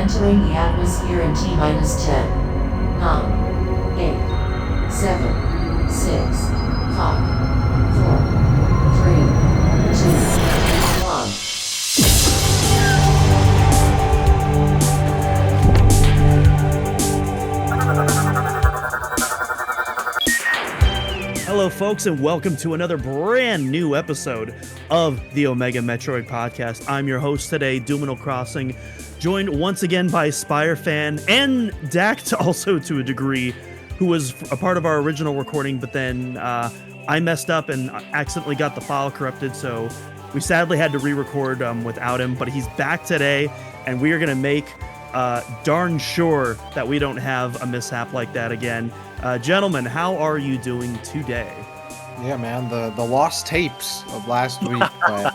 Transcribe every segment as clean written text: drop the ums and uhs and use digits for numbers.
Entering the atmosphere in T minus 10, 9, 8, 7, 6, 5, 4, 3, 2, 1. Hello, folks, and welcome to another brand new episode of the Omega Metroid Podcast. I'm your host today, Doominal Crossing, joined once again by Spire fan and Dak, also to a degree, who was a part of our original recording, but then I messed up and accidentally got the file corrupted, so we sadly had to re-record without him, but he's back today, and we are going to make darn sure that we don't have a mishap like that again. Gentlemen, how are you doing today? Yeah, man, the lost tapes of last week. But,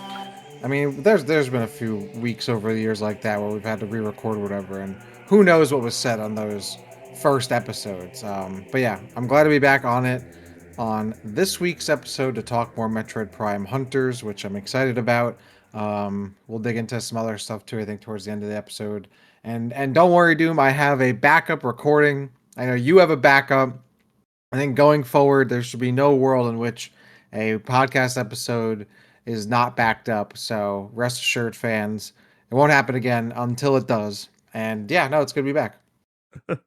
I mean, there's been a few weeks over the years like that where we've had to re-record or whatever, and who knows what was said on those first episodes. But yeah, I'm glad to be back on it on this week's episode to talk more Metroid Prime Hunters, which I'm excited about. We'll dig into some other stuff too, I think, towards the end of the episode. And don't worry, Doom, I have a backup recording. I know you have a backup. I think going forward, there should be no world in which a podcast episode is not backed up. So rest assured, fans, it won't happen again until it does. And yeah, no, it's good to be back. And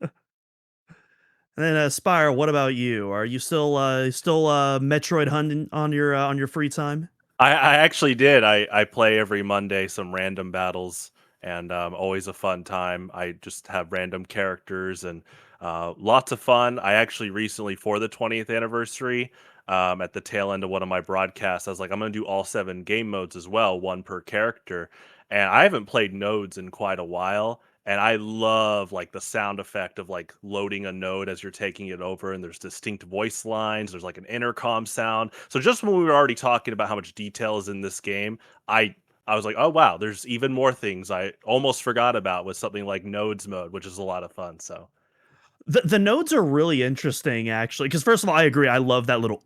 then Spire, what about you? Are you still Metroid hunting on your free time? I actually did. I play every Monday some random battles, and always a fun time. I just have random characters and lots of fun. I actually recently, for the 20th anniversary, at the tail end of one of my broadcasts, I was like, I'm going to do all 7 game modes as well, one per character. And I haven't played nodes in quite a while. And I love like the sound effect of like loading a node as you're taking it over, and there's distinct voice lines. There's like an intercom sound. So just when we were already talking about how much detail is in this game, I was like, oh wow, there's even more things I almost forgot about with something like nodes mode, which is a lot of fun. So The nodes are really interesting, actually, because first of all, I agree. I love that little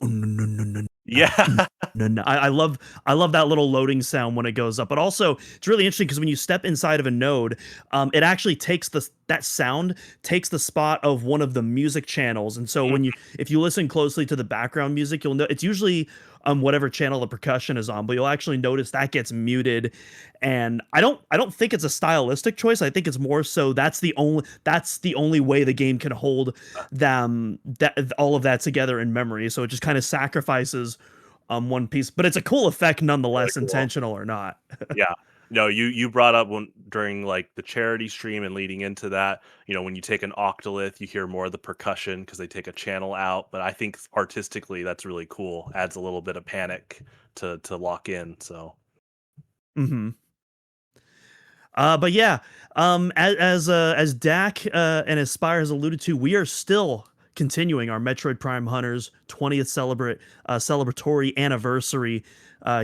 yeah, no. I love that little loading sound when it goes up. But also, it's really interesting because when you step inside of a node, it actually takes that sound takes the spot of one of the music channels. And so if you listen closely to the background music, you'll know it's usually whatever channel the percussion is on, but you'll actually notice that gets muted. And I don't think it's a stylistic choice. I think it's more so that's the only way the game can hold all of that together in memory. So it just kind of sacrifices one piece, but it's a cool effect nonetheless, really cool. Intentional or not. Yeah. No, you brought up during like the charity stream and leading into that, when you take an octolith, you hear more of the percussion because they take a channel out. But I think artistically, that's really cool. Adds a little bit of panic to lock in. So. Mm-hmm. But yeah, as Dak and as Spire has alluded to, we are still continuing our Metroid Prime Hunters 20th celebratory anniversary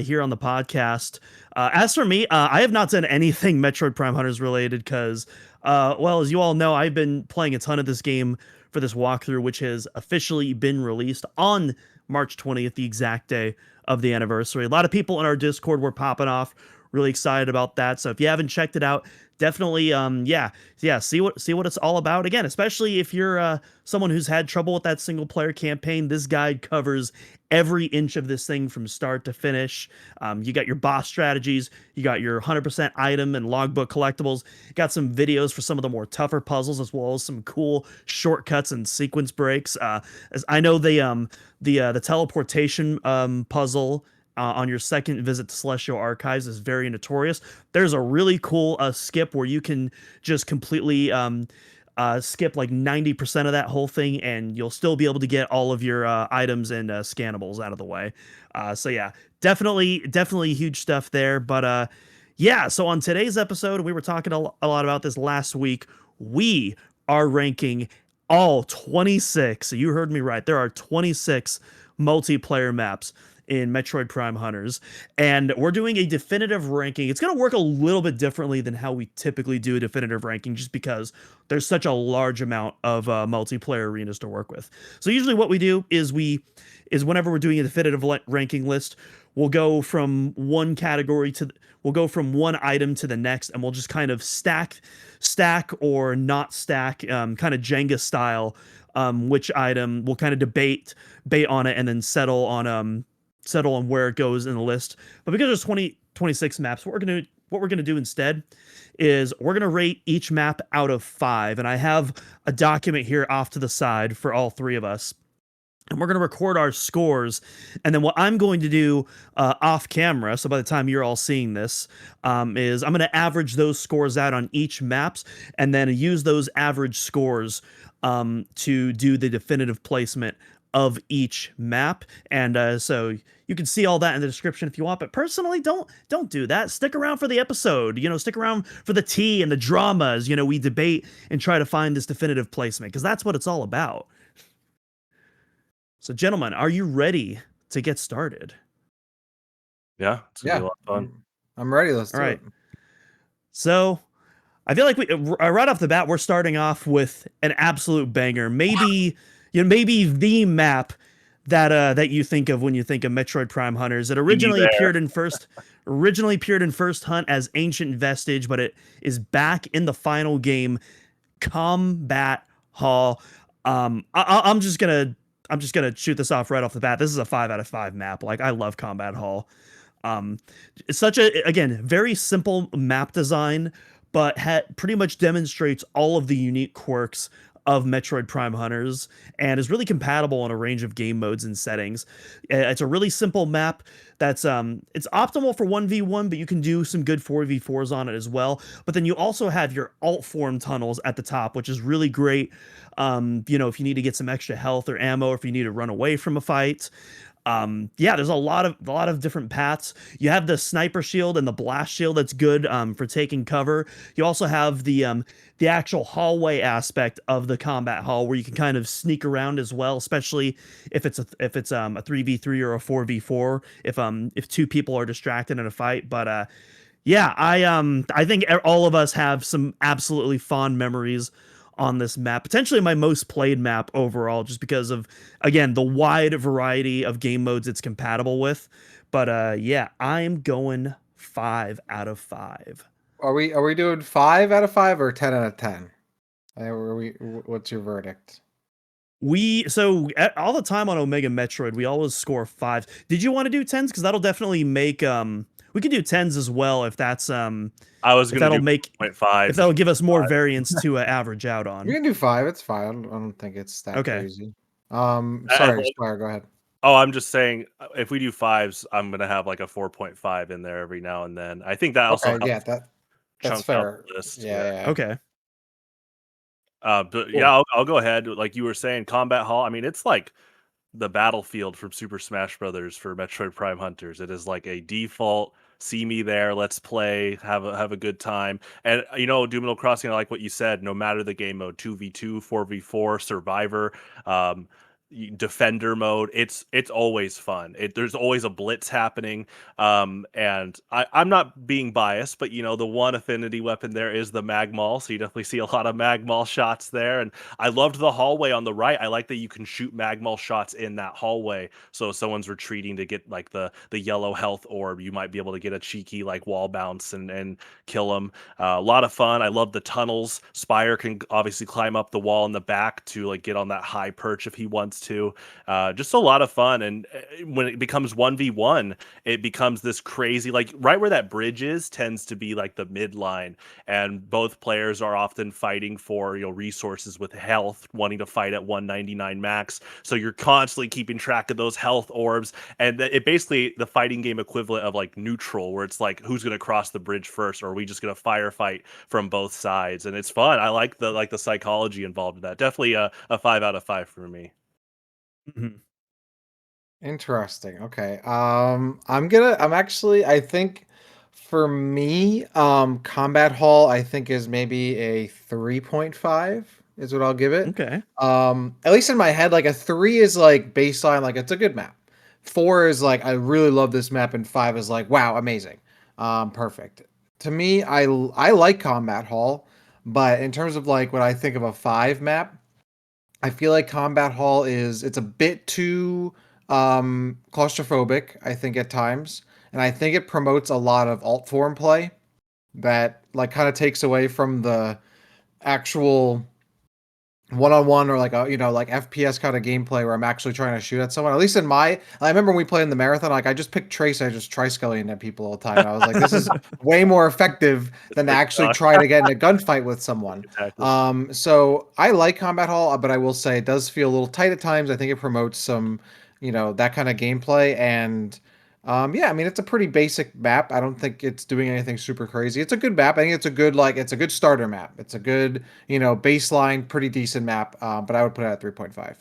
here on the podcast. As for me, I have not done anything Metroid Prime Hunters related because, well, as you all know, I've been playing a ton of this game for this walkthrough, which has officially been released on March 20th, the exact day of the anniversary. A lot of people in our Discord were popping off, really excited about that. So if you haven't checked it out, definitely see what it's all about. Again, especially if you're someone who's had trouble with that single player campaign, this guide covers every inch of this thing from start to finish. You got your boss strategies, you got your 100% item and logbook collectibles, you got some videos for some of the more tougher puzzles, as well as some cool shortcuts and sequence breaks. As I know the teleportation puzzle on your second visit to Celestial Archives is very notorious. There's a really cool skip where you can just completely skip like 90% of that whole thing, and you'll still be able to get all of your items and scannables out of the way. So yeah, definitely huge stuff there. But yeah, so on today's episode, we were talking a lot about this last week. We are ranking all 26. So you heard me right. There are 26 multiplayer maps in Metroid Prime Hunters, and we're doing a definitive ranking. It's going to work a little bit differently than how we typically do a definitive ranking, just because there's such a large amount of multiplayer arenas to work with. So usually what we do is whenever we're doing a definitive ranking list, we'll go from one category to we'll go from one item to the next, and we'll just kind of stack or not stack, kind of Jenga style, which item we'll kind of debate on it and then settle on where it goes in the list. But because there's 26 maps, what we're gonna do instead is we're gonna rate each map out of 5, and I have a document here off to the side for all 3 of us. And we're going to record our scores. And then what I'm going to do off camera, so by the time you're all seeing this, is I'm going to average those scores out on each maps and then use those average scores to do the definitive placement of each map. And so you can see all that in the description if you want. But personally, don't do that. Stick around for the episode. Stick around for the tea and the dramas. We debate and try to find this definitive placement, because that's what it's all about. So, gentlemen, are you ready to get started? Yeah, it's gonna be a lot of fun. I'm ready. Let's do it. So, I feel like right off the bat, we're starting off with an absolute banger. Maybe the map that you think of when you think of Metroid Prime Hunters. It originally appeared in first hunt as Ancient Vestige, but it is back in the final game, Combat Hall. I'm just gonna shoot this off right off the bat. This is a 5 out of 5 map. Like, I love Combat Hall. It's such again, very simple map design, but pretty much demonstrates all of the unique quirks of Metroid Prime Hunters, and is really compatible in a range of game modes and settings. It's a really simple map that's it's optimal for 1v1, but you can do some good 4v4s on it as well. But then you also have your alt form tunnels at the top, which is really great. If you need to get some extra health or ammo, or if you need to run away from a fight. There's a lot of different paths. You have the sniper shield and the blast shield that's good for taking cover. You also have the actual hallway aspect of the combat hall, where you can kind of sneak around as well, especially if it's a 3v3 or a 4v4, if 2 people are distracted in a fight. But I think all of us have some absolutely fond memories on this map, potentially my most played map overall, just because of, again, the wide variety of game modes it's compatible with. But I'm going 5 out of 5. Are we doing 5 out of 5 or 10 out of 10? What's your verdict? So all the time on Omega Metroid, we always score 5. Did you want to do 10s? Because that'll definitely make we could do 10s as well, if that's I was gonna do make 0.5. if that'll give us more variance to average out on. We can do 5. It's fine. I don't think it's that crazy. Sorry, Spire, go ahead. Oh, I'm just saying, if we do 5s, I'm gonna have like a 4.5 in there every now and then. I think that also helps. Yeah, that's fair. List. Yeah. Okay. But cool. I'll go ahead. Like you were saying, Combat Hall. I mean, it's like the battlefield from Super Smash Brothers for Metroid Prime Hunters. It is like a default. See me there. Let's play. Have a good time. And Doominal Crossing. I like what you said. No matter the game mode, 2v2, 4v4, Survivor, Defender mode, it's always fun. There's always a blitz happening, and I'm not being biased, but the one affinity weapon there is the Magmaul, so you definitely see a lot of Magmaul shots there. And I loved the hallway on the right. I like that you can shoot Magmaul shots in that hallway, so if someone's retreating to get like the yellow health orb, you might be able to get a cheeky like wall bounce and kill them. A lot of fun. I love the tunnels. Spire can obviously climb up the wall in the back to like get on that high perch if he wants to. Just a lot of fun. And when it becomes 1v1, it becomes this crazy, like right where that bridge is tends to be like the midline, and both players are often fighting for resources with health, wanting to fight at 199 max, so you're constantly keeping track of those health orbs. And it basically the fighting game equivalent of like neutral, where it's like, who's going to cross the bridge first, or are we just going to firefight from both sides? And it's fun. I like the psychology involved in that. Definitely a 5 out of 5 for me. Mm-hmm. Interesting. Okay. I think for me, Combat Hall, I think is maybe a 3.5 is what I'll give it. Okay. At least in my head, like a 3 is like baseline, like it's a good map. 4 is like I really love this map, and 5 is like wow, amazing, perfect. To me, I like Combat Hall, but in terms of like what I think of a 5 map, I feel like Combat Hall it's a bit too claustrophobic, I think at times, and I think it promotes a lot of alt form play that like kind of takes away from the actual one-on-one or like a like FPS kind of gameplay where I'm actually trying to shoot at someone. At least in my, I remember when we played in the marathon, like I just picked Trace, I just triskelling at people all the time. And I was like, this is way more effective It's than to like, actually try to get in a gunfight with someone. exactly. So I like Combat Hall, but I will say it does feel a little tight at times. I think it promotes some, that kind of gameplay. And yeah, I mean it's a pretty basic map. I don't think it's doing anything super crazy. It's a good map. I think it's a good it's a good starter map. It's a good baseline, pretty decent map. But I would put it at 3.5.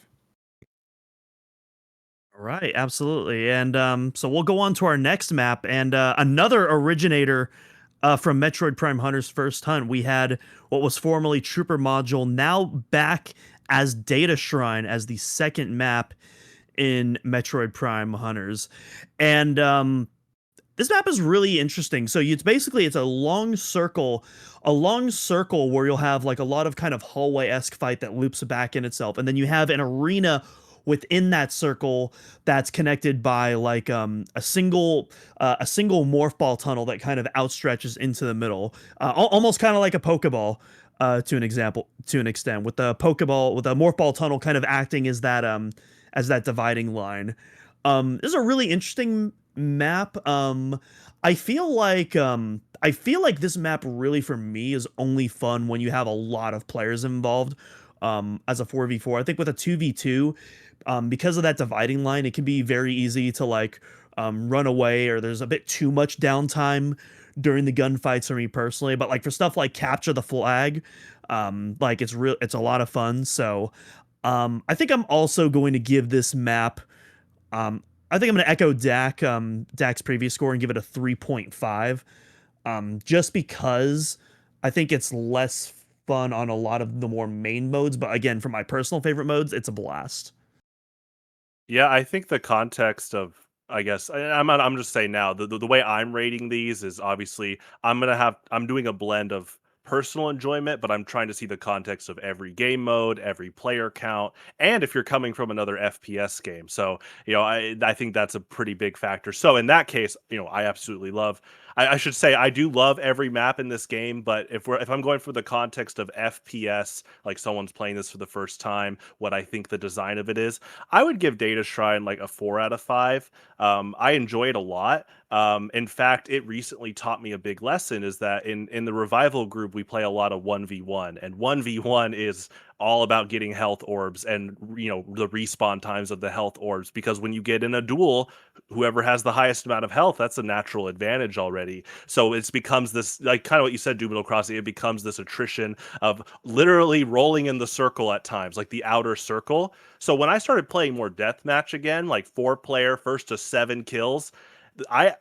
Right, absolutely. And so we'll go on to our next map and another originator from Metroid Prime Hunters First Hunt. We had what was formerly Trooper Module, now back as Data Shrine as the second map in Metroid Prime Hunters. And this map is really interesting. So it's a a long circle where you'll have like a lot of kind of hallway-esque fight that loops back in itself, and then you have an arena within that circle that's connected by like a single morph ball tunnel that kind of outstretches into the middle, almost kind of like a Pokeball. To an extent, with the Pokeball, with the morph ball tunnel kind of acting as that dividing line. This is a really interesting map. I feel like this map really for me is only fun when you have a lot of players involved. As a 4v4, I think with a 2v2, because of that dividing line, it can be very easy to like run away, or there's a bit too much downtime during the gunfights for me personally. But like for stuff like capture the flag, like it's a lot of fun. So I think I'm also going to give this map I think I'm going to echo Dak's previous score and give it a 3.5, just because I think it's less fun on a lot of the more main modes. But again, for my personal favorite modes, it's a blast. Yeah, I think the context of, I guess I'm just saying now the way I'm rating these is obviously I'm doing a blend of personal enjoyment, but I'm trying to see the context of every game mode, every player count, and if you're coming from another FPS game. So, I think that's a pretty big factor. So in that case, I absolutely love. I should say I do love every map in this game, but if I'm going for the context of FPS, like someone's playing this for the first time, what I think the design of it is, I would give Data Shrine like a 4 out of 5. I enjoy it a lot. In fact, it recently taught me a big lesson is that in the revival group, we play a lot of 1v1, and 1v1 is all about getting health orbs and the respawn times of the health orbs, because when you get in a duel, whoever has the highest amount of health, that's a natural advantage already. So it becomes this, like kind of what you said, Doominal Crossing, it becomes this attrition of literally rolling in the circle at times, like the outer circle. So when I started playing more deathmatch again, like 4 player, first to 7 kills,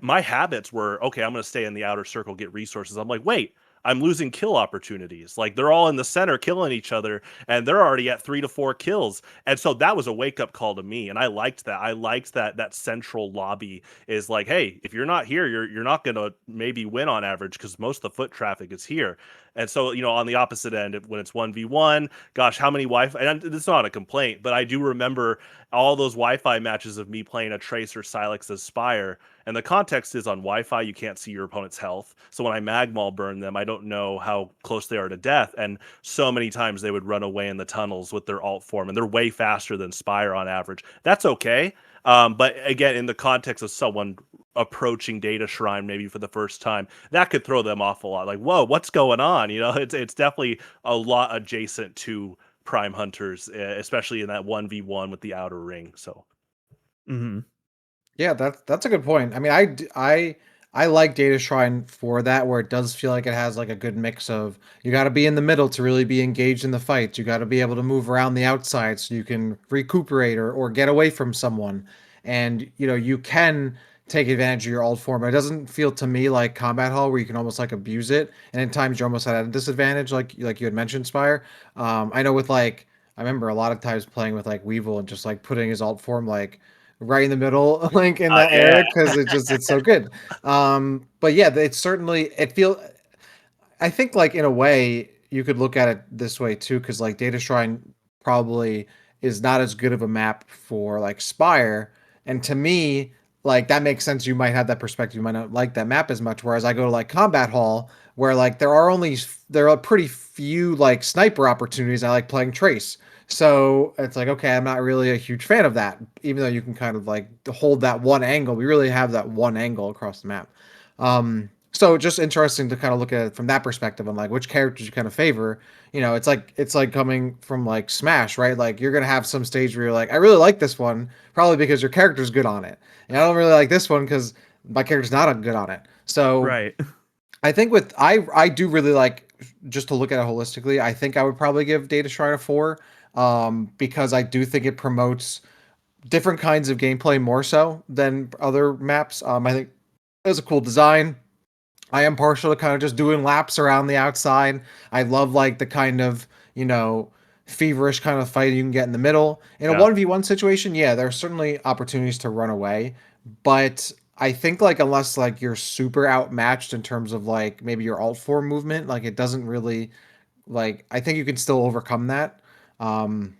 my habits were, okay, I'm going to stay in the outer circle, get resources. I'm like, wait, I'm losing kill opportunities. Like they're all in the center killing each other, and they're already at 3 to 4 kills. And so that was a wake up call to me, and I liked that. I liked that central lobby is like, hey, if you're not here, you're not going to maybe win on average, because most of the foot traffic is here. And so, on the opposite end, when it's 1v1, gosh, how many Wi-Fi, and it's not a complaint, but I do remember all those Wi-Fi matches of me playing a Tracer Silex as Spire. And the context is on Wi-Fi, you can't see your opponent's health. So when I magmal burn them, I don't know how close they are to death. And so many times they would run away in the tunnels with their alt form, and they're way faster than Spire on average. That's okay. But again, in the context of someone approaching Data Shrine maybe for the first time, that could throw them off a lot. Like, whoa, what's going on? It's definitely a lot adjacent to Prime Hunters, especially in that 1v1 with the outer ring. So Hmm. Yeah, that's a good point. I mean, I like Data Shrine for that, where it does feel like it has like a good mix of you got to be in the middle to really be engaged in the fight. You got to be able to move around the outside so you can recuperate or get away from someone, and you can take advantage of your alt form. But it doesn't feel to me like Combat Hall where you can almost like abuse it, and in times you're almost at a disadvantage, like you had mentioned, Spire. I know with like I remember a lot of times playing with like Weevil and just like putting his alt form like right in the middle, like in that Yeah. area, because it's so good. But yeah, it's certainly it feel. I think like in a way you could look at it this way too, because like Data Shrine probably is not as good of a map for like Spire, and to me, like that makes sense. You might have that perspective. You might not like that map as much. Whereas I go to like Combat Hall, where like there are pretty few like sniper opportunities. I like playing Trace. So it's like, okay, I'm not really a huge fan of that, even though you can kind of like hold that one angle. We really have that one angle across the map. So just interesting to kind of look at it from that perspective on like which characters you kind of favor. You know, it's like coming from like Smash, right? Like you're gonna have some stage where you're like, I really like this one, probably because your character's good on it, and I don't really like this one because my character's not good on it. So Right. I think with I do really like, just to look at it holistically. I think I would probably give Data Shrine a 4, because I do think it promotes different kinds of gameplay more so than other maps. I think it was a cool design. I am partial to kind of just doing laps around the outside. I love like the kind of, feverish kind of fight you can get in the middle. In a Yeah. 1v1 situation, yeah, there are certainly opportunities to run away, but I think like unless like you're super outmatched in terms of like maybe your alt form movement, like it doesn't really, like I think you can still overcome that. Um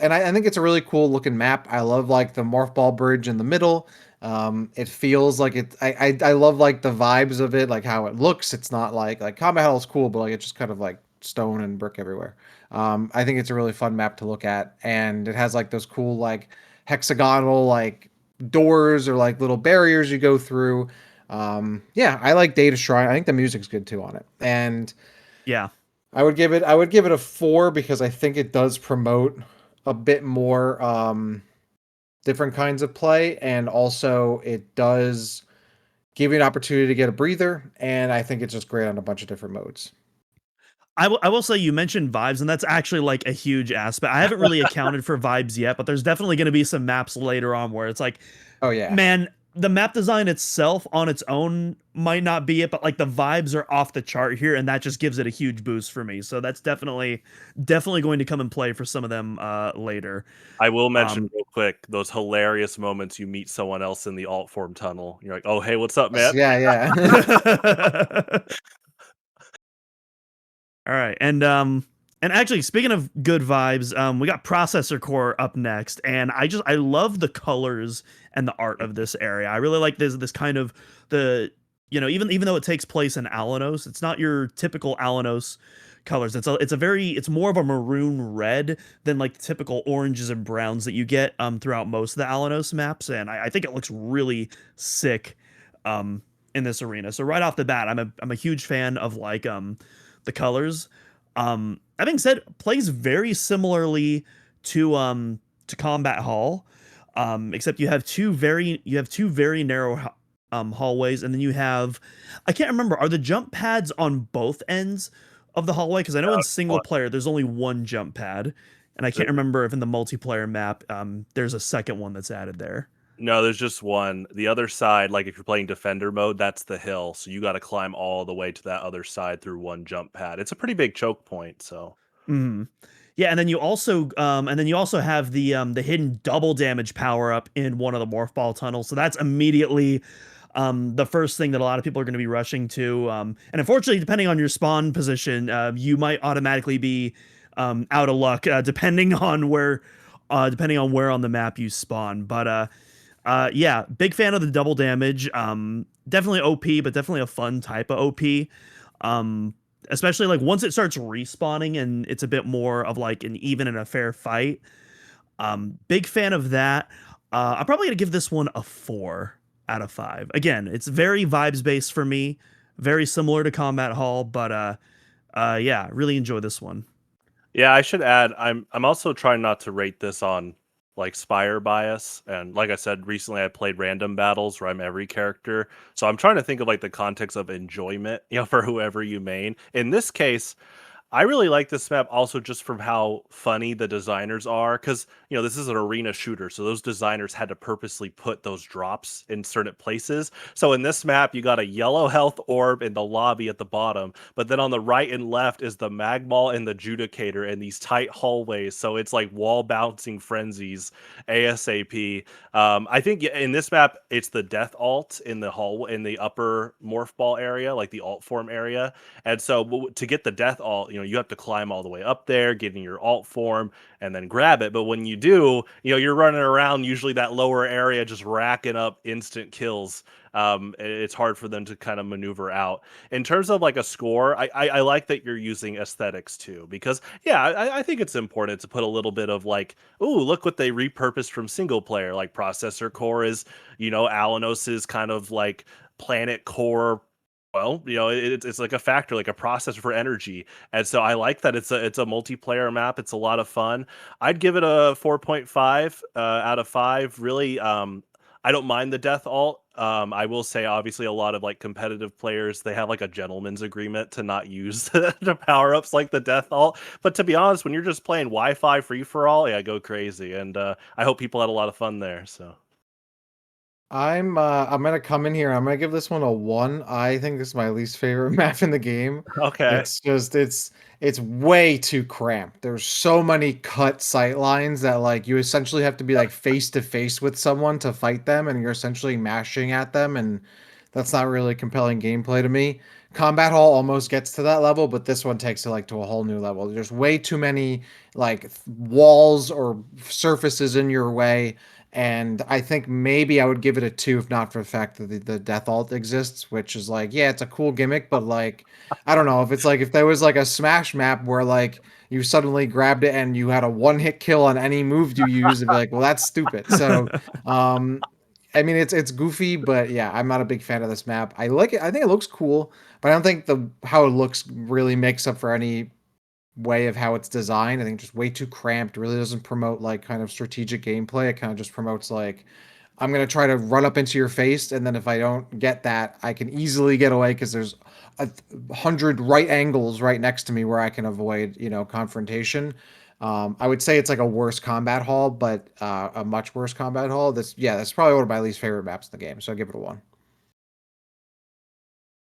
and I think it's a really cool looking map. I love like the morph ball bridge in the middle. It feels like it. I love like the vibes of it, like how it looks. It's not like Combat Hell is cool, but like it's just kind of like stone and brick everywhere. I think it's a really fun map to look at, and it has like those cool like hexagonal like doors or like little barriers you go through. Yeah, I like Data Shrine. I think the music's good too on it, and Yeah. I would give it a 4 because I think it does promote a bit more different kinds of play, and also it does give you an opportunity to get a breather, and I think it's just great on a bunch of different modes. I will say you mentioned vibes, and that's actually like a huge aspect. I haven't really accounted for vibes yet, but there's definitely going to be some maps later on where it's like, Oh yeah. man, the map design itself on its own might not be it, but like the vibes are off the chart here, and that just gives it a huge boost for me. So that's definitely going to come and play for some of them later. I will mention Um, real quick those hilarious moments you meet someone else in the alt form tunnel. You're like, "Oh, hey, what's up, man?" Yeah, yeah. All right, and actually, speaking of good vibes, we got Processor Core up next, and I love the colors and the art of this area. I really like this kind of the even though it takes place in Alinos, it's not your typical Alinos colors. It's more of a maroon red than like the typical oranges and browns that you get throughout most of the Alinos maps, and I think it looks really sick in this arena. So right off the bat, I'm a huge fan of like the colors. That being said, plays very similarly to Combat Hall, except you have two very narrow hallways, and then you have I can't remember, are the jump pads on both ends of the hallway? Because I know in single What? player there's only one jump pad, and I can't remember if in the multiplayer map there's a second one that's added there. No, there's just one. The other side, like if you're playing defender mode, that's the hill. So you got to climb all the way to that other side through one jump pad. It's a pretty big choke point. So Mhm. Yeah, and then you also have the hidden double damage power up in one of the morph ball tunnels. So that's immediately the first thing that a lot of people are going to be rushing to. And unfortunately, depending on your spawn position, you might automatically be out of luck depending on where on the map you spawn. But yeah, big fan of the double damage. Definitely OP, but definitely a fun type of OP. Um, Especially like once it starts respawning and it's a bit more of like an even and a fair fight. Big fan of that. I'm probably gonna give this one a 4 out of 5. Again, it's very vibes based for me, very similar to Combat Hall, but yeah, really enjoy this one. yeah, I should add, I'm also trying not to rate this on like Spire bias. And like I said, recently I played random battles where I'm every character. So I'm trying to think of like the context of enjoyment, for whoever you main. In this case, I really like this map also just from how funny the designers are, because this is an arena shooter, so those designers had to purposely put those drops in certain places. So in this map, you got a yellow health orb in the lobby at the bottom, but then on the right and left is the magmall and the judicator in these tight hallways. So it's like wall bouncing frenzies, ASAP. I think in this map, it's the death alt in the hall in the upper morph ball area, like the alt form area. And so to get the death alt, you have to climb all the way up there, get in your alt form, and then grab it. But when you do, you're running around usually that lower area just racking up instant kills. It's hard for them to kind of maneuver out. In terms of like a score, I like that you're using aesthetics too, because yeah, I think it's important to put a little bit of like, ooh, look what they repurposed from single player. Like processor core is, Alinos's kind of like planet core. Well, it's like a factor, like a processor for energy, and so I like that it's a multiplayer map. It's a lot of fun. I'd give it a 4.5 out of 5. Really, I don't mind the death alt. I will say, obviously, a lot of like competitive players they have like a gentleman's agreement to not use the power ups like the death alt. But to be honest, when you're just playing Wi-Fi free for all, yeah, go crazy. And I hope people had a lot of fun there. So I'm gonna come in here. I'm gonna give this one a 1. I think this is my least favorite map in the game. okay. It's way too cramped. There's so many cut sight lines that like you essentially have to be like face to face with someone to fight them, and you're essentially mashing at them, and that's not really compelling gameplay to me. Combat Hall almost gets to that level, but this one takes it like to a whole new level. There's way too many like walls or surfaces in your way, and I think maybe I would give it a 2 if not for the fact that the death alt exists, which is like, yeah, it's a cool gimmick, but like, I don't know if it's like if there was like a Smash map where like you suddenly grabbed it and you had a one-hit kill on any move you use, it'd be like, well, that's stupid. So, I mean, it's goofy, but yeah, I'm not a big fan of this map. I like it. I think it looks cool, but I don't think the how it looks really makes up for any way of how it's designed. I think just way too cramped. Really doesn't promote like kind of strategic gameplay. It kind of just promotes like I'm gonna try to run up into your face, and then if I don't get that, I can easily get away because there's 100 right angles right next to me where I can avoid confrontation. I would say it's like a worse combat hall, but a much worse combat hall. That's probably one of my least favorite maps in the game. So I give it a 1.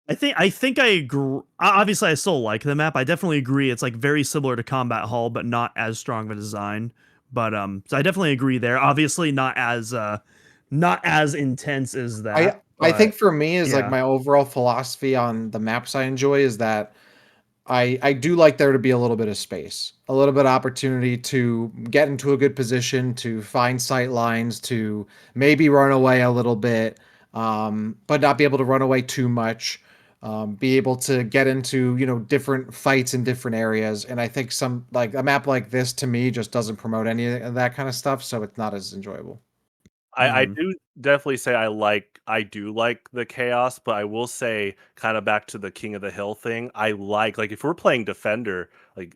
I think I agree. Obviously, I still like the map. I definitely agree. It's like very similar to Combat Hall, but not as strong of a design. But so I definitely agree there. Obviously, not as intense as that. I But think for me is like yeah. my overall philosophy on the maps I enjoy is that I do like there to be a little bit of space, a little bit of opportunity to get into a good position, to find sight lines, to maybe run away a little bit, but not be able to run away too much. Be able to get into different fights in different areas, and I think some like a map like this to me just doesn't promote any of that kind of stuff, so it's not as enjoyable. I Mhm. do definitely say I do like the chaos, but I will say kind of back to the King of the Hill thing. I like if we're playing defender,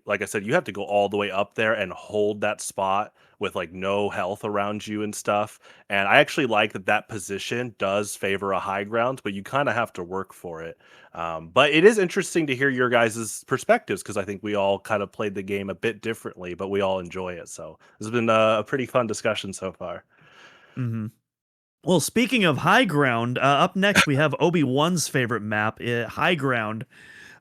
like I said, you have to go all the way up there and hold that spot with like no health around you and stuff. And I actually like that position does favor a high ground, but you kind of have to work for it. But it is interesting to hear your guys' perspectives because I think we all kind of played the game a bit differently, but we all enjoy it. So this has been a pretty fun discussion so far. Mhm. Well, speaking of high ground, up next we have Obi-Wan's favorite map, High Ground,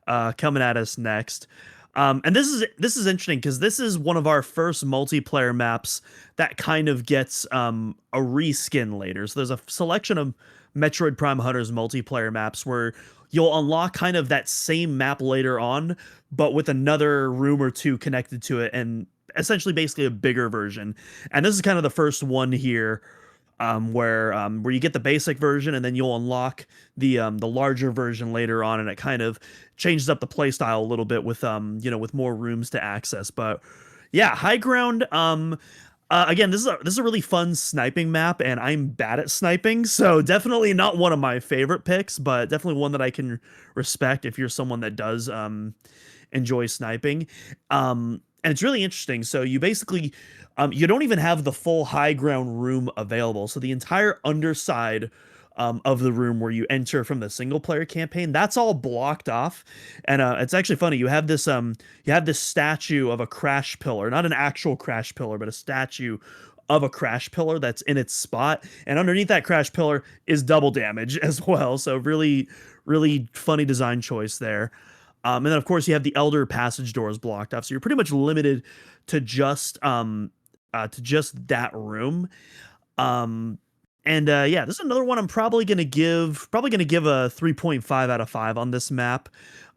coming at us next. And this is interesting because this is one of our first multiplayer maps that kind of gets a reskin later. So there's a selection of Metroid Prime Hunters multiplayer maps where you'll unlock kind of that same map later on, but with another room or two connected to it, and essentially basically a bigger version. And this is kind of the first one here where you get the basic version and then you'll unlock the larger version later on, and it kind of changes up the playstyle a little bit with with more rooms to access. But yeah, High Ground. Again, this is a really fun sniping map, and I'm bad at sniping, so definitely not one of my favorite picks, but definitely one that I can respect if you're someone that does enjoy sniping. And it's really interesting. So you basically you don't even have the full high ground room available. So the entire underside of the room where you enter from the single player campaign. That's all blocked off, and it's actually funny. You have this statue of a crash pillar, not an actual crash pillar, but a statue of a crash pillar that's in its spot, and underneath that crash pillar is double damage as well. So really funny design choice there. And then of course you have the elder passage doors blocked off, so you're pretty much limited to just that room. Um, and yeah, this is another one I'm probably gonna give a 3.5 out of 5 on this map.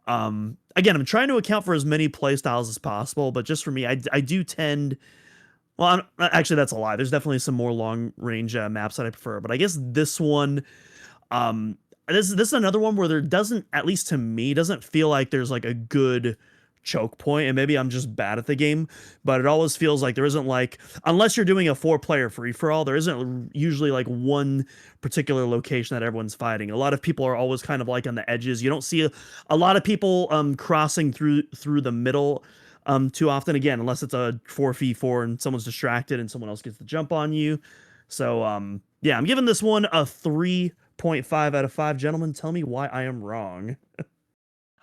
Again, I'm trying to account for as many playstyles as possible, but just for me, I do tend. Well, actually, that's a lie. There's definitely some more long range maps that I prefer, but I guess this one, um, this is another one where there doesn't, at least to me, doesn't feel like there's like a good choke point, and maybe I'm just bad at the game, but it always feels like there isn't, like, unless you're doing a 4-player free for all, there isn't usually like one particular location that everyone's fighting. A lot of people are always kind of like on the edges. You don't see a lot of people crossing through the middle too often, again, unless it's a 4v4 and someone's distracted and someone else gets the jump on you. So yeah, I'm giving this one a 3.5 out of 5. Gentlemen, tell me why I am wrong.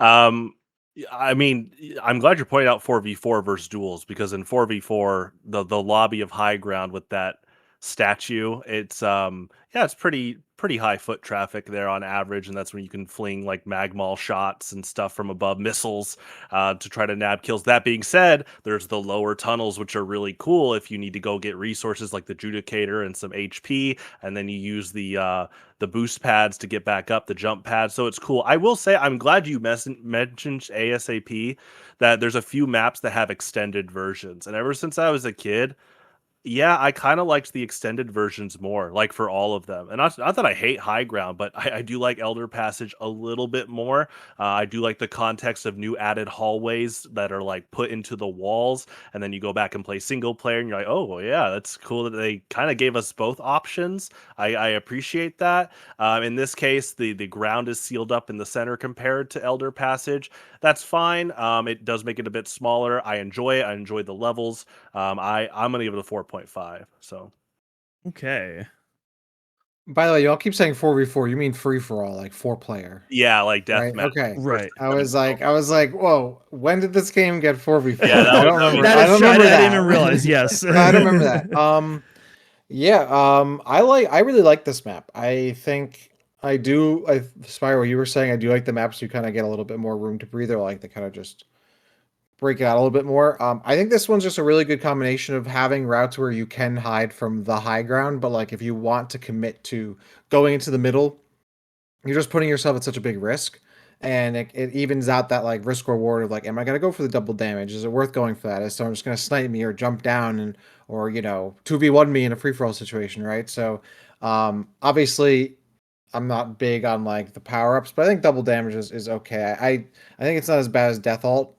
I mean, I'm glad you're pointing out 4v4 versus duels, because in 4v4, the lobby of high ground with that statue, it's yeah, it's pretty high foot traffic there on average, and that's when you can fling like magmal shots and stuff from above, missiles, to try to nab kills. That being said, there's the lower tunnels, which are really cool if you need to go get resources like the Judicator and some HP, and then you use the boost pads to get back up, the jump pads. So it's cool. I will say, I'm glad you mentioned ASAP, that there's a few maps that have extended versions. And ever since I was a kid, yeah, I kind of liked the extended versions more, like for all of them. And not that I hate high ground, but I do like Elder Passage a little bit more. I do like the context of new added hallways that are like put into the walls, and then you go back and play single player, and you're like, oh, well, yeah, that's cool that they kind of gave us both options. I appreciate that. In this case, the ground is sealed up in the center compared to Elder Passage. That's fine. It does make it a bit smaller. I enjoy it. I enjoy the levels. I'm gonna give it a 4.5. So Okay. By the way, y'all keep saying 4v4. You mean free for all, like 4-player, yeah, like right? deathmatch. Okay. Right. I was like, whoa, when did this game get 4v4? Yeah, I don't remember. That I is don't true. remember I that. didn't even realize. Yes. I don't remember that. Yeah. I really like this map. I think I do. Spire, what you were saying, I do like the maps. You kind of get a little bit more room to breathe, or like they kind of just break it out a little bit more. I think this one's just a really good combination of having routes where you can hide from the high ground, but like if you want to commit to going into the middle, you're just putting yourself at such a big risk. And it evens out that like risk reward of like, am I gonna go for the double damage? Is it worth going for that? Is someone just gonna snipe me or jump down and or 2v1 me in a free for all situation, right? So obviously I'm not big on like the power ups, but I think double damage is okay. I think it's not as bad as Death Alt,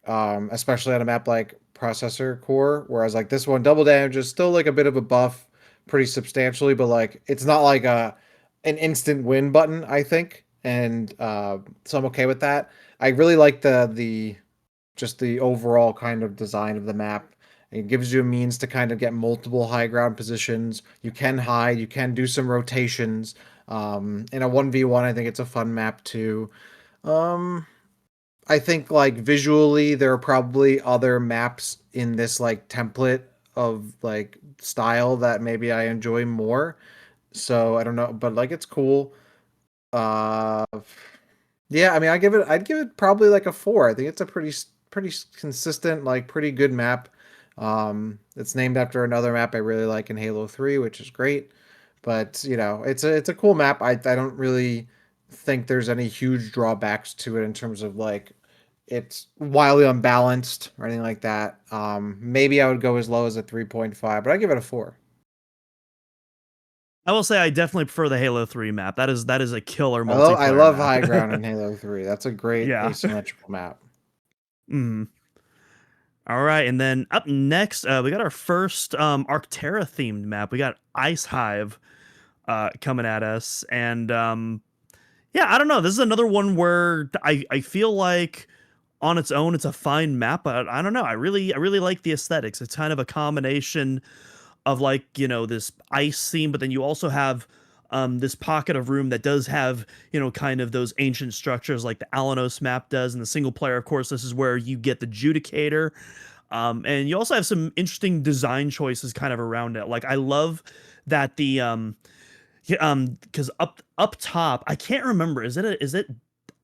especially on a map like Processor Core. Whereas like this one, double damage is still like a bit of a buff, pretty substantially, but like it's not like an instant win button, I think, and so I'm okay with that. I really like the just the overall kind of design of the map. It gives you a means to kind of get multiple high ground positions. You can hide, you can do some rotations. In a 1v1, I think it's a fun map too. Um, I think like visually, there are probably other maps in this like template of like style that maybe I enjoy more. So I don't know, but like it's cool. Uh, yeah, I mean, I'd give it probably like a 4. I think it's a pretty consistent, like pretty good map. It's named after another map I really like in Halo 3, which is great. But it's a cool map. I don't really think there's any huge drawbacks to it in terms of like it's wildly unbalanced or anything like that. Maybe I would go as low as a 3.5, but I give it a 4. I will say I definitely prefer the Halo 3 map. That is a killer I multiplayer love map. high ground in Halo 3. That's a great Yeah. asymmetrical map. Mm. All right, and then up next, we got our first Arctera themed map. We got Ice Hive coming at us, and yeah, I don't know. This is another one where I feel like on its own it's a fine map, but I don't know. I really like the aesthetics. It's kind of a combination of like this ice theme, but then you also have this pocket of room that does have, kind of those ancient structures like the Alinos map does. In the single player, of course, this is where you get the Judicator. And you also have some interesting design choices kind of around it. Like I love that the because up top, I can't remember. Is it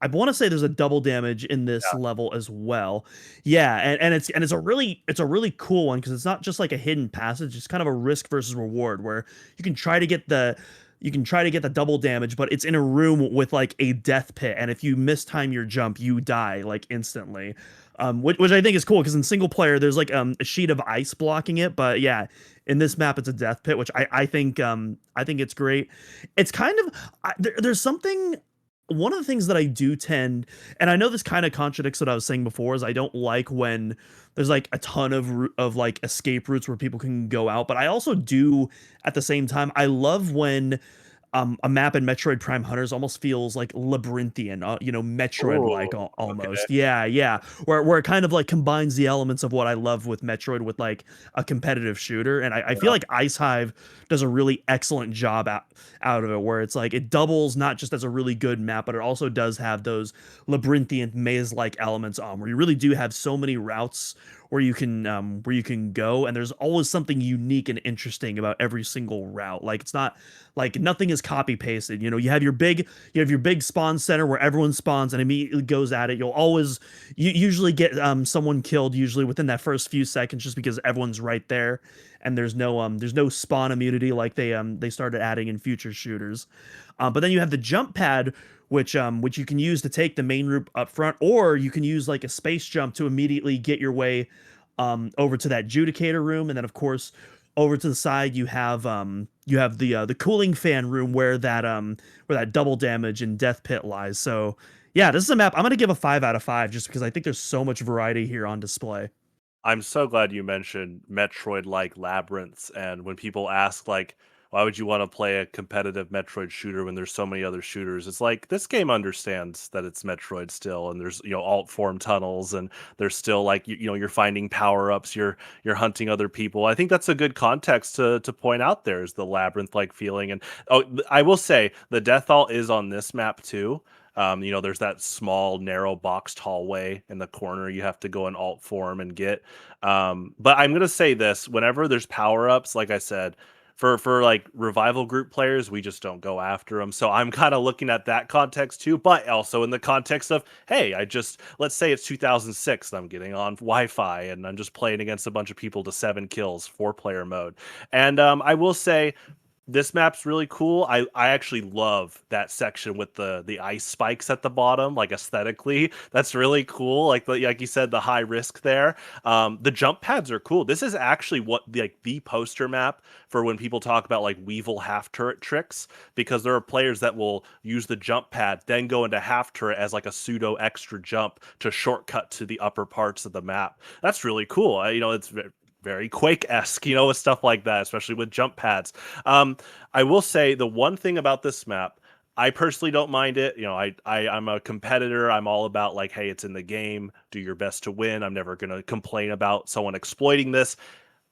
I want to say there's a double damage in this Yeah. level as well. Yeah, and it's a really cool one because it's not just like a hidden passage. It's kind of a risk versus reward where you can try to get the you can try to get the double damage, but it's in a room with like a death pit, and if you mistime your jump, you die like instantly. Which I think is cool because in single player there's like a sheet of ice blocking it, but yeah, in this map it's a death pit, which I think it's great. It's kind of there's something one of the things that I do tend, and I know this kind of contradicts what I was saying before, is I don't like when there's like a ton of like escape routes where people can go out, but I also do at the same time. I love when a map in Metroid Prime Hunters almost feels like labyrinthian, Metroid like Ooh, okay. almost. Yeah, yeah. Where it kind of like combines the elements of what I love with Metroid with like a competitive shooter. And I feel Yeah. like Ice Hive does a really excellent job out of it, where it's like it doubles not just as a really good map, but it also does have those labyrinthian maze-like elements on where you really do have so many routes where you can go, and there's always something unique and interesting about every single route. Like it's not like nothing is copy pasted. You have your big spawn center where everyone spawns and immediately goes at it. You usually get someone killed usually within that first few seconds just because everyone's right there, and there's no spawn immunity like they started adding in future shooters. But then you have the jump pad, which you can use to take the main route up front, or you can use like a space jump to immediately get your way over to that Judicator room, and then of course over to the side you have the cooling fan room where that double damage and death pit lies. So yeah, this is a map I'm gonna give a 5 out of 5 just because I think there's so much variety here on display. I'm so glad you mentioned Metroid-like labyrinths, and when people ask, like, "Why would you wanna play a competitive Metroid shooter when there's so many other shooters?" It's like, this game understands that it's Metroid still, and there's, alt form tunnels, and there's still, like, you're finding power-ups, you're hunting other people. I think that's a good context to point out there is the labyrinth-like feeling, and, I will say, the death alt is on this map too. There's that small, narrow boxed hallway in the corner you have to go in alt form and get. But I'm gonna say this: whenever there's power ups, like I said, for like revival group players, we just don't go after them. So I'm kind of looking at that context too, but also in the context of, hey, let's say it's 2006, and I'm getting on Wi-Fi and I'm just playing against a bunch of people to 7 kills, 4 player mode. And I will say this map's really cool. I actually love that section with the ice spikes at the bottom, like aesthetically. That's really cool. Like you said, the high risk there. The jump pads are cool. This is actually what the poster map for when people talk about like Weevil half turret tricks, because there are players that will use the jump pad, then go into half turret as like a pseudo extra jump to shortcut to the upper parts of the map. That's really cool. It's very Quake-esque, with stuff like that, especially with jump pads. I will say the one thing about this map, I personally don't mind it. I'm a competitor. I'm all about like, hey, it's in the game. Do your best to win. I'm never gonna complain about someone exploiting this.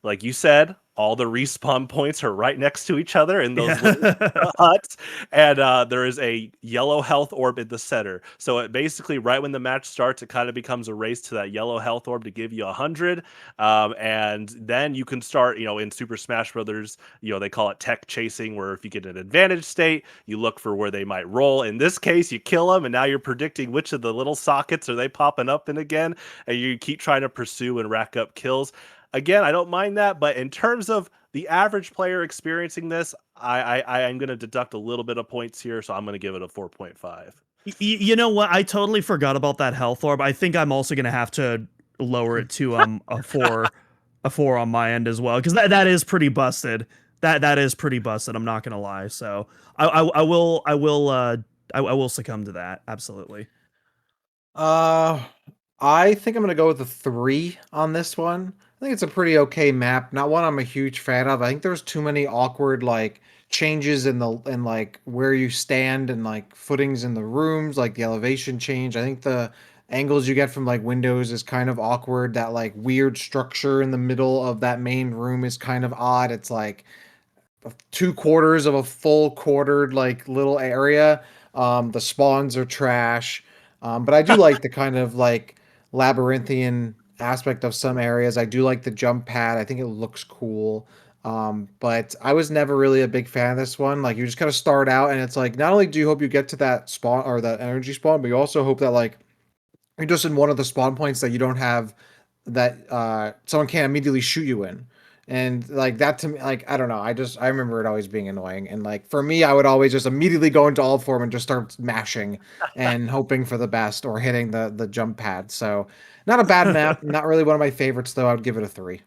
Like you said, all the respawn points are right next to each other in those little Yeah. huts, and there is a yellow health orb in the center. So it basically, right when the match starts, it kind of becomes a race to that yellow health orb to give you 100, and then you can start. In Super Smash Brothers, they call it tech chasing, where if you get an advantage state, you look for where they might roll. In this case, you kill them, and now you're predicting which of the little sockets are they popping up in again, and you keep trying to pursue and rack up kills. Again, I don't mind that, but in terms of the average player experiencing this, I am going to deduct a little bit of points here, so I'm going to give it a 4.5. You know what? I totally forgot about that health orb. I think I'm also gonna have to lower it to a four on my end as well because that is pretty busted. That is pretty busted. I'm not gonna lie. So I will succumb to that. Absolutely. Uh, I think I'm gonna go with a 3 on this one. I think it's a pretty okay map. Not one I'm a huge fan of. I think there's too many awkward like changes in like where you stand and like footings in the rooms, like the elevation change. I think the angles you get from like windows is kind of awkward. That like weird structure in the middle of that main room is kind of odd. It's like 2/4 of a full quartered like little area. The spawns are trash. But I do like the kind of like labyrinthian aspect of some areas. I do like the jump pad. I think it looks cool. But I was never really a big fan of this one. Like you just kind of start out and it's like not only do you hope you get to that spawn or that energy spawn, but you also hope that like you're just in one of the spawn points that you don't have that someone can't immediately shoot you in. And like that to me, like I don't know, I remember it always being annoying. And like for me, I would always just immediately go into all form and just start mashing and hoping for the best or hitting the jump pad. So not a bad map, not really one of my favorites though. I would give it a 3.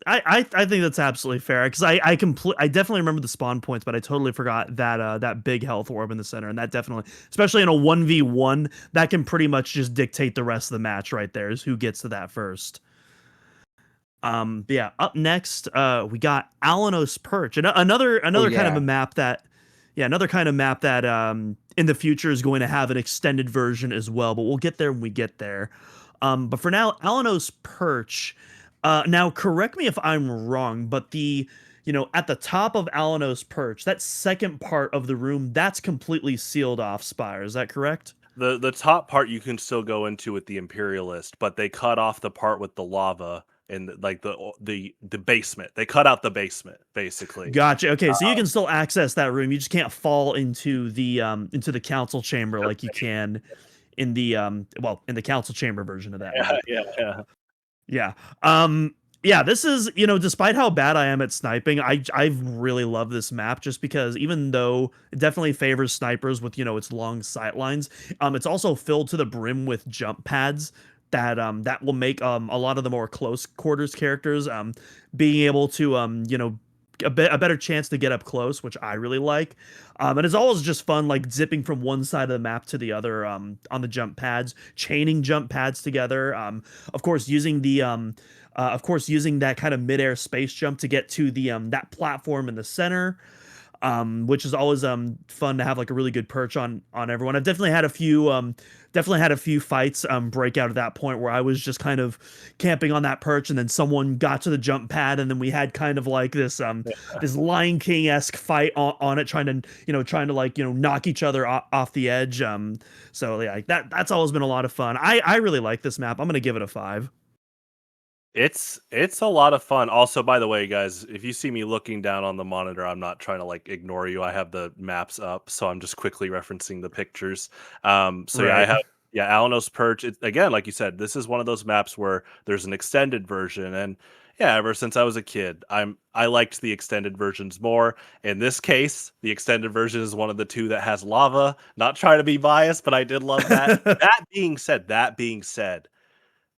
I think that's absolutely fair because I definitely remember the spawn points, but I totally forgot that that big health orb in the center, and that definitely, especially in a 1v1, that can pretty much just dictate the rest of the match right there is who gets to that first. But yeah, up next, we got Alinos Perch, and another kind of yeah. a map that, yeah, another kind of map that in the future is going to have an extended version as well, but we'll get there when we get there. But for now, Alinos Perch. Now, correct me if I'm wrong, but at the top of Alinos Perch, that second part of the room, that's completely sealed off, Spire. Is that correct? The top part you can still go into with the Imperialist, but they cut off the part with the lava and like the basement. They cut out the basement basically. Gotcha. Okay, so you can still access that room. You just can't fall into the council chamber like you can in the in the council chamber version of that Yeah, map. yeah. Yeah. Yeah, this is, despite how bad I am at sniping, I really love this map just because even though it definitely favors snipers with, its long sight lines, it's also filled to the brim with jump pads that will make a lot of the more close quarters characters being able to a better chance to get up close, which I really like. And it's always just fun, like zipping from one side of the map to the other on the jump pads, chaining jump pads together. Of course, using that kind of midair space jump to get to the that platform in the center. Which is always fun to have like a really good perch on everyone. I've definitely had a few fights break out at that point where I was just kind of camping on that perch, and then someone got to the jump pad, and then we had kind of like this this Lion King-esque fight on it, trying to like knock each other off the edge. So yeah, like that's always been a lot of fun. I really like this map. I'm gonna give it a 5. It's a lot of fun. Also, by the way, guys, if you see me looking down on the monitor, I'm not trying to like ignore you. I have the maps up, so I'm just quickly referencing the pictures. So yeah, I Right. have Alinos Perch. Again, like you said, this is one of those maps where there's an extended version, and yeah, ever since I was a kid, I liked the extended versions more. In this case, the extended version is one of the two that has lava. Not trying to be biased, but I did love that. That being said.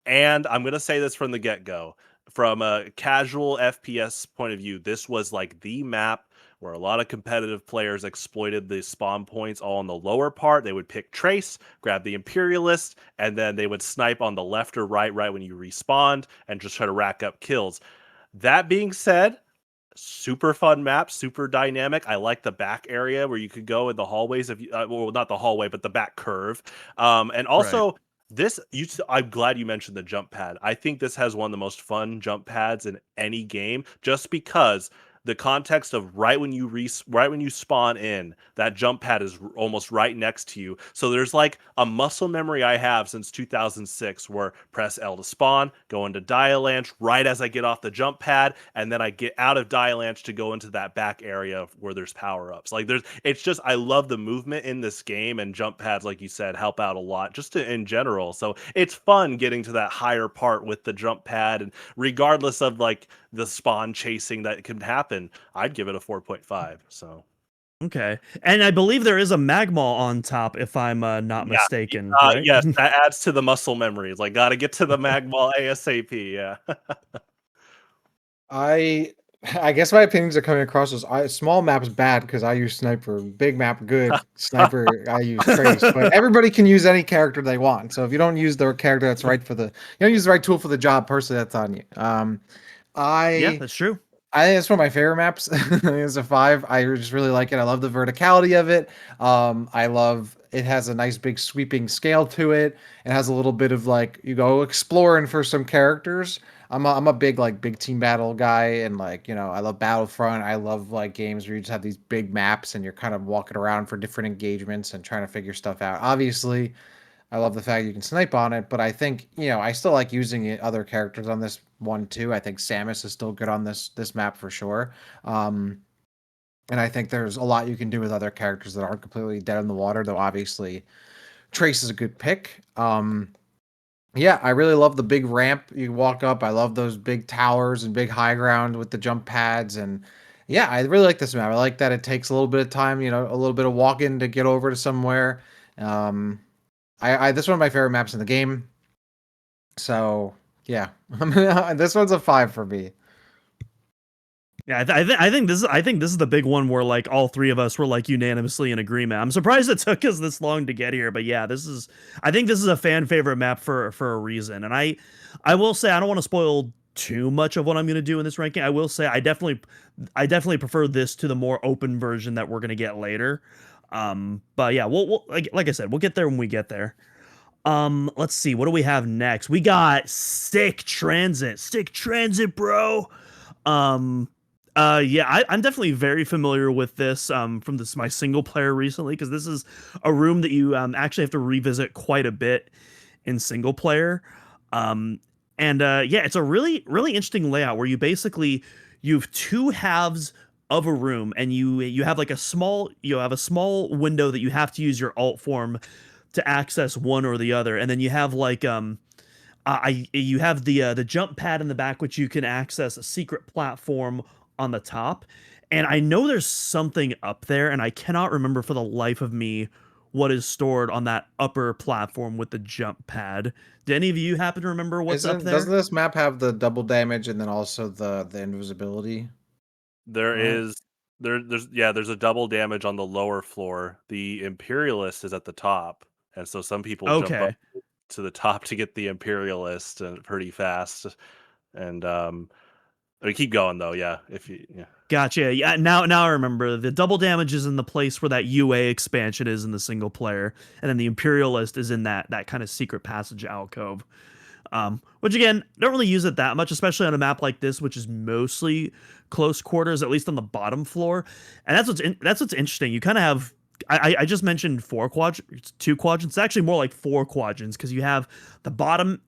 And I'm going to say this from the get-go. From a casual FPS point of view, this was like the map where a lot of competitive players exploited the spawn points all on the lower part. They would pick Trace, grab the Imperialist, and then they would snipe on the left or right when you respawned and just try to rack up kills. That being said, super fun map, super dynamic. I like the back area where you could go in the hallways of well, not the hallway, but the back curve. And also I'm glad you mentioned the jump pad. I think this has one of the most fun jump pads in any game, just because the context of right when you spawn in, that jump pad is almost right next to you. So there's like a muscle memory I have since 2006 where press L to spawn, go into Dialanche right as I get off the jump pad, and then I get out of Dialanche to go into that back area where there's power-ups. Like it's just, I love the movement in this game, and jump pads, like you said, help out a lot just in general. So it's fun getting to that higher part with the jump pad, and regardless of like the spawn chasing that can happen, I'd give it a 4.5. So Okay. And I believe there is a magma on top, if I'm not yeah, mistaken, right? yes, that adds to the muscle memory. It's like gotta get to the magma ASAP. Yeah. I guess my opinions are coming across as small map's bad because I use sniper. Big map good. Sniper I use trace. But everybody can use any character they want. So if you don't use the character that's right for you don't use the right tool for the job, personally that's on you. Yeah, I that's true. I think it's one of my favorite maps. I think it's a 5. I just really like it. I love the verticality of it. I love it has a nice big sweeping scale to it. It has a little bit of like you go exploring for some characters. I'm a big like big team battle guy, and like I love Battlefront. I love like games where you just have these big maps and you're kind of walking around for different engagements and trying to figure stuff out. Obviously, I love the fact you can snipe on it, but I think I still like using other characters on this one too. I think Samus is still good on this map for sure. Um, and I think there's a lot you can do with other characters that aren't completely dead in the water, though obviously Trace is a good pick. Yeah, I really love the big ramp you walk up. I love those big towers and big high ground with the jump pads. And yeah, I really like this map. I like that it takes a little bit of time, a little bit of walking to get over to somewhere. Um, I this is one of my favorite maps in the game. So yeah, this one's a 5 for me. Yeah, I think this is the big one where like all three of us were like unanimously in agreement. I'm surprised it took us this long to get here, but yeah, I think this is a fan favorite map for a reason. And I will say I don't want to spoil too much of what I'm going to do in this ranking. I will say I definitely prefer this to the more open version that we're going to get later. But yeah, we'll like I said, we'll get there when we get there. Let's see, what do we have next? We got Stick Transit, bro. Um, yeah, I'm definitely very familiar with this from this my single player recently because this is a room that you actually have to revisit quite a bit in single player. Um, and yeah, it's a really interesting layout where you have two halves of a room and you have like you have a small window that you have to use your alt form to access one or the other, and then you have like you have the jump pad in the back, which you can access a secret platform on the top. And I know there's something up there, and I cannot remember for the life of me what is stored on that upper platform with the jump pad. Do any of you happen to remember what's up Doesn't there? this map have the double damage and then also the invisibility There on it? is there's a double damage on the lower floor. The Imperialist is at the top, and so some people jump up Okay. to the top to get the Imperialist and pretty fast. And I mean, keep going though, yeah. If you yeah. Gotcha. Yeah, now I remember. The double damage is in the place where that UA expansion is in the single player, and then the Imperialist is in that kind of secret passage alcove. Which again, don't really use it that much, especially on a map like this, which is mostly close quarters, at least on the bottom floor. And that's what's interesting. You kind of have I just mentioned two quadrants. It's actually more like four quadrants because you have the bottom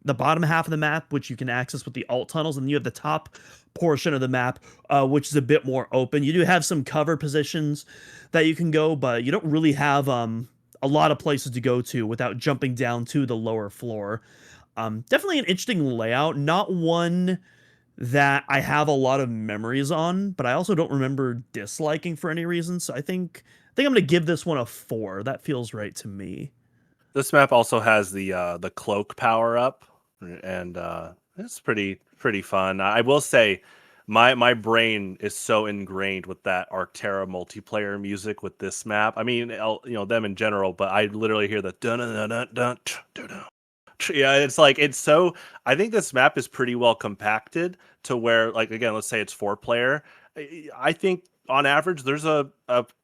half of the map, which you can access with the alt tunnels, and then you have the top portion of the map, which is a bit more open. You do have some cover positions that you can go, but you don't really have a lot of places to go to without jumping down to the lower floor. Definitely an interesting layout, not one that I have a lot of memories on, but I also don't remember disliking for any reason. So I think I'm gonna give this one a 4. That feels right to me. This map also has the cloak power up, and it's pretty fun. I will say, my brain is so ingrained with that Arctera multiplayer music with this map. I mean, them in general, but I literally hear the dun dun dun dun dun dun. Yeah, it's like it's so. I think this map is pretty well compacted to where, like, again, let's say it's 4 player. I think on average there's a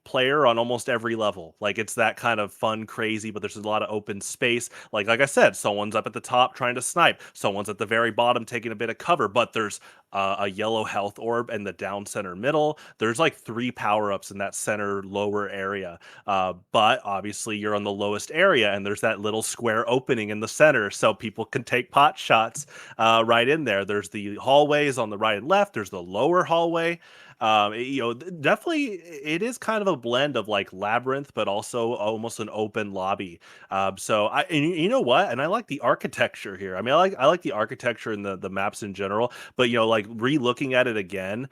player on almost every level. Like it's that kind of fun, crazy, but there's a lot of open space. Like I said, someone's up at the top trying to snipe, someone's at the very bottom taking a bit of cover, but there's a yellow health orb in the down center middle. There's like 3 power-ups in that center lower area. But obviously you're on the lowest area and there's that little square opening in the center so people can take pot shots right in there. There's the hallways on the right and left. There's the lower hallway. Definitely it is kind of a blend of like labyrinth, but also almost an open lobby. So and you know what? And I like the architecture here. I mean, I like the architecture and the maps in general, but like re-looking at it again,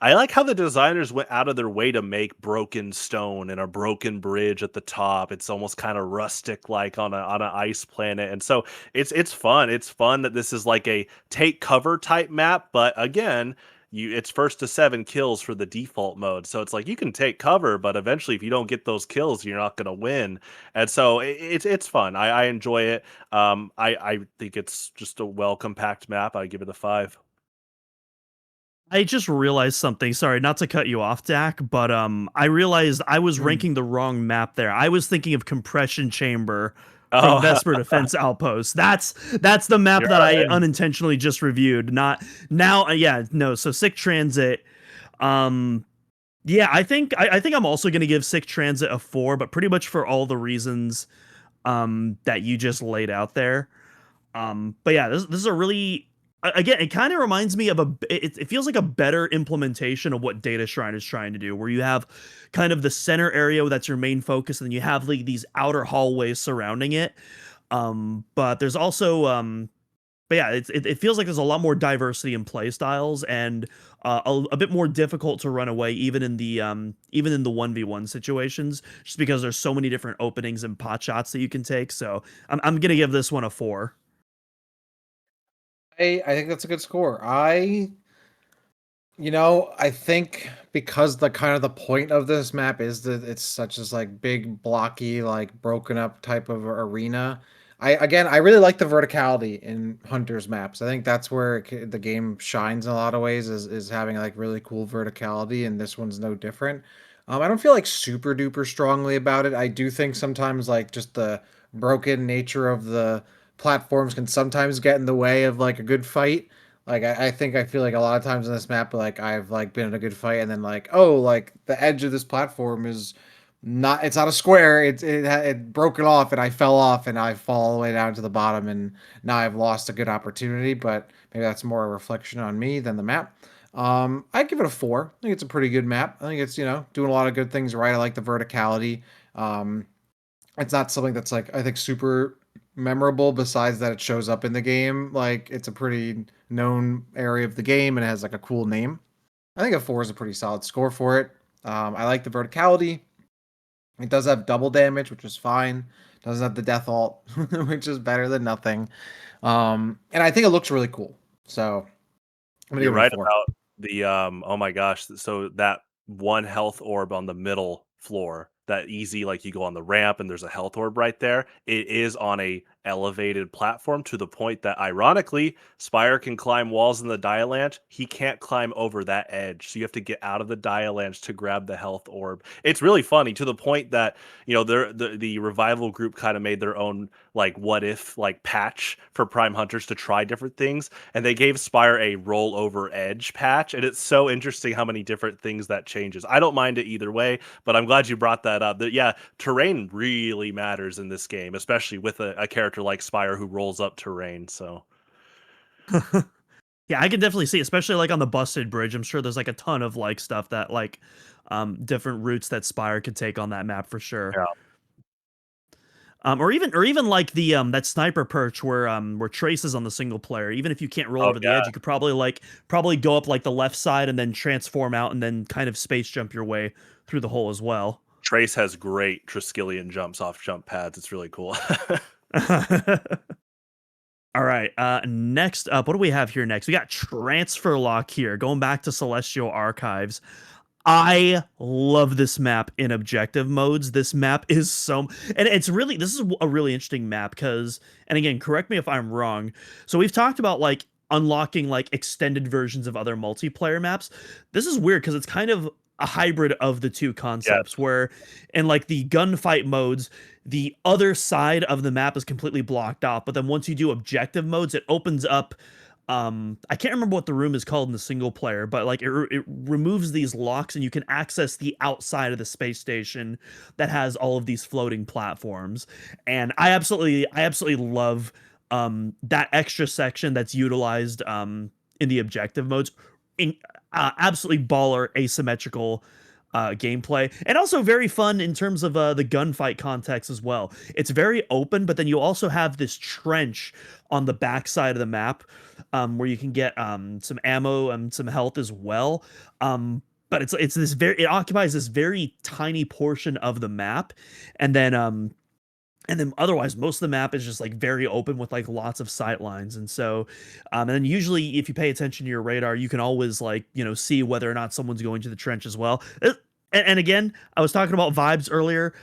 I like how the designers went out of their way to make broken stone and a broken bridge at the top. It's almost kind of rustic, like on an ice planet, and so it's fun. It's fun that this is like a take cover type map, but again, it's first to 7 kills for the default mode. So it's like you can take cover, but eventually, if you don't get those kills, you're not going to win. And so it's fun. I enjoy it. I think it's just a well compact map. I give it a 5. I just realized something. Sorry, not to cut you off, Dak, but I realized I was Hmm. ranking the wrong map there. I was thinking of Compression Chamber from Oh, Vesper Defense Outpost. That's the map you're that I right. unintentionally just reviewed. Not now. Yeah, no. So Sick Transit. Um, yeah, I think I'm also gonna give Sick Transit a 4, but pretty much for all the reasons that you just laid out there. But yeah, this is a really again, it kind of reminds me of it feels like a better implementation of what Data Shrine is trying to do, where you have kind of the center area that's your main focus, and then you have like these outer hallways surrounding it. But there's also but yeah, it feels like there's a lot more diversity in play styles and a bit more difficult to run away even in the 1v1 situations, just because there's so many different openings and pot shots that you can take. So I'm gonna give this one a 4. I think that's a good score. I think because the kind of the point of this map is that it's such as like big, blocky, like broken up type of arena. I really like the verticality in Hunter's maps. I think that's where the game shines in a lot of ways is having like really cool verticality, and this one's no different. I don't feel like super duper strongly about it. I do think sometimes like just the broken nature of the platforms can sometimes get in the way of like a good fight. Like I think I feel like a lot of times in this map, like I've like been in a good fight, and then like oh, like the edge of this platform is not. It's not a square. It broke it off, and I fell off, and I fall all the way down to the bottom, and now I've lost a good opportunity. But maybe that's more a reflection on me than the map. I give it a 4. I think it's a pretty good map. I think it's doing a lot of good things right. I like the verticality. Um, it's not something that's like I think super memorable besides that it shows up in the game. Like it's a pretty known area of the game and it has like a cool name. I think a 4 is a pretty solid score for it. I like the verticality. It does have double damage, which is fine. Doesn't have the death alt, which is better than nothing. And I think it looks really cool. So I'm gonna You're give it a right 4. about the oh my gosh, so that one health orb on the middle floor, that easy like you go on the ramp and there's a health orb right there. It is on a elevated platform to the point that ironically, Spire can climb walls in the Dialange. He can't climb over that edge. So you have to get out of the Dialange to grab the health orb. It's really funny to the point that, the revival group kind of made their own like what if like patch for Prime Hunters to try different things, and they gave Spire a rollover edge patch, and it's so interesting how many different things that changes. I don't mind it either way, but I'm glad you brought that up. That yeah, terrain really matters in this game, especially with a character like Spire who rolls up terrain. So Yeah, I can definitely see, especially like on the busted bridge. I'm sure there's like a ton of like stuff that like different routes that Spire could take on that map for sure. yeah. Or even like the that sniper perch where Trace is on the single player. Even if you can't roll Oh over the edge, yeah, you could probably go up like the left side and then transform out and then kind of space jump your way through the hole as well. Trace has great Triskelion jumps off jump pads. It's really cool. All right. Next up, what do we have here next? We got Transfer Lock here, going back to Celestial Archives. I love this map in objective modes. This map is and this is a really interesting map because, and again, correct me if I'm wrong. So we've talked about like unlocking like extended versions of other multiplayer maps. This is weird because it's kind of a hybrid of the two Yeah, concepts where in like the gunfight modes, the other side of the map is completely blocked off. But then once you do objective modes, it opens up I can't remember what the room is called in the single player, but like it removes these locks and you can access the outside of the space station that has all of these floating platforms. And I absolutely love that extra section that's utilized in the objective modes. In, Absolutely baller asymmetrical gameplay, and also very fun in terms of the gunfight context as well. It's very open, but then you also have this trench on the backside of the map where you can get some ammo and some health as well. But it occupies this very tiny portion of the map, and then otherwise most of the map is just like very open with like lots of sight lines. And so and then usually if you pay attention to your radar, you can always like see whether or not someone's going to the trench as well. And again, I was talking about vibes earlier.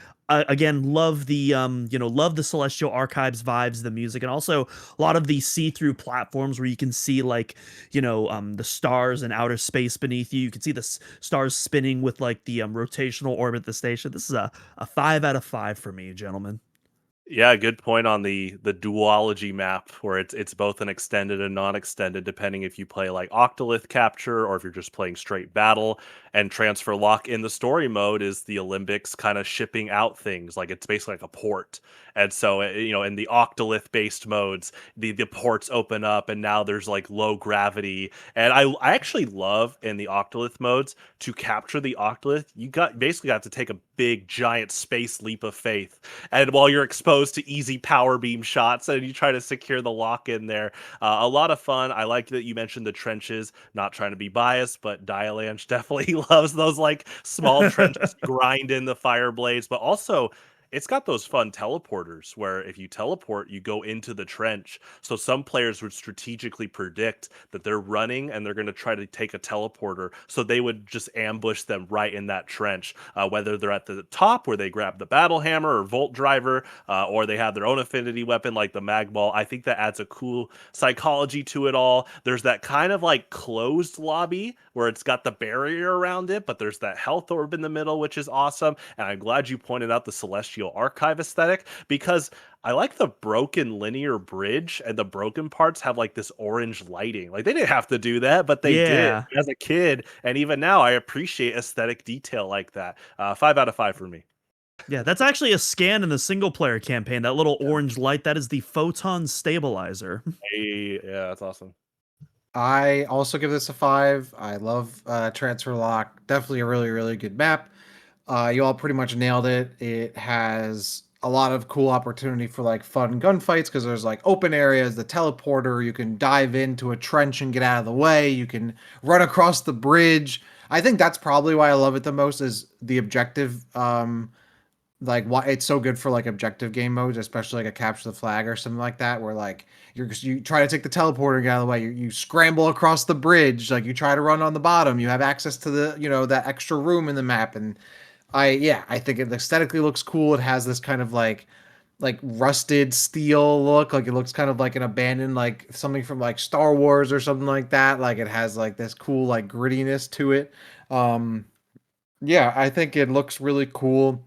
again, love the love the Celestial Archives vibes, the music, and also a lot of the see-through platforms where you can see like the stars and outer space beneath you. You can see the stars spinning with like the rotational orbit of the station. This is a 5 out of 5 for me, gentlemen. Yeah, good point on the duology map where it's both an extended and non-extended, depending if you play like Octolith Capture or if you're just playing straight battle. And Transfer Lock in the story mode is the Olympics kind of shipping out things, like it's basically like a port. And so in the Octolith based modes, the ports open up, and now there's like low gravity. And I actually love in the Octolith modes to capture the Octolith. You basically got to take a big giant space leap of faith, and while you're exposed to easy power beam shots and you try to secure the lock in there, a lot of fun. I like that you mentioned the trenches. Not trying to be biased, but Dialange definitely loves those like small trenches to grind in the fire blades. But also, it's got those fun teleporters where if you teleport, you go into the trench. So some players would strategically predict that they're running and they're going to try to take a teleporter. So they would just ambush them right in that trench, whether they're at the top where they grab the battle hammer or volt driver, or they have their own affinity weapon like the mag ball. I think that adds a cool psychology to it all. There's that kind of like closed lobby where it's got the barrier around it, but there's that health orb in the middle, which is awesome. And I'm glad you pointed out the Celestial Archive aesthetic, because I like the broken linear bridge, and the broken parts have like this orange lighting. Like they didn't have to do that, but they did Yeah. as a kid. And even now, I appreciate aesthetic detail like that. 5 out of 5 for me. Yeah, that's actually a scan in the single player campaign. That little orange light, that is the photon stabilizer. Hey, yeah, that's awesome. I also give this a 5. I love Transfer Lock. Definitely a really, really good map. You all pretty much nailed it. It has a lot of cool opportunity for like fun gunfights because there's like open areas, the teleporter, you can dive into a trench and get out of the way, you can run across the bridge. I think that's probably why I love it the most is the objective like why it's so good for like objective game modes, especially like a capture the flag or something like that, where like you try to take the teleporter and get out of the way, you scramble across the bridge, like you try to run on the bottom, you have access to the that extra room in the map, and I think it aesthetically looks cool. It has this kind of like rusted steel look, like it looks kind of like an abandoned like something from like Star Wars or something like that. Like it has like this cool like grittiness to it. Um, yeah, I think it looks really cool.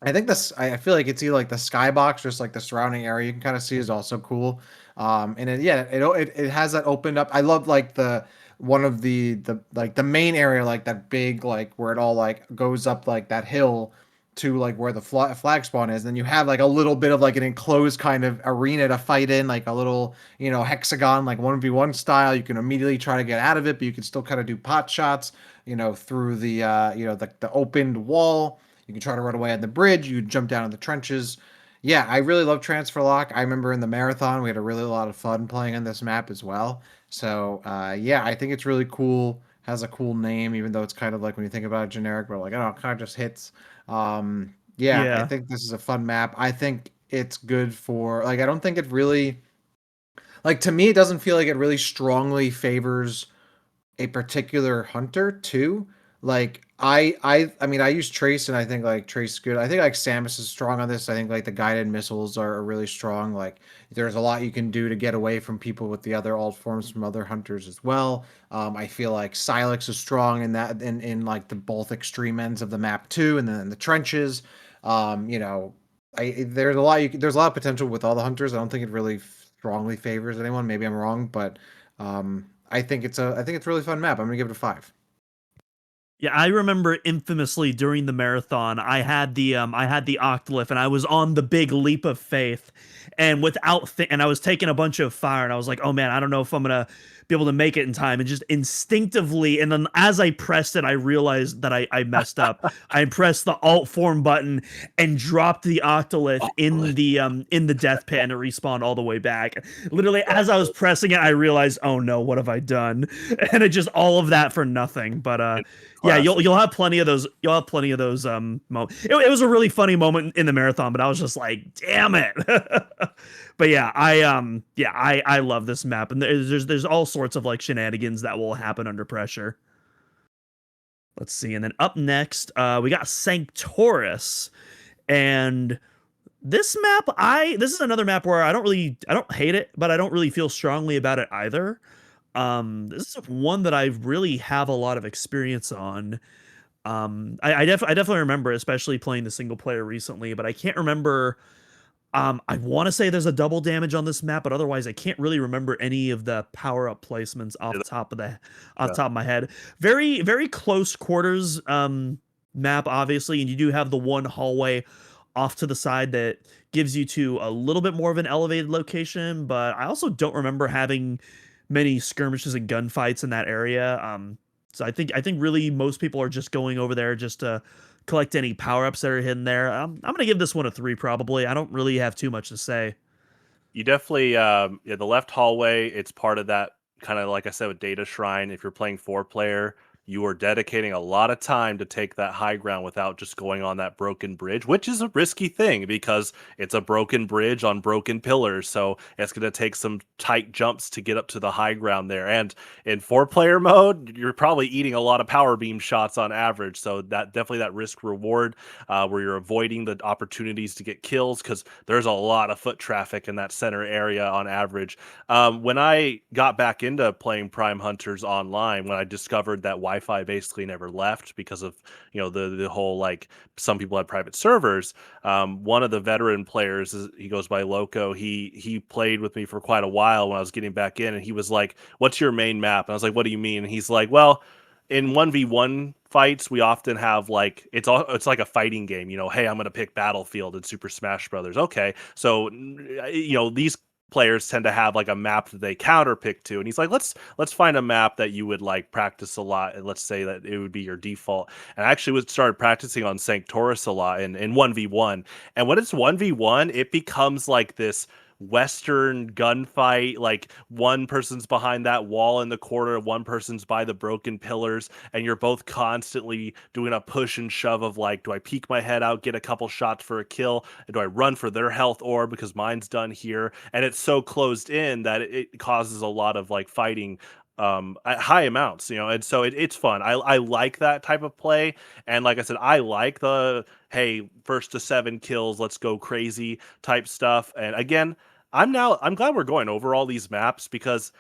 I think this. I feel like it's either like the skybox, just like the surrounding area you can kind of see is also cool. And it has that opened up. I love like the one of the like the main area, like that big like where it all like goes up like that hill to like where the flag spawn is. Then you have like a little bit of like an enclosed kind of arena to fight in, like a little hexagon, like 1v1 style. You can immediately try to get out of it, but you can still kind of do pot shots, through the the opened wall. You can try to run away on the bridge. You can jump down in the trenches. Yeah, I really love Transfer Lock. I remember in the marathon we had a really lot of fun playing on this map as well. So yeah, I think it's really cool. Has a cool name, even though it's kind of like when you think about it generic, but like I don't know, it kind of just hits. Yeah, I Yeah. think this is a fun map. I think it's good for like I don't think it really like to me it doesn't feel like it really strongly favors a particular hunter too. Like I mean I use Trace and I think like Trace is good. I think like Samus is strong on this. I think like the guided missiles are really strong. Like there's a lot you can do to get away from people with the other alt forms from other hunters as well. I feel like Silex is strong in that in like the both extreme ends of the map too, and then in the trenches. You know, there's a lot there's a lot of potential with all the hunters. I don't think it really strongly favors anyone. Maybe I'm wrong, but I think it's a really fun map. I'm gonna give it a 5. Yeah, I remember infamously during the marathon, I had the Octolith and I was on the big leap of faith, and and I was taking a bunch of fire, and I was like, "Oh man, I don't know if I'm going to be able to make it in time." And just instinctively, and then as I pressed it, I realized that I messed up. I pressed the alt form button and dropped the Octolith in the death pit, and it respawned all the way back. Literally as I was pressing it, I realized, "Oh no, what have I done?" And it just all of that for nothing. But yeah, Classic. you'll have plenty of those. You'll have plenty of those. It was a really funny moment in the marathon, but I was just like, damn it. But yeah, I love this map, and there's all sorts of like shenanigans that will happen under pressure. Let's see, and then up next, we got Sanctoris. And this map, this is another map where I don't hate it, but I don't really feel strongly about it either. This is one that I really have a lot of experience on. I definitely remember, especially playing the single player recently, but I can't remember. I want to say there's a double damage on this map, but otherwise I can't really remember any of the power up placements off Yeah. the top of my head. Very, very close quarters map, obviously, and you do have the one hallway off to the side that gives you to a little bit more of an elevated location, but I also don't remember having many skirmishes and gunfights in that area. So I think really most people are just going over there just to collect any power ups that are hidden there. I'm gonna give this one a 3 probably. I don't really have too much to say. You definitely, yeah, the left hallway, it's part of that kind of like I said with Data Shrine. If you're playing 4 player, you are dedicating a lot of time to take that high ground without just going on that broken bridge, which is a risky thing because it's a broken bridge on broken pillars. So it's going to take some tight jumps to get up to the high ground there. And in 4 player mode, you're probably eating a lot of power beam shots on average. So that definitely that risk reward where you're avoiding the opportunities to get kills because there's a lot of foot traffic in that center area on average. When I got back into playing Prime Hunters online, when I discovered that Wi-Fi basically never left because of the whole like some people had private servers. One of the veteran players, he goes by Loco. He played with me for quite a while when I was getting back in, and he was like, "What's your main map?" And I was like, "What do you mean?" And he's like, "Well, in 1v1 fights, we often have like it's like a fighting game. Hey, I'm gonna pick Battlefield in Super Smash Brothers. Okay, so these players tend to have like a map that they counter pick to, and he's like, let's find a map that you would like practice a lot, and let's say that it would be your default. And I actually started practicing on Sanctoris a lot in 1v1, and when it's 1v1, it becomes like this Western gunfight, like one person's behind that wall in the corner, one person's by the broken pillars, and you're both constantly doing a push and shove of like, do I peek my head out, get a couple shots for a kill, and do I run for their health orb because mine's done here? And it's so closed in that it causes a lot of like fighting at high amounts, and so it's fun. I like that type of play, and like I said, I like the hey, first to 7 kills, let's go crazy type stuff. And again, I'm glad we're going over all these maps because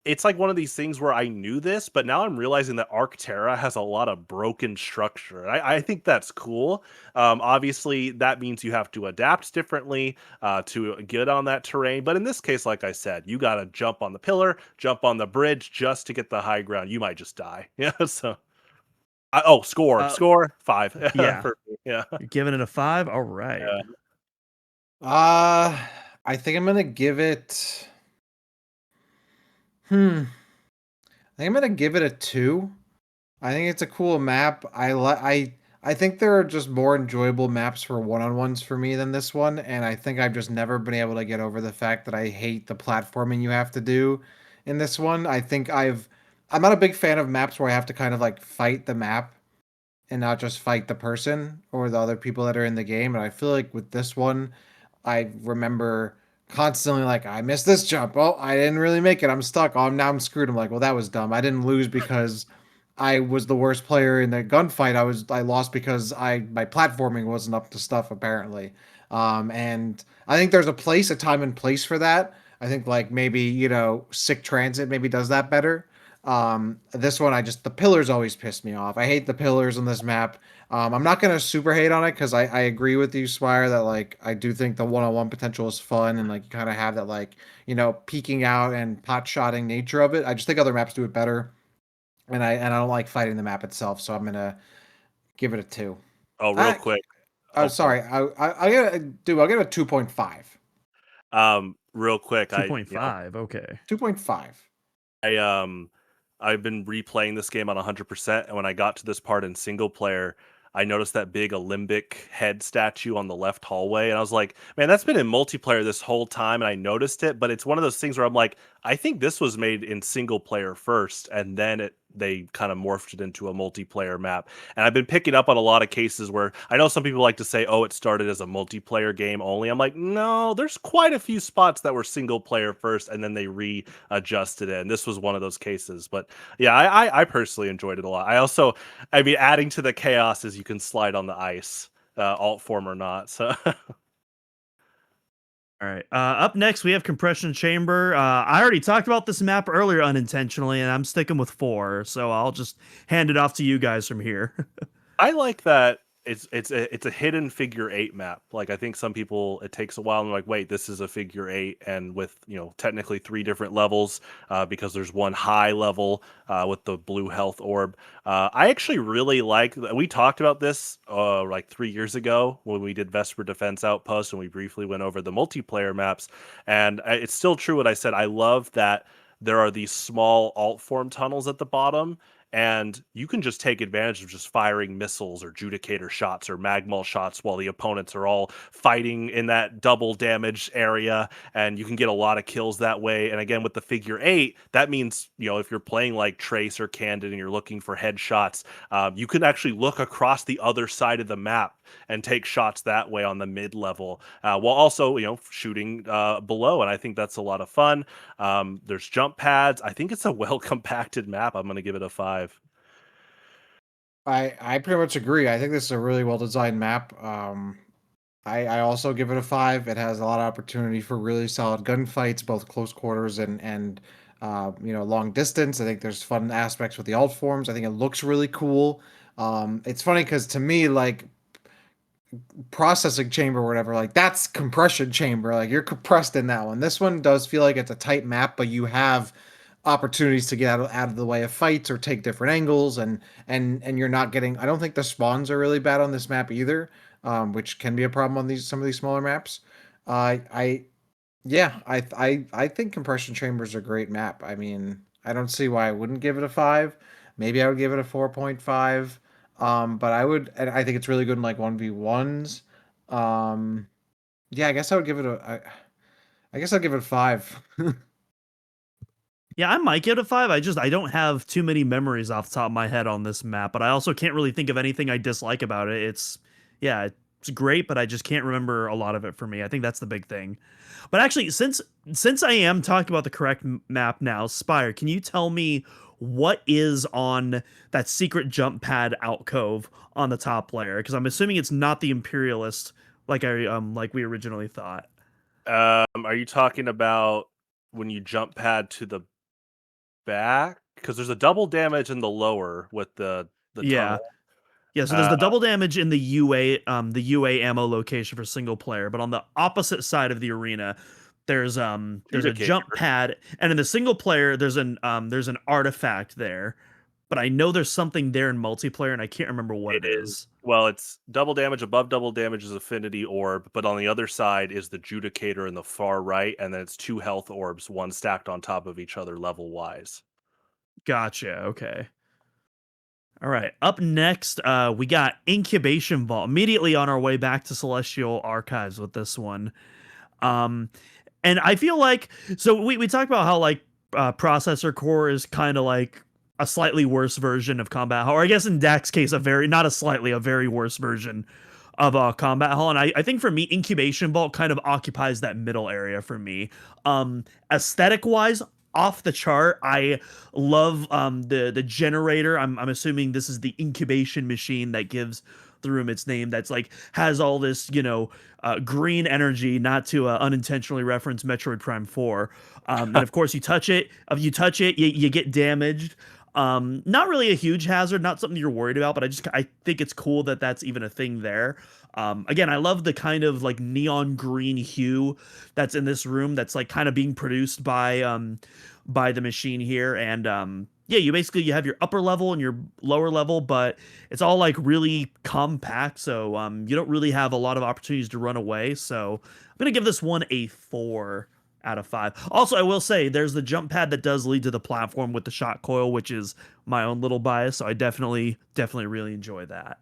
it's like one of these things where I knew this, but now I'm realizing that Arcterra has a lot of broken structure. I think that's cool. Obviously, that means you have to adapt differently to get on that terrain. But in this case, like I said, you got to jump on the pillar, jump on the bridge just to get the high ground. You might just die. Yeah. So, Uh, score 5 yeah, for me. Yeah. you're giving it a 5. All right. Yeah. I think I'm gonna give it. Hmm. I think I'm gonna give it a 2. I think it's a cool map. I think there are just more enjoyable maps for one-on-ones for me than this one, and I think I've just never been able to get over the fact that I hate the platforming you have to do in this one. I'm not a big fan of maps where I have to kind of like fight the map and not just fight the person or the other people that are in the game. And I feel like with this one, I remember constantly like, I missed this jump. Oh, I didn't really make it. I'm stuck. Oh, now I'm screwed. I'm like, well, that was dumb. I didn't lose because I was the worst player in the gunfight. I lost because my platforming wasn't up to stuff apparently. And I think there's a time and place for that. I think like maybe Sick Transit maybe does that better. This one the pillars always piss me off. I hate the pillars on this map. I'm not gonna super hate on it because I agree with you, Spire, that like I do think the one-on-one potential is fun and like you kind of have that like peeking out and pot shotting nature of it. I just think other maps do it better, and I don't like fighting the map itself, so I'm gonna give it a 2. Oh, real I quick. oh Oh, sorry. sorry, I'll give it a 2.5. Real quick, 2.5. Okay. 2.5. I I've been replaying this game on 100%, and when I got to this part in single player, I noticed that big Olympic head statue on the left hallway, and I was like, "Man, that's been in multiplayer this whole time," and I noticed it. But it's one of those things where I'm like, I think this was made in single player first, and then they kind of morphed it into a multiplayer map. And I've been picking up on a lot of cases where I know some people like to say, "Oh, it started as a multiplayer game only." I'm like, no, there's quite a few spots that were single player first, and then they readjusted it, and this was one of those cases. But yeah, I personally enjoyed it a lot. I mean, adding to the chaos is you can slide on the ice. alt form or not. So All right. Up next, we have Compression Chamber. I already talked about this map earlier unintentionally, and I'm sticking with 4. So I'll just hand it off to you guys from here. I like that it's a hidden figure eight map. Like I think some people it takes a while and they're like, wait, this is a figure eight, and with technically 3 different levels because there's one high level with the blue health orb. I actually really like. We talked about this like 3 years ago when we did Vesper Defense Outpost and we briefly went over the multiplayer maps, and it's still true what I said. I love that there are these small alt form tunnels at the bottom, and you can just take advantage of just firing missiles or judicator shots or magmal shots while the opponents are all fighting in that double damage area, and you can get a lot of kills that way. And again, with the figure eight, that means if you're playing like Trace or Candid and you're looking for headshots, you can actually look across the other side of the map and take shots that way on the mid level, while also shooting below. And I think that's a lot of fun. There's jump pads. I think it's a well compacted map. I'm going to give it a 5. I pretty much agree. I think this is a really well designed map. I also give it a 5. It has a lot of opportunity for really solid gunfights, both close quarters and long distance. I think there's fun aspects with the alt forms. I think it looks really cool. It's funny because to me, like processing chamber or whatever, like that's compression chamber. Like you're compressed in that one. This one does feel like it's a tight map, but you have opportunities to get out of the way of fights or take different angles, and you're not getting. I don't think the spawns are really bad on this map either, which can be a problem on some of these smaller maps. I Yeah, I think compression chambers are a great map. I mean, I don't see why I wouldn't give it a 5. Maybe I would give it a 4.5. But and I think it's really good in like 1v1s. Um, yeah, I guess I would give it I guess I'll give it a 5. Yeah, I might give it a 5. I don't have too many memories off the top of my head on this map, but I also can't really think of anything I dislike about it. It's great, but I just can't remember a lot of it for me. I think that's the big thing. But actually, since I am talking about the correct map now, Spire, can you tell me what is on that secret jump pad alcove on the top layer? Because I'm assuming it's not the Imperialist like we originally thought. Are you talking about when you jump pad to the back? Because there's a double damage in the lower with the Yeah. tunnel. Yeah, so there's Uh, the double damage in the UA ammo location for single player, but on the opposite side of the arena, there's a jump Judicator. pad, and in the single player there's an artifact there, but I know there's something there in multiplayer, and I can't remember what It it is. is. Well, it's double damage. Above double damage is Affinity Orb, but on the other side is the Judicator in the far right, and then it's 2 health orbs, one stacked on top of each other level wise. Gotcha. Okay. All right. Up next, we got Incubation Vault. Immediately on our way back to Celestial Archives with this one. Um, and I feel like we talked about how like processor core is kind of like a slightly worse version of combat hall, or I guess in Dak's case a very worse version of combat hall. And I think for me, Incubation Vault kind of occupies that middle area for me. Aesthetic wise, off the chart. I love the generator. I'm assuming this is the incubation machine that gives the room its name, that's like has all this green energy, not to unintentionally reference Metroid Prime 4. And of course you touch it, you get damaged. Not really a huge hazard, not something you're worried about, but I think it's cool that that's even a thing there. Again, I love the kind of like neon green hue that's in this room, that's like kind of being produced by the machine here. And yeah, you have your upper level and your lower level, but it's all like really compact, so you don't really have a lot of opportunities to run away. So I'm gonna give this one a 4 out of 5. Also, I will say there's the jump pad that does lead to the platform with the shot coil, which is my own little bias, so I definitely really enjoy that.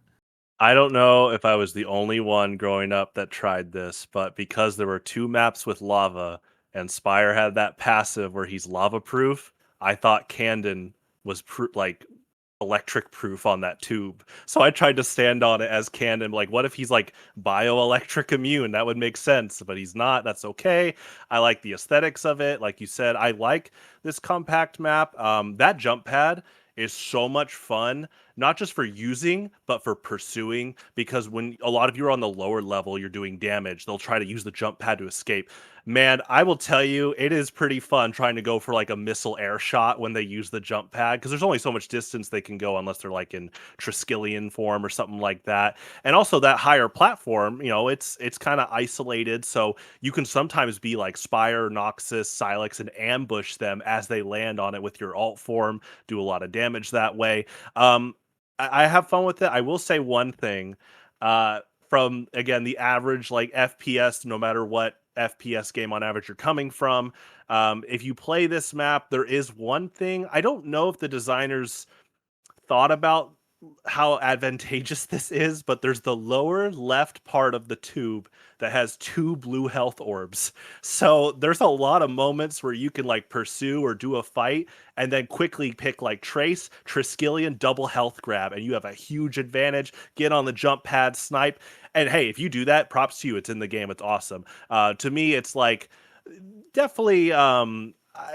I don't know if I was the only one growing up that tried this, but because there were 2 maps with lava and Spire had that passive where he's lava proof, I thought Candon was like electric proof on that tube. So I tried to stand on it as Candon. Like, what if he's like bioelectric immune? That would make sense, but he's not. That's okay. I like the aesthetics of it. Like you said, I like this compact map. That jump pad is so much fun not just for using, but for pursuing. Because when a lot of you are on the lower level, you're doing damage, they'll try to use the jump pad to escape. Man, I will tell you, it is pretty fun trying to go for like a missile air shot when they use the jump pad, because there's only so much distance they can go unless they're like in Triskelion form or something like that. And also that higher platform, it's kind of isolated, so you can sometimes be like Spire, Noxus, Silex, and ambush them as they land on it with your alt form, do a lot of damage that way. I have fun with it. I will say one thing. From again the average like FPS, no matter what FPS game on average you're coming from, if you play this map, there is one thing. I don't know if the designers thought about how advantageous this is, but there's the lower left part of the tube that has 2 blue health orbs. So there's a lot of moments where you can like pursue or do a fight and then quickly pick like Trace, Triskelion, double health grab, and you have a huge advantage. Get on the jump pad, snipe. And hey, if you do that, props to you. It's in the game. It's awesome. To me, it's like definitely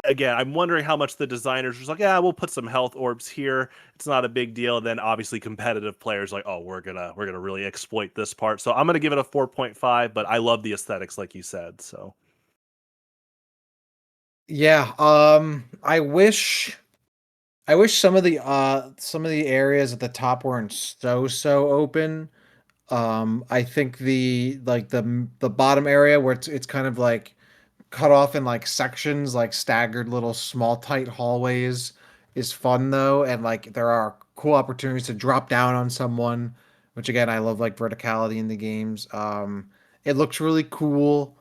again, I'm wondering how much the designers was like, yeah, we'll put some health orbs here. It's not a big deal. And then obviously competitive players like, oh, we're gonna really exploit this part. So I'm gonna give it a 4.5, but I love the aesthetics, like you said. So Yeah, I wish some of the areas at the top weren't so open. I think the bottom area where it's kind of like cut off in like sections, like staggered little small tight hallways is fun though, and like there are cool opportunities to drop down on someone, which again I love like verticality in the games. It looks really cool.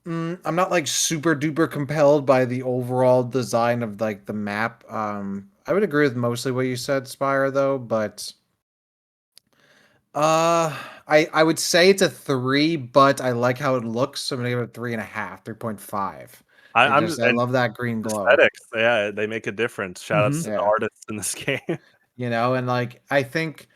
I'm not like super duper compelled by the overall design of like the map. I would agree with mostly what you said, Spire, though, but I would say it's a 3, but I like how it looks, so I'm gonna give it a 3.5, 3.5. I'm just I and love that green glow. aesthetics, yeah, they make a difference. Shout outs Hmm. to the Yeah, artists in this game. and like I think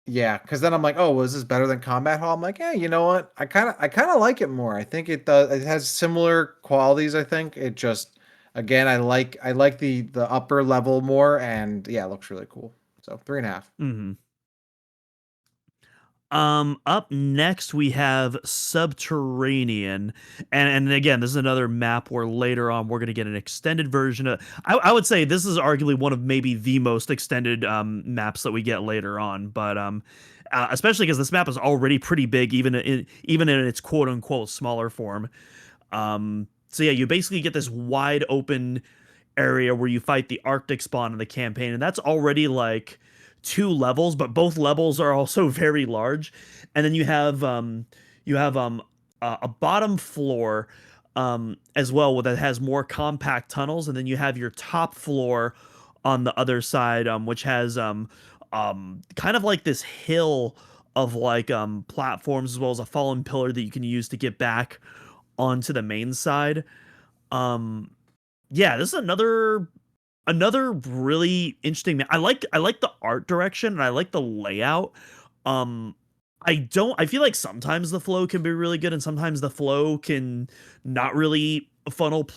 yeah, because then I'm like, oh, was this better than Combat Hall? I'm like, yeah, you know what? I kind of like it more. I think it does. It has similar qualities. I think it just again, I like the upper level more, and yeah, it looks really cool. So 3.5. Hmm. Up next we have Subterranean, and again, this is another map where later on we're going to get an extended version of. I would say this is arguably one of maybe the most extended maps that we get later on, but especially because this map is already pretty big, even in its quote unquote smaller form. So yeah, you basically get this wide open area where you fight the Arctic spawn in the campaign, and that's already like 2 levels, but both levels are also very large. And then you have a bottom floor as well that has more compact tunnels, and then you have your top floor on the other side, which has kind of like this hill of like platforms as well as a fallen pillar that you can use to get back onto the main side. Um yeah, this is another really interesting I like the art direction and I like the layout. Um I feel like sometimes the flow can be really good and sometimes the flow can not really funnel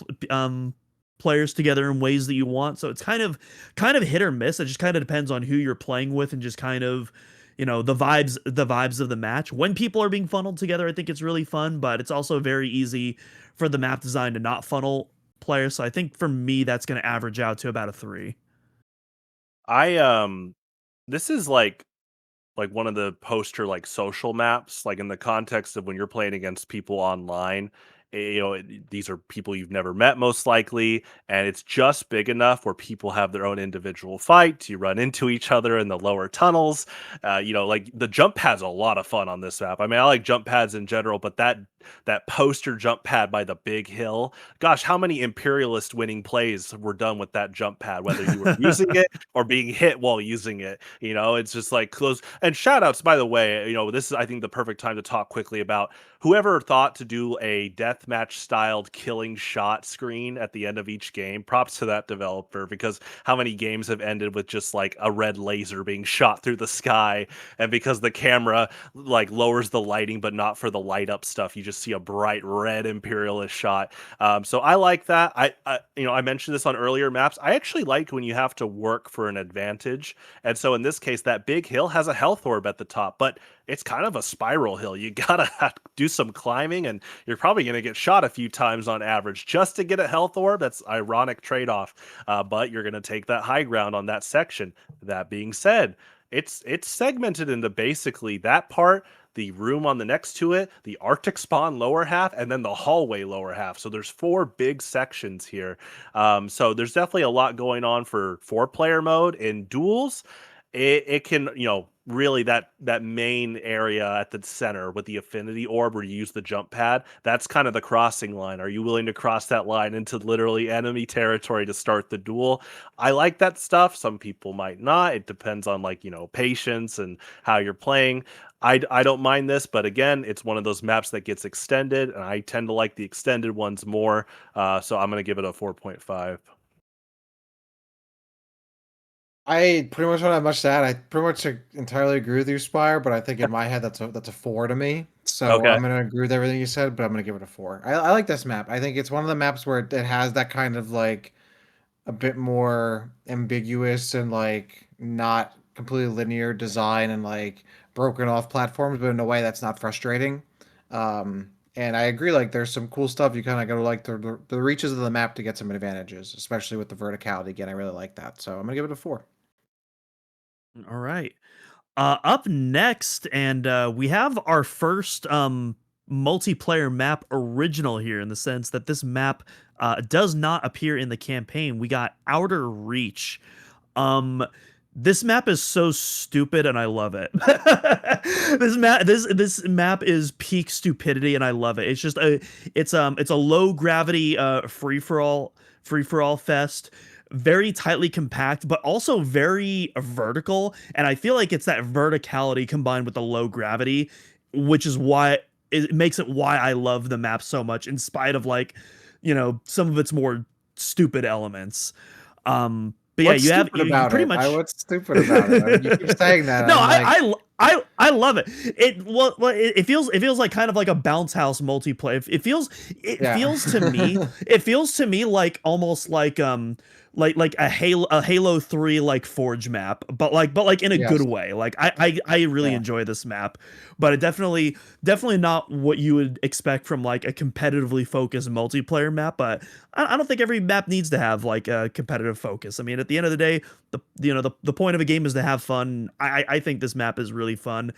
players together in ways that you want. So it's kind of hit or miss. It just kind of depends on who you're playing with and just kind of the vibes of the match. When people are being funneled together, I think it's really fun, but it's also very easy for the map design to not funnel players. So I think for me that's going to average out to about a 3. I this is like one of the poster like social maps, like in the context of when you're playing against people online. These are people you've never met most likely, and it's just big enough where people have their own individual fights. You run into each other in the lower tunnels. Like the jump pad's a lot of fun on this map. I mean, I like jump pads in general, but that poster jump pad by the big hill, gosh, how many imperialist winning plays were done with that jump pad, whether you were using it or being hit while using it. It's just like close. And shout outs, by the way, this is, I think, the perfect time to talk quickly about whoever thought to do a death deathmatch styled killing shot screen at the end of each game. Props to that developer, because how many games have ended with just like a red laser being shot through the sky, and because the camera like lowers the lighting but not for the light up stuff, you just see a bright red imperialist shot. So I like that. I mentioned this on earlier maps. I actually like when you have to work for an advantage, and so in this case, that big hill has a health orb at the top, but it's kind of a spiral hill. You gotta do some climbing, and you're probably gonna get shot a few times on average just to get a health orb. That's ironic trade off, but you're gonna take that high ground on that section. That being said, it's segmented into basically that part, the room on the next to it, the Arctic spawn lower half, and then the hallway lower half. So there's 4 big sections here. So there's definitely a lot going on for 4-player mode. In duels, it can, really that main area at the center with the affinity orb where you use the jump pad, that's kind of the crossing line. Are you willing to cross that line into literally enemy territory to start the duel? I like that stuff. Some people might not. It depends on patience and how you're playing. I don't mind this, but again, it's one of those maps that gets extended, and I tend to like the extended ones more. So I'm going to give it a 4.5. I pretty much don't have much to add. I pretty much entirely agree with you, Spire, but I think in my head that's a 4 to me. So Okay. I'm gonna agree with everything you said, but I'm gonna give it a 4. I like this map. I think it's one of the maps where it has that kind of like a bit more ambiguous and like not completely linear design and like broken off platforms, but in a way that's not frustrating. And I agree, like there's some cool stuff. You kind of go like the reaches of the map to get some advantages, especially with the verticality. Again, I really like that. So I'm gonna give it a 4. All right. Up next, and we have our first multiplayer map original here, in the sense that this map does not appear in the campaign. We got Outer Reach. Um, this map is so stupid, and I love it. This map is peak stupidity, and I love it. It's a low gravity free for all fest, very tightly compact, but also very vertical. And I feel like it's that verticality combined with the low gravity, which is why it makes it why I love the map so much, in spite of some of its more stupid elements. But yeah, What's you have stupid you about pretty it? much What's stupid about it? I mean, you keep saying that. no, I'm like, I love it. It feels like kind of like a bounce house multiplayer. It yeah. feels to me it feels to me like almost like a Halo 3 like Forge map, but in a good Yes. way. Like I really Yeah. enjoy this map, but it definitely not what you would expect from like a competitively focused multiplayer map. But I don't think every map needs to have like a competitive focus. I mean, at the end of the day, the point of a game is to have fun. I think this map is really fun.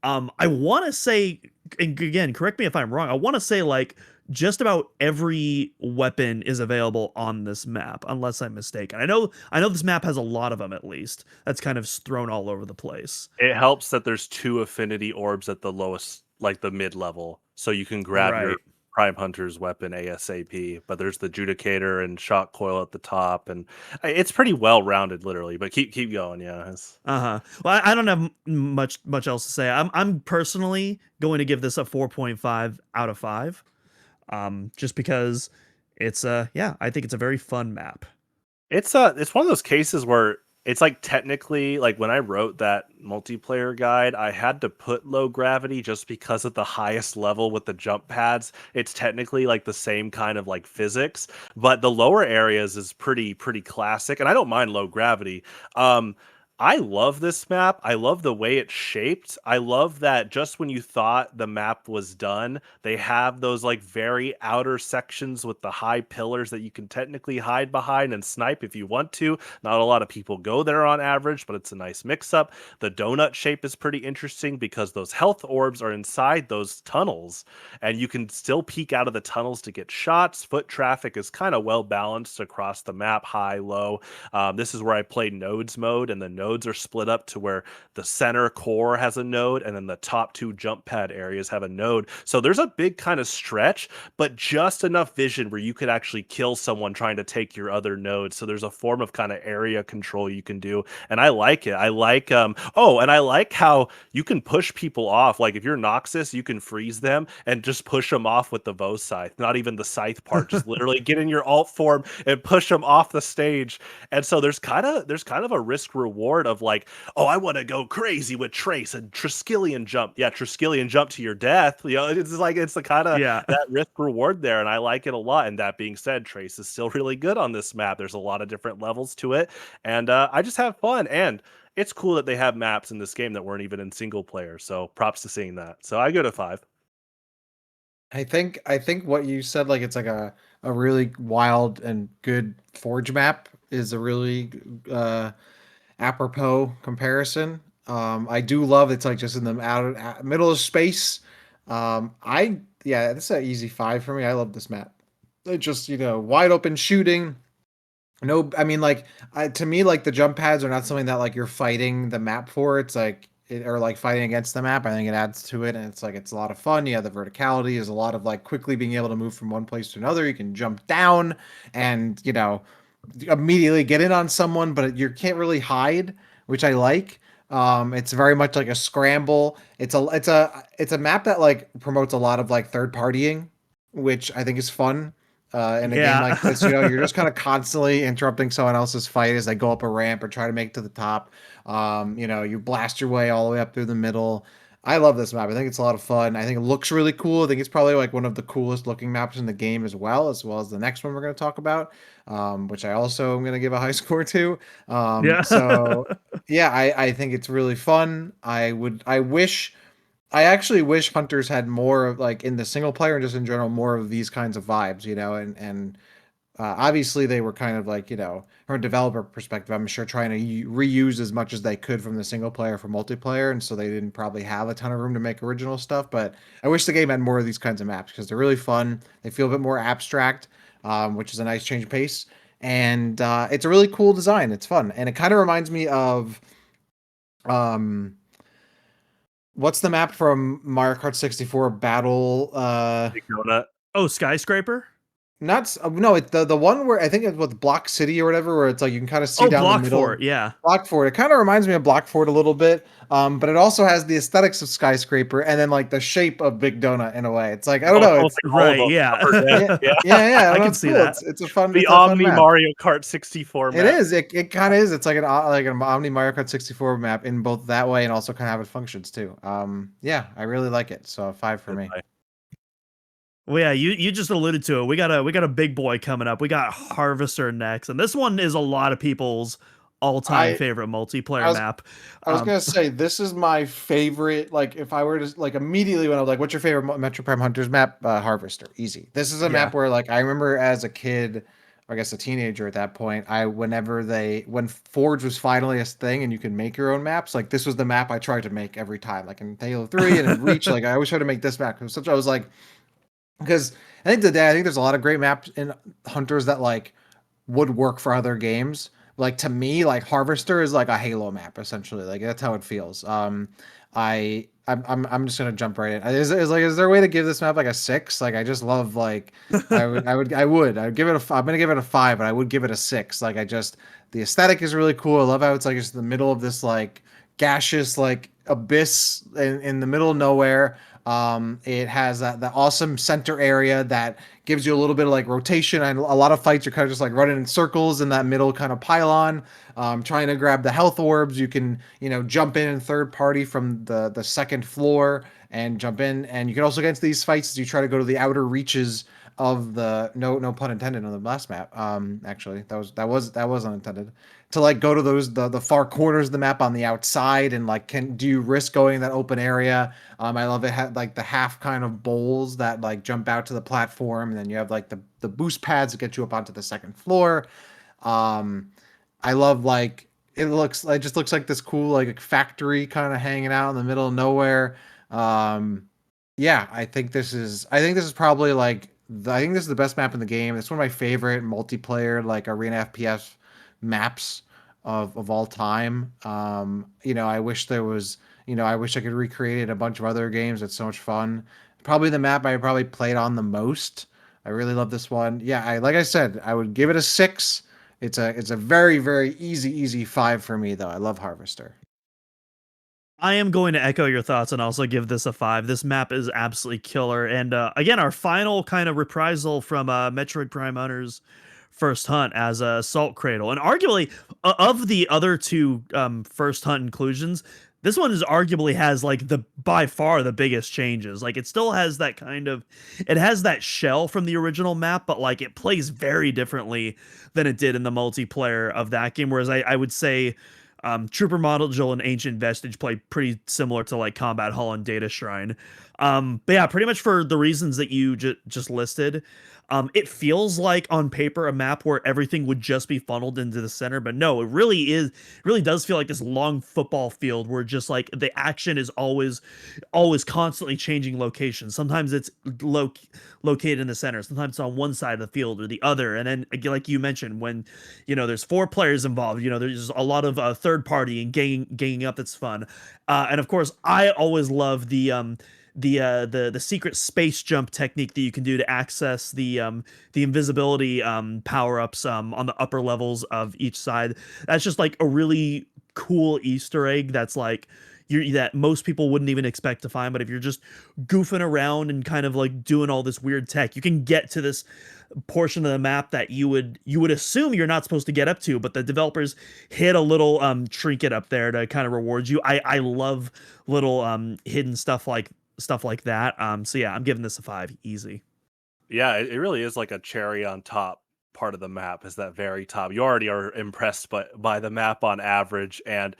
I want to say, and again, correct me if I'm wrong. I want to say like just about every weapon is available on this map, unless I'm mistaken. I know this map has a lot of them, at least. That's kind of thrown all over the place. It helps that there's 2 affinity orbs at the lowest, like the mid level, so you can grab your Right. Prime Hunter's weapon ASAP. But there's the Judicator and Shock Coil at the top, and it's pretty well rounded, literally. But keep going, yeah. Uh-huh. Well, I don't have much else to say. I'm personally going to give this a 4.5 out of 5. Just because yeah, I think it's a very fun map. It's one of those cases where it's like technically like when I wrote that multiplayer guide, I had to put low gravity just because at the highest level with the jump pads, it's technically like the same kind of like physics, but the lower areas is pretty classic, and I don't mind low gravity. I love this map. I love the way it's shaped. I love that just when you thought the map was done, they have those like very outer sections with the high pillars that you can technically hide behind and snipe if you want to. Not a lot of people go there on average, but it's a nice mix up. The donut shape is pretty interesting because those health orbs are inside those tunnels, and you can still peek out of the tunnels to get shots. Foot traffic is kind of well balanced across the map, high, low. This is where I played nodes mode, and the nodes nodes are split up to where the center core has a node and then the top two jump pad areas have a node. So there's a big kind of stretch, but just enough vision where you could actually kill someone trying to take your other node. So there's a form of kind of area control you can do. And I like it. I like and I like how you can push people off. Like if you're Noxus, you can freeze them and just push them off with the Vo scythe. Not even the scythe part, just literally get in your alt form and push them off the stage. And so there's kind of a risk reward of like, oh, I want to go crazy with Trace and Triskelion jump. Yeah, Triskelion jump to your death. You know, it's like it's the kind of Yeah. that risk reward there, and I like it a lot. And that being said, Trace is still really good on this map. There's a lot of different levels to it, and I just have fun. And it's cool that they have maps in this game that weren't even in single player. So props to seeing that. So I go to 5. I think what you said, like it's like a really wild and good Forge map, is a really apropos comparison. I do love it's like just in the middle of space. This is an easy 5 for me. I love this map. It just, wide open shooting. No, I mean, like, to me, like the jump pads are not something that like you're fighting the map for. It's like or like fighting against the map. I think it adds to it, and it's like it's a lot of fun. Yeah, the verticality is a lot of like quickly being able to move from one place to another. You can jump down and immediately get in on someone, but you can't really hide, which I like. It's very much like a scramble. It's a map that like promotes a lot of like third partying, which I think is fun. In a game like this, you're just kind of constantly interrupting someone else's fight as they go up a ramp or try to make it to the top. You blast your way all the way up through the middle. I love this map. I think it's a lot of fun. I think it looks really cool. I think it's probably like one of the coolest looking maps in the game as well as the next one we're going to talk about, which I also am going to give a high score to. Yeah. So yeah, I think it's really fun. I actually wish Hunters had more of like in the single player and just in general more of these kinds of vibes, and obviously they were kind of like, from a developer perspective, I'm sure trying to reuse as much as they could from the single player for multiplayer, and so they didn't probably have a ton of room to make original stuff. But I wish the game had more of these kinds of maps because they're really fun. They feel a bit more abstract, which is a nice change of pace, and it's a really cool design. It's fun, and it kind of reminds me of um what's the map from Mario Kart 64 Battle? Big donut. Oh, skyscraper. No, it's the one where I think it's with Block City or whatever, where it's like you can kind of see Oh, down the block middle. fort. Yeah. Block Fort. It kind of reminds me of Block Fort a little bit, but it also has the aesthetics of Skyscraper and then like the shape of Big Donut in a way. It's like I don't know. It's Right. Yeah. yeah. I know, can it's see cool. that. It's a fun. The It's a fun Omni map. Mario Kart 64 map. It is. It kind of is. It's like an Omni Mario Kart 64 map in both that way and also kind of how it functions too. Yeah, I really like it. So a 5 for me. Well, yeah, you just alluded to it. We got a big boy coming up. We got Harvester next, and this one is a lot of people's all-time favorite multiplayer map. I was gonna say this is my favorite. Like, if I were to like immediately when I was like, "What's your favorite Metroid Prime Hunters map?" Harvester, easy. This is a map where like I remember as a kid, or I guess a teenager at that point, when Forge was finally a thing and you can make your own maps, like this was the map I tried to make every time. Like in Halo 3 and in Reach, like I always tried to make this map. I was like, because I think there's a lot of great maps in Hunters that like would work for other games. Like to me, like Harvester is like a Halo map essentially. Like that's how it feels. I'm just gonna jump right in. Is there a way to give this map like a 6? Like I just love like I'd give it I'm gonna give it a 5, but I would give it a 6. Like the aesthetic is really cool. I love how it's like it's the middle of this like gaseous like abyss in the middle of nowhere. It has that awesome center area that gives you a little bit of like rotation. And a lot of fights, you're kind of just like running in circles in that middle kind of pylon, trying to grab the health orbs. You can, jump in third party from the second floor and jump in. And you can also get into these fights as you try to go to the outer reaches of the no pun intended on the last map. Actually, that was unintended, to like go to the far corners of the map on the outside, and like do you risk going in that open area? I love it had like the half kind of bowls that like jump out to the platform, and then you have like the boost pads that get you up onto the second floor. I love like it just looks like this cool like factory kind of hanging out in the middle of nowhere. Yeah, I think this is probably like I think this is the best map in the game. It's one of my favorite multiplayer like arena FPS maps. of all time. I wish there was, I wish I could recreate it in a bunch of other games. It's so much fun. Probably the map I probably played on the most. I really love this one. Yeah, like I said, I would give it a 6. It's a very, very easy 5 for me though. I love Harvester. I am going to echo your thoughts and also give this a 5. This map is absolutely killer. And again, our final kind of reprisal from Metroid Prime Hunters First Hunt as a Salt Cradle. And arguably, of the other two First Hunt inclusions, this one is arguably has like the by far the biggest changes. Like it still has that kind of, it has that shell from the original map, but like it plays very differently than it did in the multiplayer of that game. Whereas I would say Trooper Module and Ancient Vestige play pretty similar to like Combat Hall and Data Shrine. But yeah, pretty much for the reasons that you just listed. It feels like on paper a map where everything would just be funneled into the center, but no, it really does feel like this long football field where just like the action is always constantly changing locations. Sometimes it's located in the center, sometimes it's on one side of the field or the other. And then like you mentioned, when there's 4 players involved, there's a lot of third party and ganging up that's fun. And of course, I always love the secret space jump technique that you can do to access the invisibility power-ups on the upper levels of each side. That's just like a really cool Easter egg that's like that most people wouldn't even expect to find. But if you're just goofing around and kind of like doing all this weird tech, you can get to this portion of the map that you would assume you're not supposed to get up to, but the developers hid a little trinket up there to kind of reward you. I love little hidden stuff like that. So yeah, I'm giving this a 5, easy. Yeah, it really is like a cherry on top part of the map is that very top. You already are impressed by the map on average. And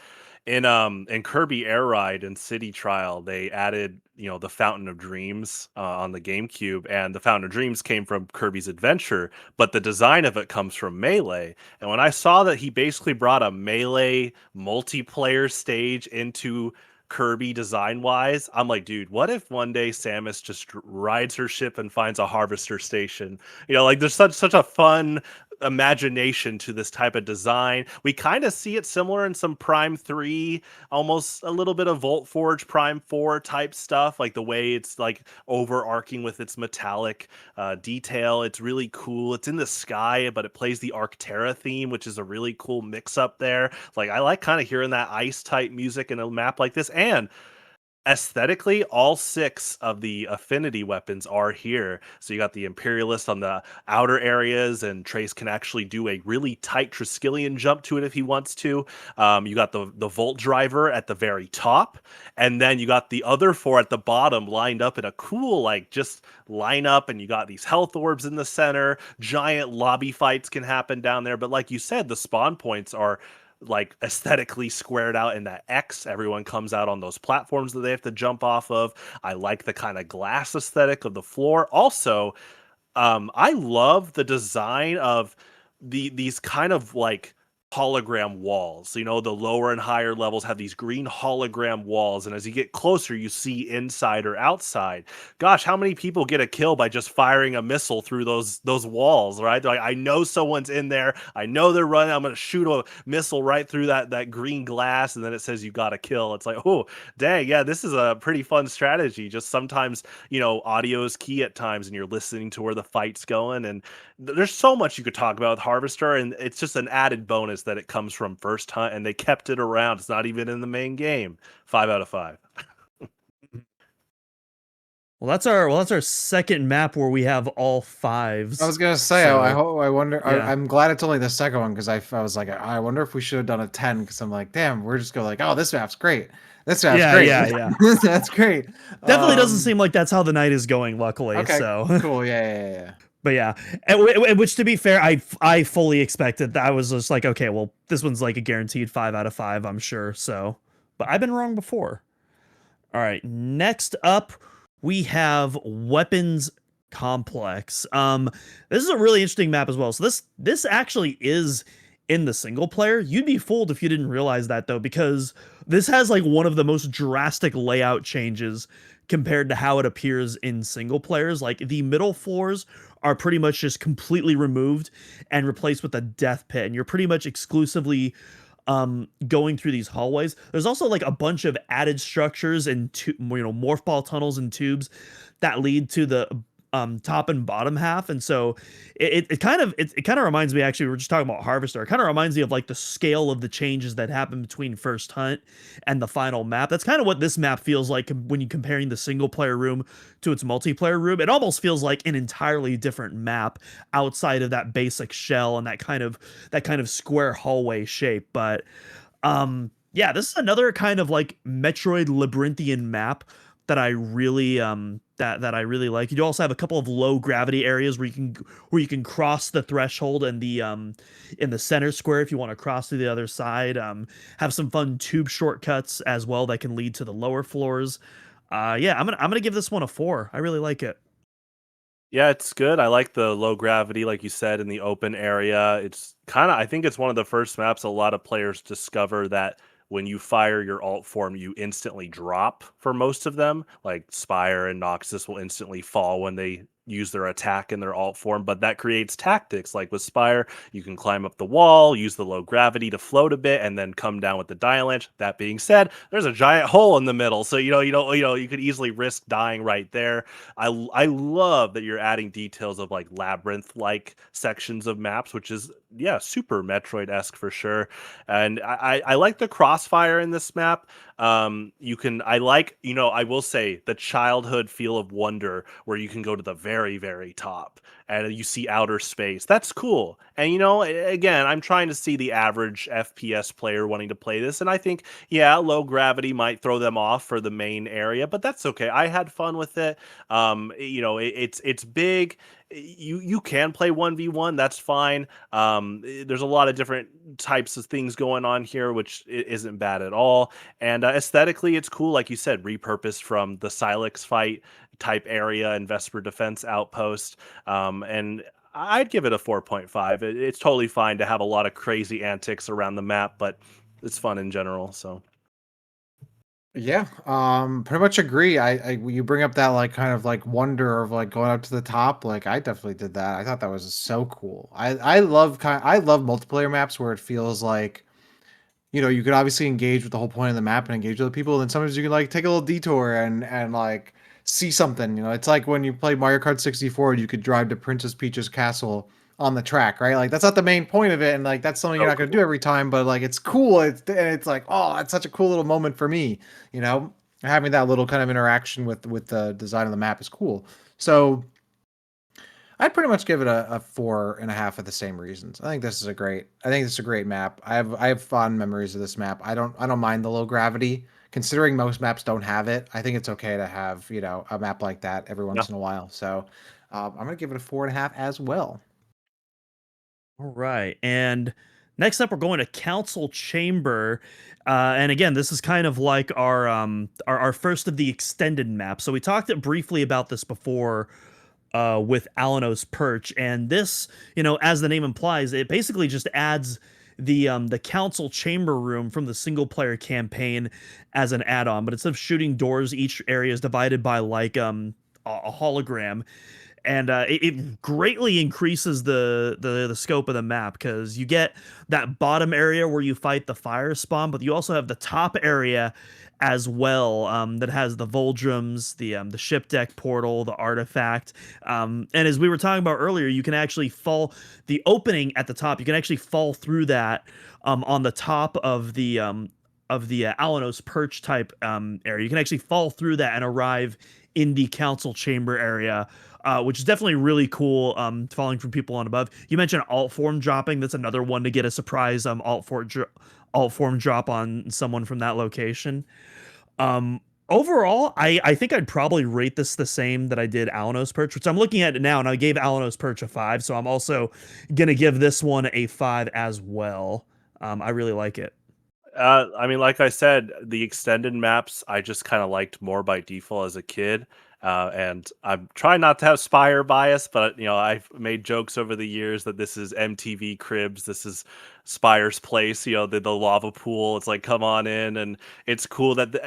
in Kirby Air Ride and City Trial, they added, the Fountain of Dreams on the GameCube, and the Fountain of Dreams came from Kirby's Adventure, but the design of it comes from Melee. And when I saw that he basically brought a Melee multiplayer stage into Kirby design wise, I'm like, dude, what if one day Samus just rides her ship and finds a harvester station? Like there's such a fun imagination to this type of design. We kind of see it similar in some Prime 3, almost a little bit of Volt Forge Prime 4 type stuff, like the way it's like overarching with its metallic detail. It's really cool. It's in the sky, but it plays the Arctera theme, which is a really cool mix up there. Like I like kind of hearing that ice type music in a map like this. And aesthetically, all 6 of the affinity weapons are here. So you got the Imperialist on the outer areas, and Trace can actually do a really tight Triskelion jump to it if he wants to. You got the Volt Driver at the very top, and then you got the other 4 at the bottom lined up in a cool, like, just line up, and you got these health orbs in the center. Giant lobby fights can happen down there, but like you said, the spawn points are like aesthetically squared out in that X. Everyone comes out on those platforms that they have to jump off of. I like the kind of glass aesthetic of the floor. Also, I love the design of these kind of like hologram walls. The lower and higher levels have these green hologram walls, and as you get closer, you see inside or outside. Gosh, how many people get a kill by just firing a missile through those walls, right? Like, I know someone's in there. I know they're running. I'm going to shoot a missile right through that green glass, and then it says you got a kill. It's like, oh, dang, yeah, this is a pretty fun strategy. Just sometimes, audio is key at times, and you're listening to where the fight's going, and there's so much you could talk about with Harvester, and it's just an added bonus that it comes from First Hunt, and they kept it around. It's not even in the main game. 5 out of 5. Well, that's our second map where we have all 5s. I was gonna say, So, I wonder. yeah. I'm glad it's only the second one because I was like, I wonder if we should have done a 10 because I'm like, damn, we're just going like, oh, this map's great. This map's great. Yeah. That's great. Definitely doesn't seem like that's how the night is going, luckily. Okay, So cool. Yeah. But yeah, and which to be fair, I fully expected that. I was just like, okay, well, this one's like a guaranteed 5 out of 5, I'm sure. So, but I've been wrong before. All right, next up we have Weapons Complex. This is a really interesting map as well. So this actually is in the single player. You'd be fooled if you didn't realize that though, because this has like one of the most drastic layout changes compared to how it appears in single players. Like the middle floors are pretty much just completely removed and replaced with a death pit, and you're pretty much exclusively going through these hallways. There's also like a bunch of added structures and morph ball tunnels and tubes that lead to the top and bottom half. And so it kind of it kind of reminds me, actually, we were just talking about Harvester. It kind of reminds me of like the scale of the changes that happen between first hunt and the final map. That's kind of what this map feels like when you comparing the single player room to its multiplayer room. It almost feels like an entirely different map outside of that basic shell and that kind of square hallway shape. But yeah, this is another kind of like Metroid labyrinthian map that I really that I really like. You also have a couple of low gravity areas where you can cross the threshold and the in the center square if you want to cross to the other side. Have some fun tube shortcuts as well that can lead to the lower floors. Yeah, I'm gonna give this one a 4. I really like it. Yeah, it's good. I like the low gravity, like you said, in the open area. It's kind of, I think it's one of the first maps a lot of players discover that when you fire your alt form, you instantly drop for most of them. Like Spire and Noxus will instantly fall when they use their attack in their alt form, but that creates tactics. Like with Spire, you can climb up the wall, use the low gravity to float a bit, and then come down with the die launch. That being said, there's a giant hole in the middle, so you could easily risk dying right there. I love that you're adding details of like labyrinth like sections of maps, which is yeah, super Metroid esque for sure. And I like the crossfire in this map. You can I like I will say the childhood feel of wonder where you can go to the very top and you see outer space. That's cool. And again, I'm trying to see the average FPS player wanting to play this, and I think yeah, low gravity might throw them off for the main area, but that's okay. I had fun with it. It's big. You can play 1v1, that's fine. There's a lot of different types of things going on here, which isn't bad at all. And aesthetically, it's cool, like you said, repurposed from the Silex fight type area and Vesper Defense Outpost. And I'd give it a 4.5. It's totally fine to have a lot of crazy antics around the map, but it's fun in general. So Yeah, pretty much agree. You bring up that like kind of like wonder of like going up to the top. Like I definitely did that. I thought that was so cool. I love multiplayer maps where it feels like you could obviously engage with the whole point of the map and engage with other people. And then sometimes you can like take a little detour and like see something. It's like when you play Mario Kart 64, you could drive to Princess Peach's castle on the track, right? Like that's not the main point of it, and like that's something you're so not going to do cool. every time. But like it's cool. It's like, oh, that's such a cool little moment for me. You know, having that little kind of interaction with the design of the map is cool. So I'd pretty much give it a 4.5 for the same reasons. I think this is a great map. I have fond memories of this map. I don't mind the low gravity. Considering most maps don't have it, I think it's okay to have, a map like that every Yeah. once in a while. So I'm gonna give it a 4.5 as well. All right. And next up, we're going to Council Chamber. And again, this is kind of like our first of the extended map. So we talked briefly about this before with Alinos Perch, and this, as the name implies, it basically just adds the council chamber room from the single player campaign as an add-on. But instead of shooting doors, each area is divided by like a hologram, and it greatly increases the scope of the map because you get that bottom area where you fight the fire spawn, but you also have the top area as well, that has the Voldrums, the ship deck portal, the artifact, and as we were talking about earlier, you can actually fall the opening at the top. You can actually fall through that on the top of the Alinos Perch type area. You can actually fall through that and arrive in the council chamber area, which is definitely really cool. Falling from people on above. You mentioned alt form dropping. That's another one to get a surprise alt form drop on someone from that location. Overall, I think I'd probably rate this the same that I did Alanos Perch, which I'm looking at it now, and I gave Alanos Perch a 5, so I'm also gonna give this one a 5 as well. I really like it. I mean, like I said, the extended maps I just kind of liked more by default as a kid. And I'm trying not to have Spire bias, but I've made jokes over the years that this is MTV Cribs, this is Spire's place. The lava pool. It's like, come on in, and it's cool that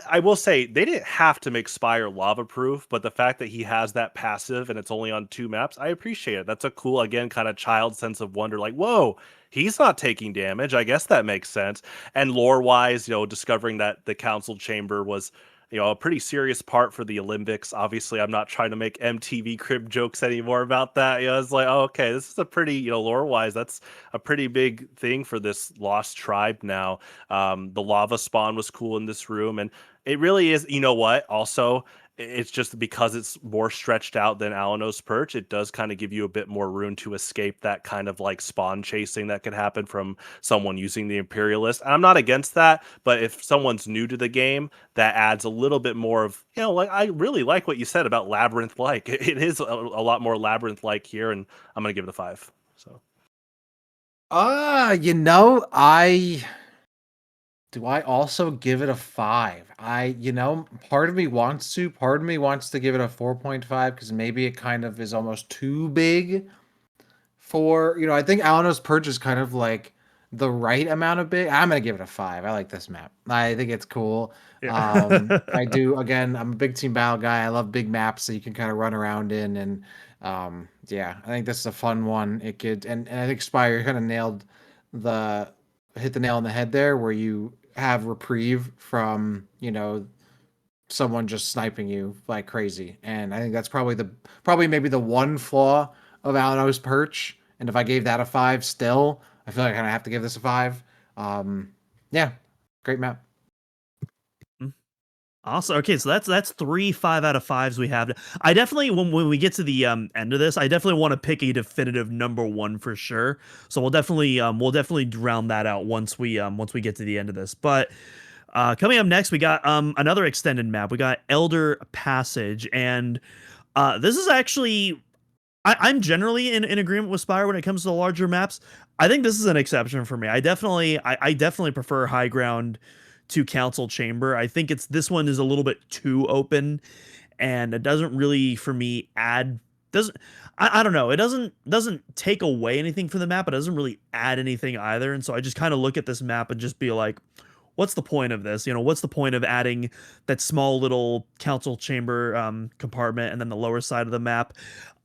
I will say they didn't have to make Spire lava proof, but the fact that he has that passive and it's only on 2 maps, I appreciate it. That's a cool, again, kind of child sense of wonder. Like, whoa, he's not taking damage. I guess that makes sense. And lore wise, discovering that the council chamber was, a pretty serious part for the Olympics. Obviously, I'm not trying to make MTV crib jokes anymore about that. It's like, oh, okay, this is a pretty, lore wise, that's a pretty big thing for this lost tribe now. The lava spawn was cool in this room, and it really is. You know what? Also, it's just because it's more stretched out than Alinos Perch, it does kind of give you a bit more room to escape that kind of like spawn chasing that could happen from someone using the Imperialist. And I'm not against that, but if someone's new to the game, that adds a little bit more of, like I really like what you said about labyrinth like. It is a lot more labyrinth like here, and I'm gonna give it a 5. So do I also give it a 5? Part of me wants to. Part of me wants to give it a 4.5 because maybe it kind of is almost too big for, I think Alinos Perch is kind of like the right amount of big. I'm gonna give it a 5. I like this map. I think it's cool. I do. Again, I'm a big team battle guy. I love big maps that you can kind of run around in, and yeah, I think this is a fun one. It could, and I think Spire kind of hit the nail on the head there, where you have reprieve from someone just sniping you like crazy, and I think that's probably maybe the one flaw of Alinos Perch. And if I gave that a 5, still I feel like I kind of have to give this a 5. Yeah, great map. Awesome. Okay, so that's 3 5 out of 5s we have. I definitely, when we get to the end of this, I definitely want to pick a definitive number 1 for sure. So we'll definitely round that out once we get to the end of this. But coming up next, we got another extended map. We got Elder Passage, and this is actually, I'm generally in agreement with Spire when it comes to the larger maps. I think this is an exception for me. I definitely prefer High Ground to Council Chamber. I think this one is a little bit too open, and it doesn't really, for me, doesn't I don't know. It doesn't take away anything from the map. It doesn't really add anything either. And so I just kind of look at this map and just be like, what's the point of this? What's the point of adding that small little council chamber compartment and then the lower side of the map?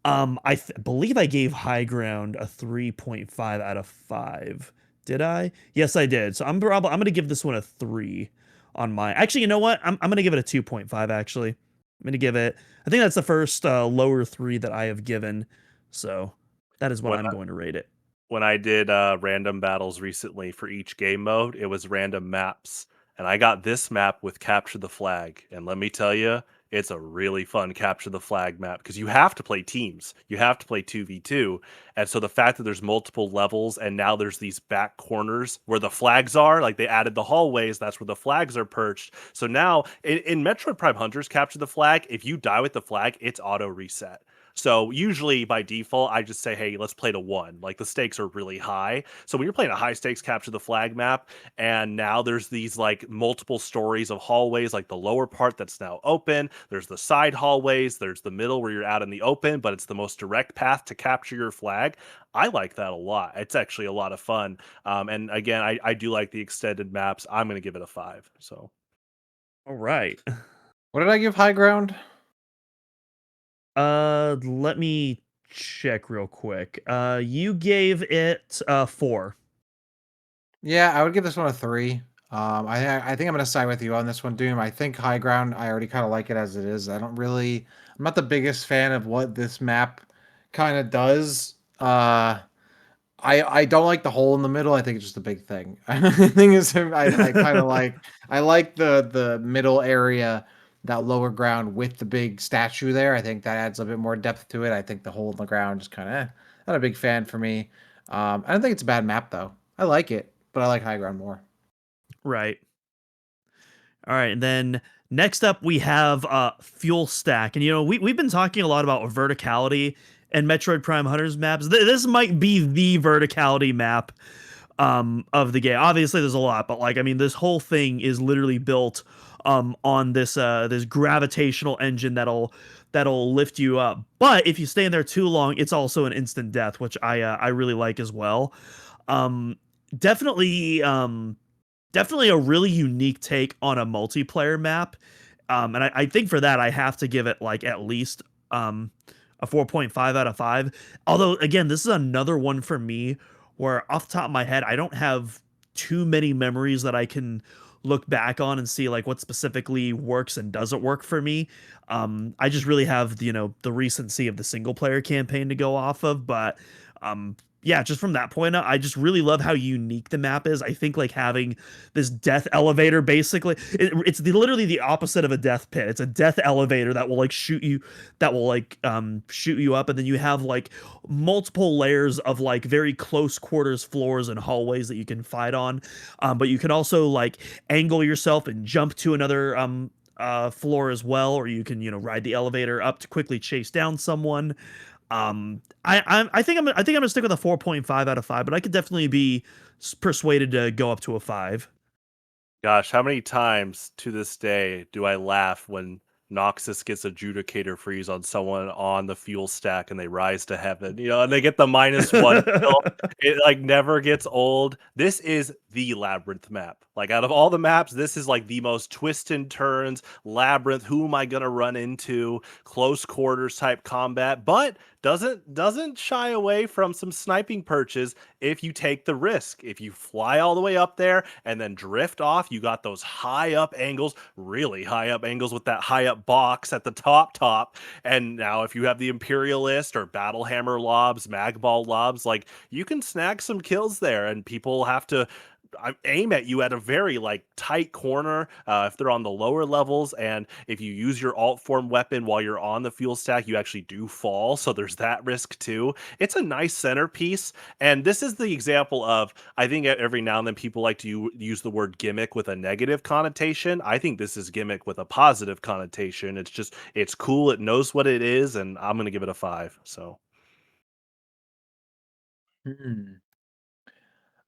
I believe I gave High Ground a 3.5 out of 5. Did I? Yes, I did. So I'm going to give this one a 3 on my. Actually, you know what? I'm going to give it a 2.5 actually. I'm going to give it, I think that's the first lower 3 that I have given. So that is what I'm going to rate it. When I did random battles recently for each game mode, it was random maps. And I got this map with Capture the Flag. And let me tell you, it's a really fun Capture the Flag map because you have to play teams. You have to play 2v2. And so the fact that there's multiple levels and now there's these back corners where the flags are, like they added the hallways, that's where the flags are perched. So now in Metroid Prime Hunters, Capture the Flag, if you die with the flag, it's auto reset. So usually by default, I just say, hey, let's play to 1. Like the stakes are really high. So when you're playing a high stakes Capture the Flag map, and now there's these like multiple stories of hallways, like the lower part that's now open. There's the side hallways. There's the middle where you're out in the open, but it's the most direct path to capture your flag. I like that a lot. It's actually a lot of fun. And again, I do like the extended maps. I'm going to give it a 5. So, all right. What did I give High Ground? Let me check real quick. You gave it 4. Yeah, I would give this one a 3. I think I'm gonna side with you on this one, Doom. I think High Ground, I already kind of like it as it is. I'm not the biggest fan of what this map kind of does. I don't like the hole in the middle. I think it's just a big thing. The thing is, I kind of I like the middle area, that lower ground with the big statue there. I think that adds a bit more depth to it. I think the hole in the ground just kind of not a big fan for me. I don't think it's a bad map though. I like it, but I like High Ground more. Right. All right, and then next up we have Fuel Stack. And we've been talking a lot about verticality and Metroid Prime Hunters maps. This might be the verticality map of the game. Obviously there's a lot, but this whole thing is literally built on this gravitational engine that'll lift you up. But if you stay in there too long, it's also an instant death, which I really like as well. Definitely a really unique take on a multiplayer map. And I think for that I have to give it at least a 4.5 out of 5. Although again, this is another one for me where off the top of my head, I don't have too many memories that I can look back on and see like what specifically works and doesn't work for me. I just really have the recency of the single player campaign to go off of, but yeah, just from that point, I just really love how unique the map is. I think like having this death elevator, basically, it's literally the opposite of a death pit. It's a death elevator that will like shoot you, that will like shoot you up, and then you have like multiple layers of like very close quarters floors and hallways that you can fight on. But you can also like angle yourself and jump to another floor as well, or you can ride the elevator up to quickly chase down someone. I think I think I'm gonna stick with a 4.5 out of 5, but I could definitely be persuaded to go up to a 5. Gosh, how many times to this day do I laugh when Noxus gets a Judicator freeze on someone on the fuel stack and they rise to heaven, and they get the -1 kill. It like never gets old. This is the labyrinth map. Like out of all the maps, this is like the most twist and turns, labyrinth, who am I gonna run into, close quarters type combat, but doesn't shy away from some sniping perches if you take the risk. If you fly all the way up there and then drift off, you got those high up angles, really high up angles with that high up box at the top. And now if you have the Imperialist or Battle Hammer lobs, Mag Ball lobs, like you can snag some kills there, and people have to aim at you at a very like tight corner if they're on the lower levels, and if you use your alt form weapon while you're on the fuel stack, you actually do fall, so there's that risk too. It's a nice centerpiece, and this is the example of, I think every now and then people like to use the word gimmick with a negative connotation. I think this is gimmick with a positive connotation. It's cool, it knows what it is, and I'm gonna give it a 5. So Hmm.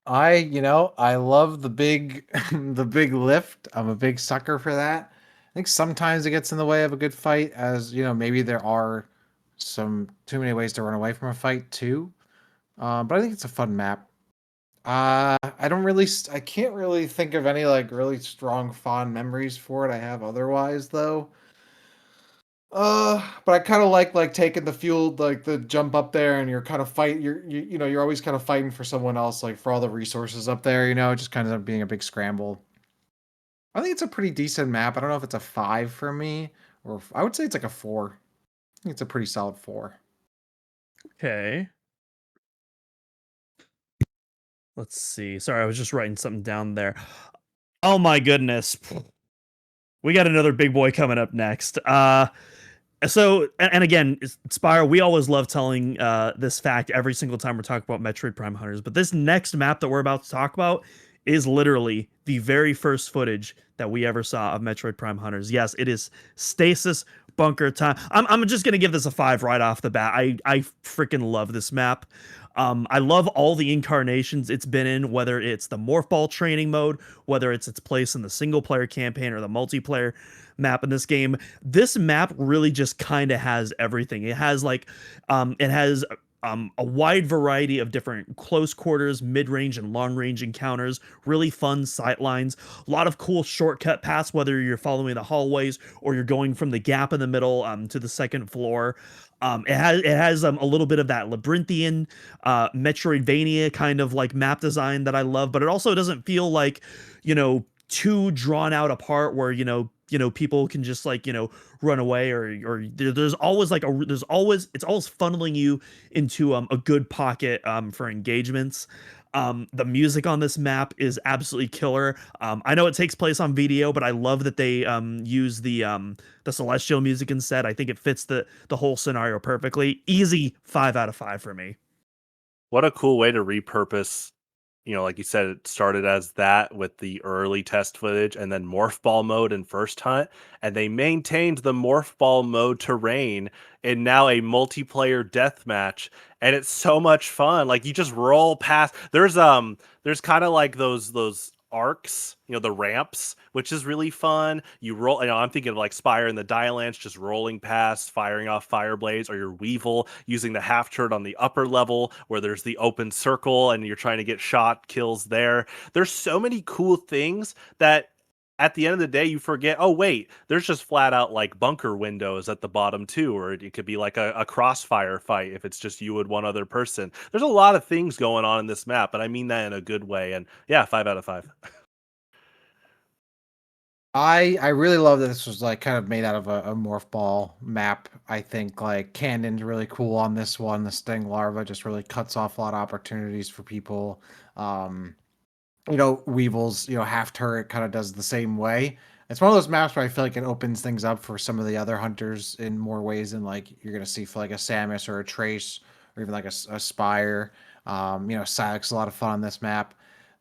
I love the big the big lift. I'm a big sucker for that. I think sometimes it gets in the way of a good fight, as maybe there are some too many ways to run away from a fight too. But I think it's a fun map. I can't really think of any like really strong fond memories for it. I have otherwise though. But I kind of like taking the fuel, like the jump up there, and you're kind of fight. You're always kind of fighting for someone else, like for all the resources up there. Just kind of being a big scramble. I think it's a pretty decent map. I don't know if it's a 5 for me, or I would say it's like a 4. I think it's a pretty solid 4. Okay. Let's see. Sorry, I was just writing something down there. Oh my goodness. We got another big boy coming up next. So and again, Spire, we always love telling this fact every single time we're talking about Metroid Prime Hunters, but this next map that we're about to talk about is literally the very first footage that we ever saw of Metroid Prime Hunters. Yes, it is Stasis Bunker Time. I'm just gonna give this a 5 right off the bat. I freaking love this map. I love all the incarnations it's been in, whether it's the Morph Ball training mode, whether it's its place in the single player campaign or the multiplayer map in this game. This map really just kind of has everything. It has a wide variety of different close quarters, mid-range, and long-range encounters, really fun sight lines, a lot of cool shortcut paths, whether you're following the hallways or you're going from the gap in the middle to the second floor. It has a little bit of that labyrinthian, Metroidvania kind of like map design that I love, but it also doesn't feel like, too drawn out apart where, people can just like, run away, or there's always like it's always funneling you into a good pocket for engagements. The music on this map is absolutely killer. I know it takes place on video, but I love that they use the celestial music instead. I think it fits the whole scenario perfectly. Easy 5 out of 5 for me. what a cool way to repurpose. Like you said, it started as that with the early test footage and then morph ball mode in first hunt. And they maintained the morph ball mode terrain in now a multiplayer deathmatch. And it's so much fun. Like you just roll past. There's kind of like those arcs, the ramps, which is really fun. You roll, I'm thinking of like Spire and the Dialance, just rolling past, firing off fire blades, or your Weevil using the half turn on the upper level where there's the open circle and you're trying to get shot kills there. There's so many cool things that at the end of the day, you forget, oh, wait, there's just flat out like bunker windows at the bottom too, or it could be like a crossfire fight if it's just you and one other person. There's a lot of things going on in this map, but I mean that in a good way. And yeah, 5 out of 5. I really love that this was like kind of made out of a morph ball map. I think like Cannon's really cool on this one. The Sting Larva just really cuts off a lot of opportunities for people. Um, Weevil's, half turret kind of does the same way. It's one of those maps where I feel like it opens things up for some of the other hunters in more ways than like you're gonna see for like a Samus or a Trace or even like a Spire. Silex's a lot of fun on this map.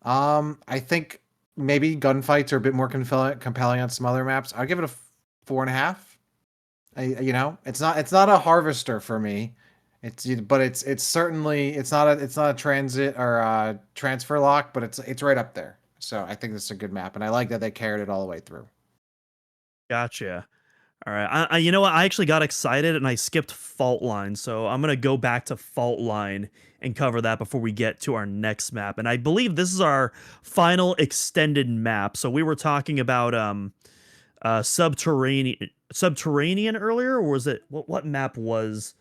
I think maybe gunfights are a bit more compelling on some other maps. I'll give it a 4.5. It's not a harvester for me. It's certainly it's not a transit or a transfer lock, but it's right up there. So I think this is a good map, and I like that they carried it all the way through. Gotcha. All right. You know what? I actually got excited and I skipped Fault Line, so I'm gonna go back to Fault Line and cover that before we get to our next map. And I believe this is our final extended map. So we were talking about subterranean earlier, or was it what map was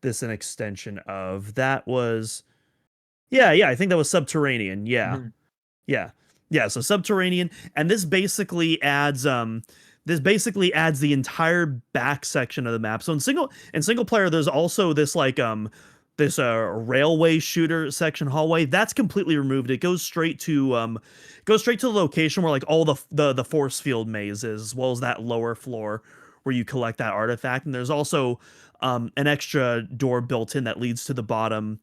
this an extension of? That was yeah, I think that was Subterranean. Yeah. Mhm. Yeah. Yeah, so Subterranean, and this basically adds the entire back section of the map. So in single player there's also this like this railway shooter section hallway. That's completely removed. It goes straight to the location where like all the force field maze is, as well as that lower floor where you collect that artifact. And there's also an extra door built in that leads to the bottom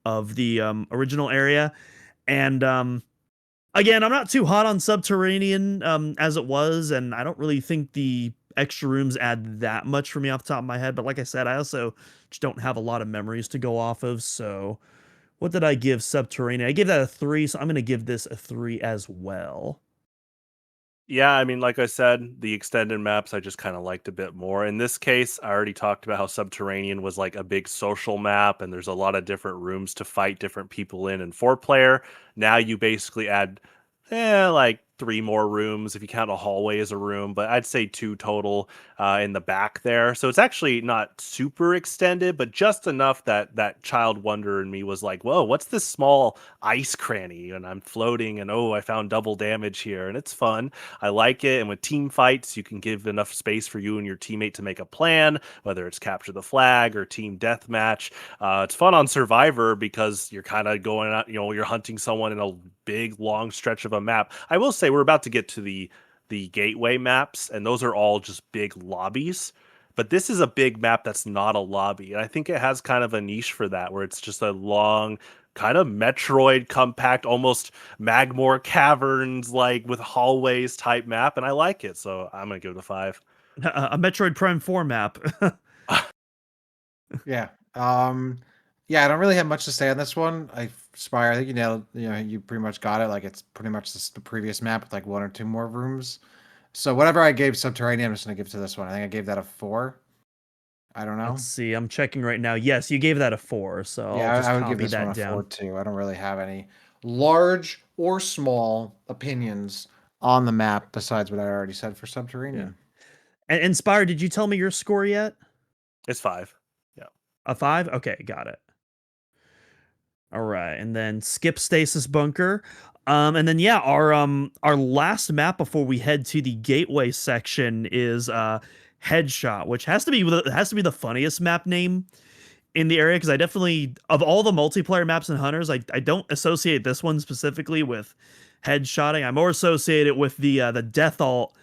of the original area. And again, I'm not too hot on Subterranean as it was, and I don't really think the extra rooms add that much for me off the top of my head. But like I said, I also just don't have a lot of memories to go off of. So what did I give Subterranean? I gave that a 3, so I'm going to give this a 3 as well. Yeah, I mean, like I said, the extended maps I just kind of liked a bit more. In this case, I already talked about how Subterranean was like a big social map, and there's a lot of different rooms to fight different people in 4 player. Now you basically add, like 3 more rooms if you count a hallway as a room, but I'd say 2 total in the back there. So it's actually not super extended, but just enough that that child wonder in me was like, "Whoa, what's this small ice cranny?" And I'm floating, and oh, I found double damage here, and it's fun. I like it. And with team fights, you can give enough space for you and your teammate to make a plan, whether it's capture the flag or team deathmatch. It's fun on Survivor because you're kind of going out, you're hunting someone in a big long stretch of a map. I will say we're about to get to the gateway maps, and those are all just big lobbies. But this is a big map that's not a lobby, and I think it has kind of a niche for that, where it's just a long, kind of Metroid compact, almost Magmore caverns like with hallways type map, and I like it, so I'm gonna give it a 5. A Metroid Prime 4 map. Yeah. Yeah, I don't really have much to say on this one. Spire, I think you pretty much got it. Like it's pretty much the previous map with like 1 or 2 more rooms. So whatever I gave Subterranean, I'm just gonna give to this one. I think I gave that a 4. I don't know. Let's see. I'm checking right now. Yes, you gave that a 4, so I'll Yeah, just I would give copy this one that a 4 down. too. I don't really have any large or small opinions on the map besides what I already said for Yeah. Subterranean. And Inspire, did you tell me your score yet? It's 5. Yeah. A 5? Okay, got it. All right, and then skip Stasis Bunker. And then yeah, our last map before we head to the gateway section is Headshot, which has to be the funniest map name in the area, because I definitely, of all the multiplayer maps in Hunters, I don't associate this one specifically with headshotting. I more associate it with the death alt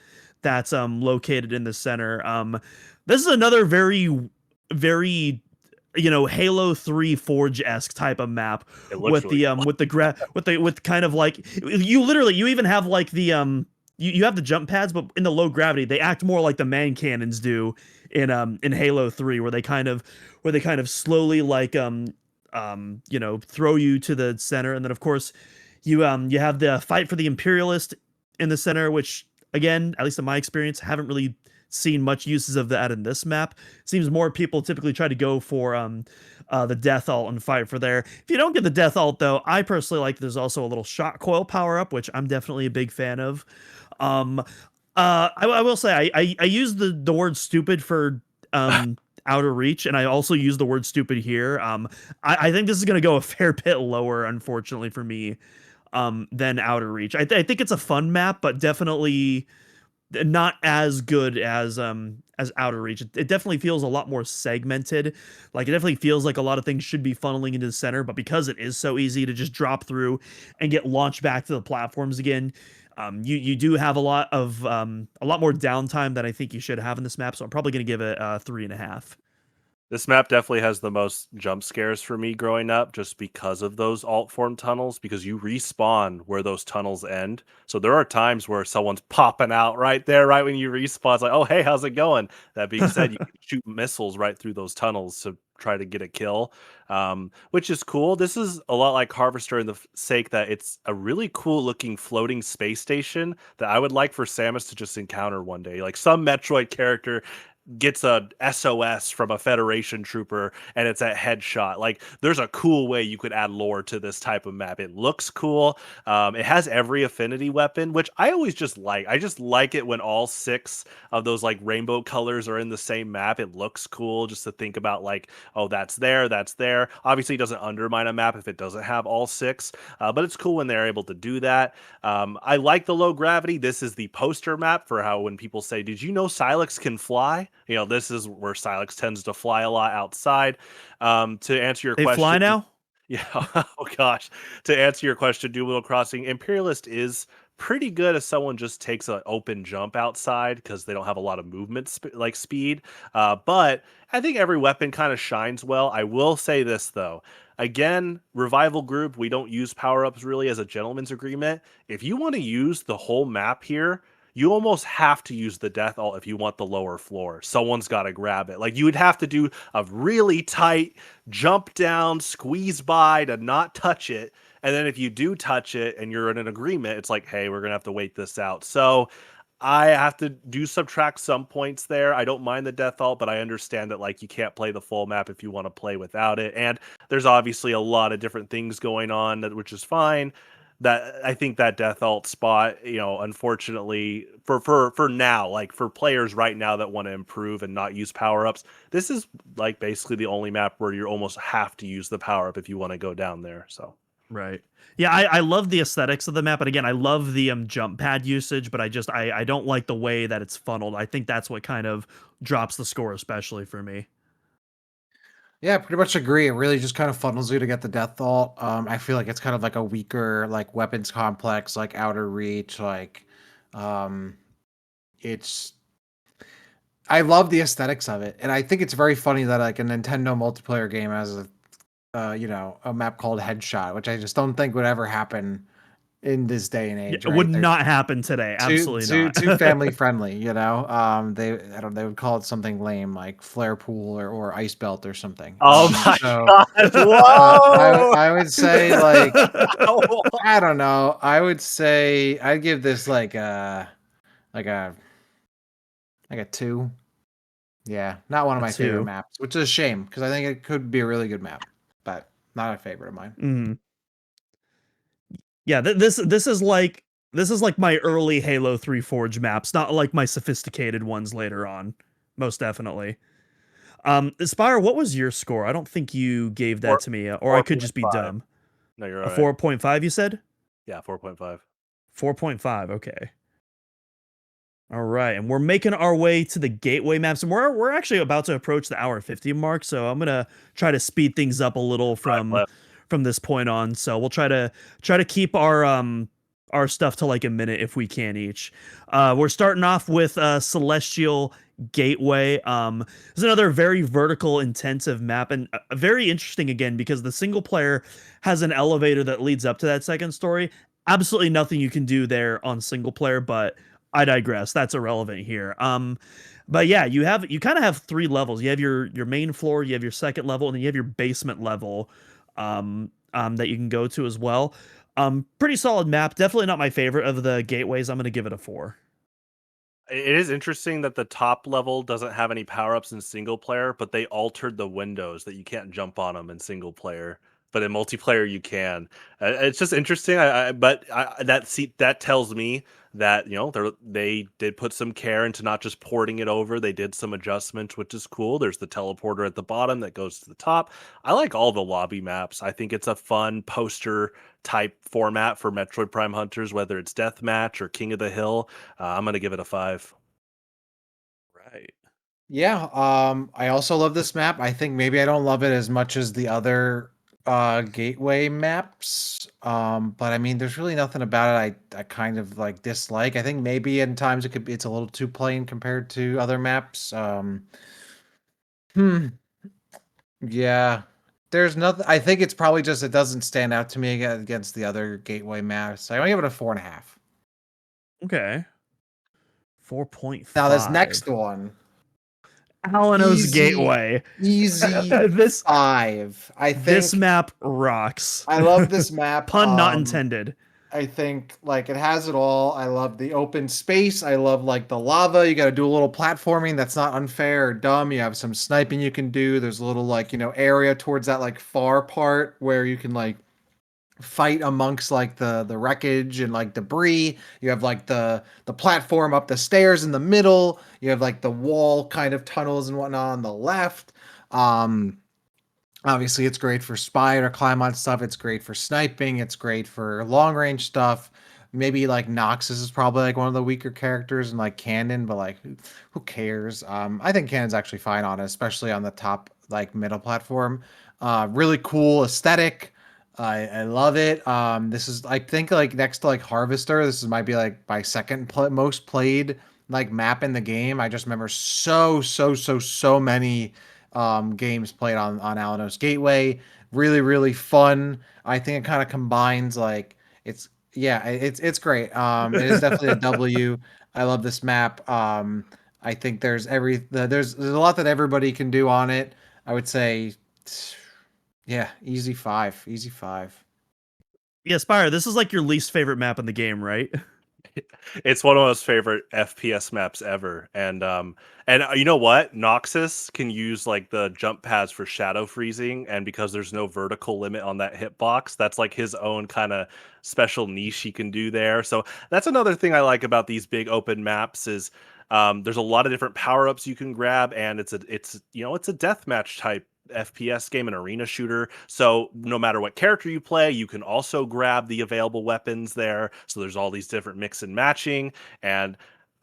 that's located in the center. This is another very Halo 3 Forge-esque type of map It looks with really the cool. with kind of like you even have like the you have the jump pads, but in the low gravity they act more like the man cannons do in Halo 3, where they kind of slowly like throw you to the center. And then of course you have the fight for the Imperialist in the center, which again, at least in my experience, haven't really seen much uses of that in this map. Seems more people typically try to go for the death alt and fight for there. If you don't get the death alt though, I personally like there's also a little shot coil power up, which I'm definitely a big fan of. Um, I will say I use the word stupid for outer reach, and I also use the word stupid here. I think this is gonna go a fair bit lower, unfortunately for me, than outer reach. I think it's a fun map, but definitely not as good as outer reach. It definitely feels a lot more segmented. Like it definitely feels like a lot of things should be funneling into the center, but because it is so easy to just drop through and get launched back to the platforms again, you do have a lot more downtime than I think you should have in this map. So I'm probably going to give it 3.5. This map definitely has the most jump scares for me growing up just because of those alt form tunnels, because you respawn where those tunnels end. So there are times where someone's popping out right there, right when you respawn. It's like, oh, hey, how's it going? That being said, you can shoot missiles right through those tunnels to try to get a kill, which is cool. This is a lot like Harvester in the sake that it's a really cool looking floating space station that I would like for Samus to just encounter one day. Like some Metroid character gets a SOS from a Federation trooper and it's a headshot. Like there's a cool way you could add lore to this type of map. It looks cool. It has every affinity weapon, which I always just like. I just like it when all 6 of those like rainbow colors are in the same map. It looks cool just to think about like, oh, that's there, that's there. Obviously, it doesn't undermine a map if it doesn't have all 6, but it's cool when they're able to do that. I like the low gravity. This is the poster map for how when people say, did you know Silex can fly? You know, this is where Silex tends to fly a lot outside. To answer your They question, fly now? yeah. Oh gosh. To answer your question, Doominal Crossing Imperialist is pretty good if someone just takes an open jump outside because they don't have a lot of movement like speed. But I think every weapon kind of shines well. I will say this though. Again, revival group, we don't use power ups really as a gentleman's agreement. If you want to use the whole map here, you almost have to use the death ult if you want the lower floor. Someone's got to grab it. Like you would have to do a really tight jump down, squeeze by to not touch it. And then if you do touch it and you're in an agreement, it's like, hey, we're going to have to wait this out. So I have to do subtract some points there. I don't mind the death ult, but I understand that like you can't play the full map if you want to play without it. And there's obviously a lot of different things going on, which is fine. That I think that death alt spot, unfortunately for now, like for players right now that want to improve and not use power ups, this is like basically the only map where you almost have to use the power up if you want to go down there. So Right. Yeah, I love the aesthetics of the map, and again, I love the jump pad usage, but I don't like the way that it's funneled. I think that's what kind of drops the score, especially for me. Yeah, pretty much agree. It really just kind of funnels you to get the death ult. I feel like it's kind of like a weaker like weapons complex, like outer reach. Like, um, it's. I love the aesthetics of it, and I think it's very funny that like a Nintendo multiplayer game has a map called Headshot, which I just don't think would ever happen in this day and Yeah, age. it Right? would They're not happen today. too Absolutely too not. too family friendly. They would call it something lame like flare pool or ice belt or something. oh my So gosh, I whoa. I would say like Ow. I don't know. I would say I'd give this like a like a 2. Yeah, not one of A my favorite 2. maps, which is a shame because I think it could be a really good map, but not a favorite of mine. Mhm. Yeah, this is like my early Halo 3 Forge maps, not like my sophisticated ones later on. Most definitely. Spire, what was your score? I don't think you gave that Four, to me, or I could just be 4.5. dumb. No, you're A all right. 4.5, you said? Yeah, 4.5. 4.5, okay. All right, and we're making our way to the gateway maps, and we're actually about to approach the hour 50 mark, so I'm gonna try to speed things up a little 5 left. from this point on. So we'll try to keep our stuff to like a minute if we can each. We're starting off with Celestial Gateway. This is another very vertical intensive map, and very interesting again because the single player has an elevator that leads up to that second story. Absolutely nothing you can do there on single player, but I digress. That's irrelevant here. But yeah, you kind of have 3 levels. You have your main floor, you have your second level, and then you have your basement level, that you can go to as well. Pretty solid map. Definitely not my favorite of the gateways. I'm gonna give it a 4. It is interesting that the top level doesn't have any power-ups in single player, but they altered the windows that you can't jump on them in single player, but in multiplayer you can. It's just interesting. That tells me that they did put some care into not just porting it over. They did some adjustments, which is cool. There's the teleporter at the bottom that goes to the top. I like all the lobby maps. I think it's a fun poster type format for Metroid Prime Hunters, whether it's Deathmatch or King of the Hill. I'm gonna give it a 5. Right. Yeah, I also love this map. I think maybe I don't love it as much as the other gateway maps. But I mean there's really nothing about it I kind of like dislike. I think maybe in times it's a little too plain compared to other maps. Hmm. Yeah. There's nothing. I think it's probably just it doesn't stand out to me against the other gateway maps. I'm gonna give it a 4.5. Okay. Now this 4.5. next one, Alinos easy, Gateway. easy this 5. I this think map rocks. I love this map. Pun not intended. I think like it has it all. I love the open space. I love like the lava. You got to do a little platforming that's not unfair or dumb. You have some sniping you can do. There's a little like, area towards that like far part where you can like fight amongst like the wreckage and like debris. You have like the platform up the stairs in the middle. You have like the wall kind of tunnels and whatnot on the left. Um Obviously, it's great for spy or climb on stuff. It's great for sniping. It's great for long range stuff. Maybe like Noxus is probably like one of the weaker characters in like canon, but like who cares? I think canon's actually fine on it, especially on the top like middle platform. Really cool aesthetic. I love it. This is I think like next to like Harvester. Might be like my second most played like map in the game. I just remember so many games played on Alinos Gateway. Really, really fun. I think it kind of combines like it's great. It is definitely a W. I love this map. I think there's a lot that everybody can do on it. I would say, yeah, easy 5, easy 5. Yeah, Spire, this is like your least favorite map in the game, right? It's one of those favorite FPS maps ever, and you know what? Noxus can use like the jump pads for shadow freezing, and because there's no vertical limit on that hitbox, that's like his own kind of special niche he can do there. So that's another thing I like about these big open maps is there's a lot of different power ups you can grab, and it's a deathmatch type FPS game, an arena shooter. So no matter what character you play, you can also grab the available weapons there. So there's all these different mix and matching. And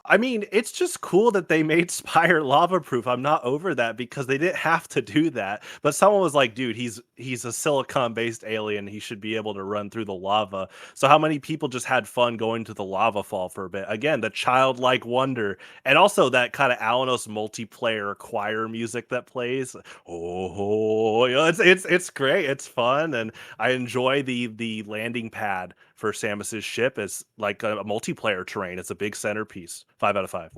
I mean, it's just cool that they made Spire lava proof. I'm not over that because they didn't have to do that. But someone was like, dude, he's a silicon based alien. He should be able to run through the lava. So how many people just had fun going to the lava fall for a bit? Again, the childlike wonder. And also that kind of Alinos multiplayer choir music that plays. It's great. It's fun, and I enjoy the landing pad for Samus's ship as like a multiplayer terrain. It's a big centerpiece. 5 out of 5.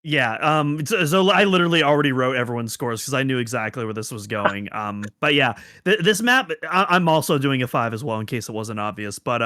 Yeah, so I literally already wrote everyone's scores because I knew exactly where this was going. But yeah, this map, I'm also doing a 5 as well in case it wasn't obvious. But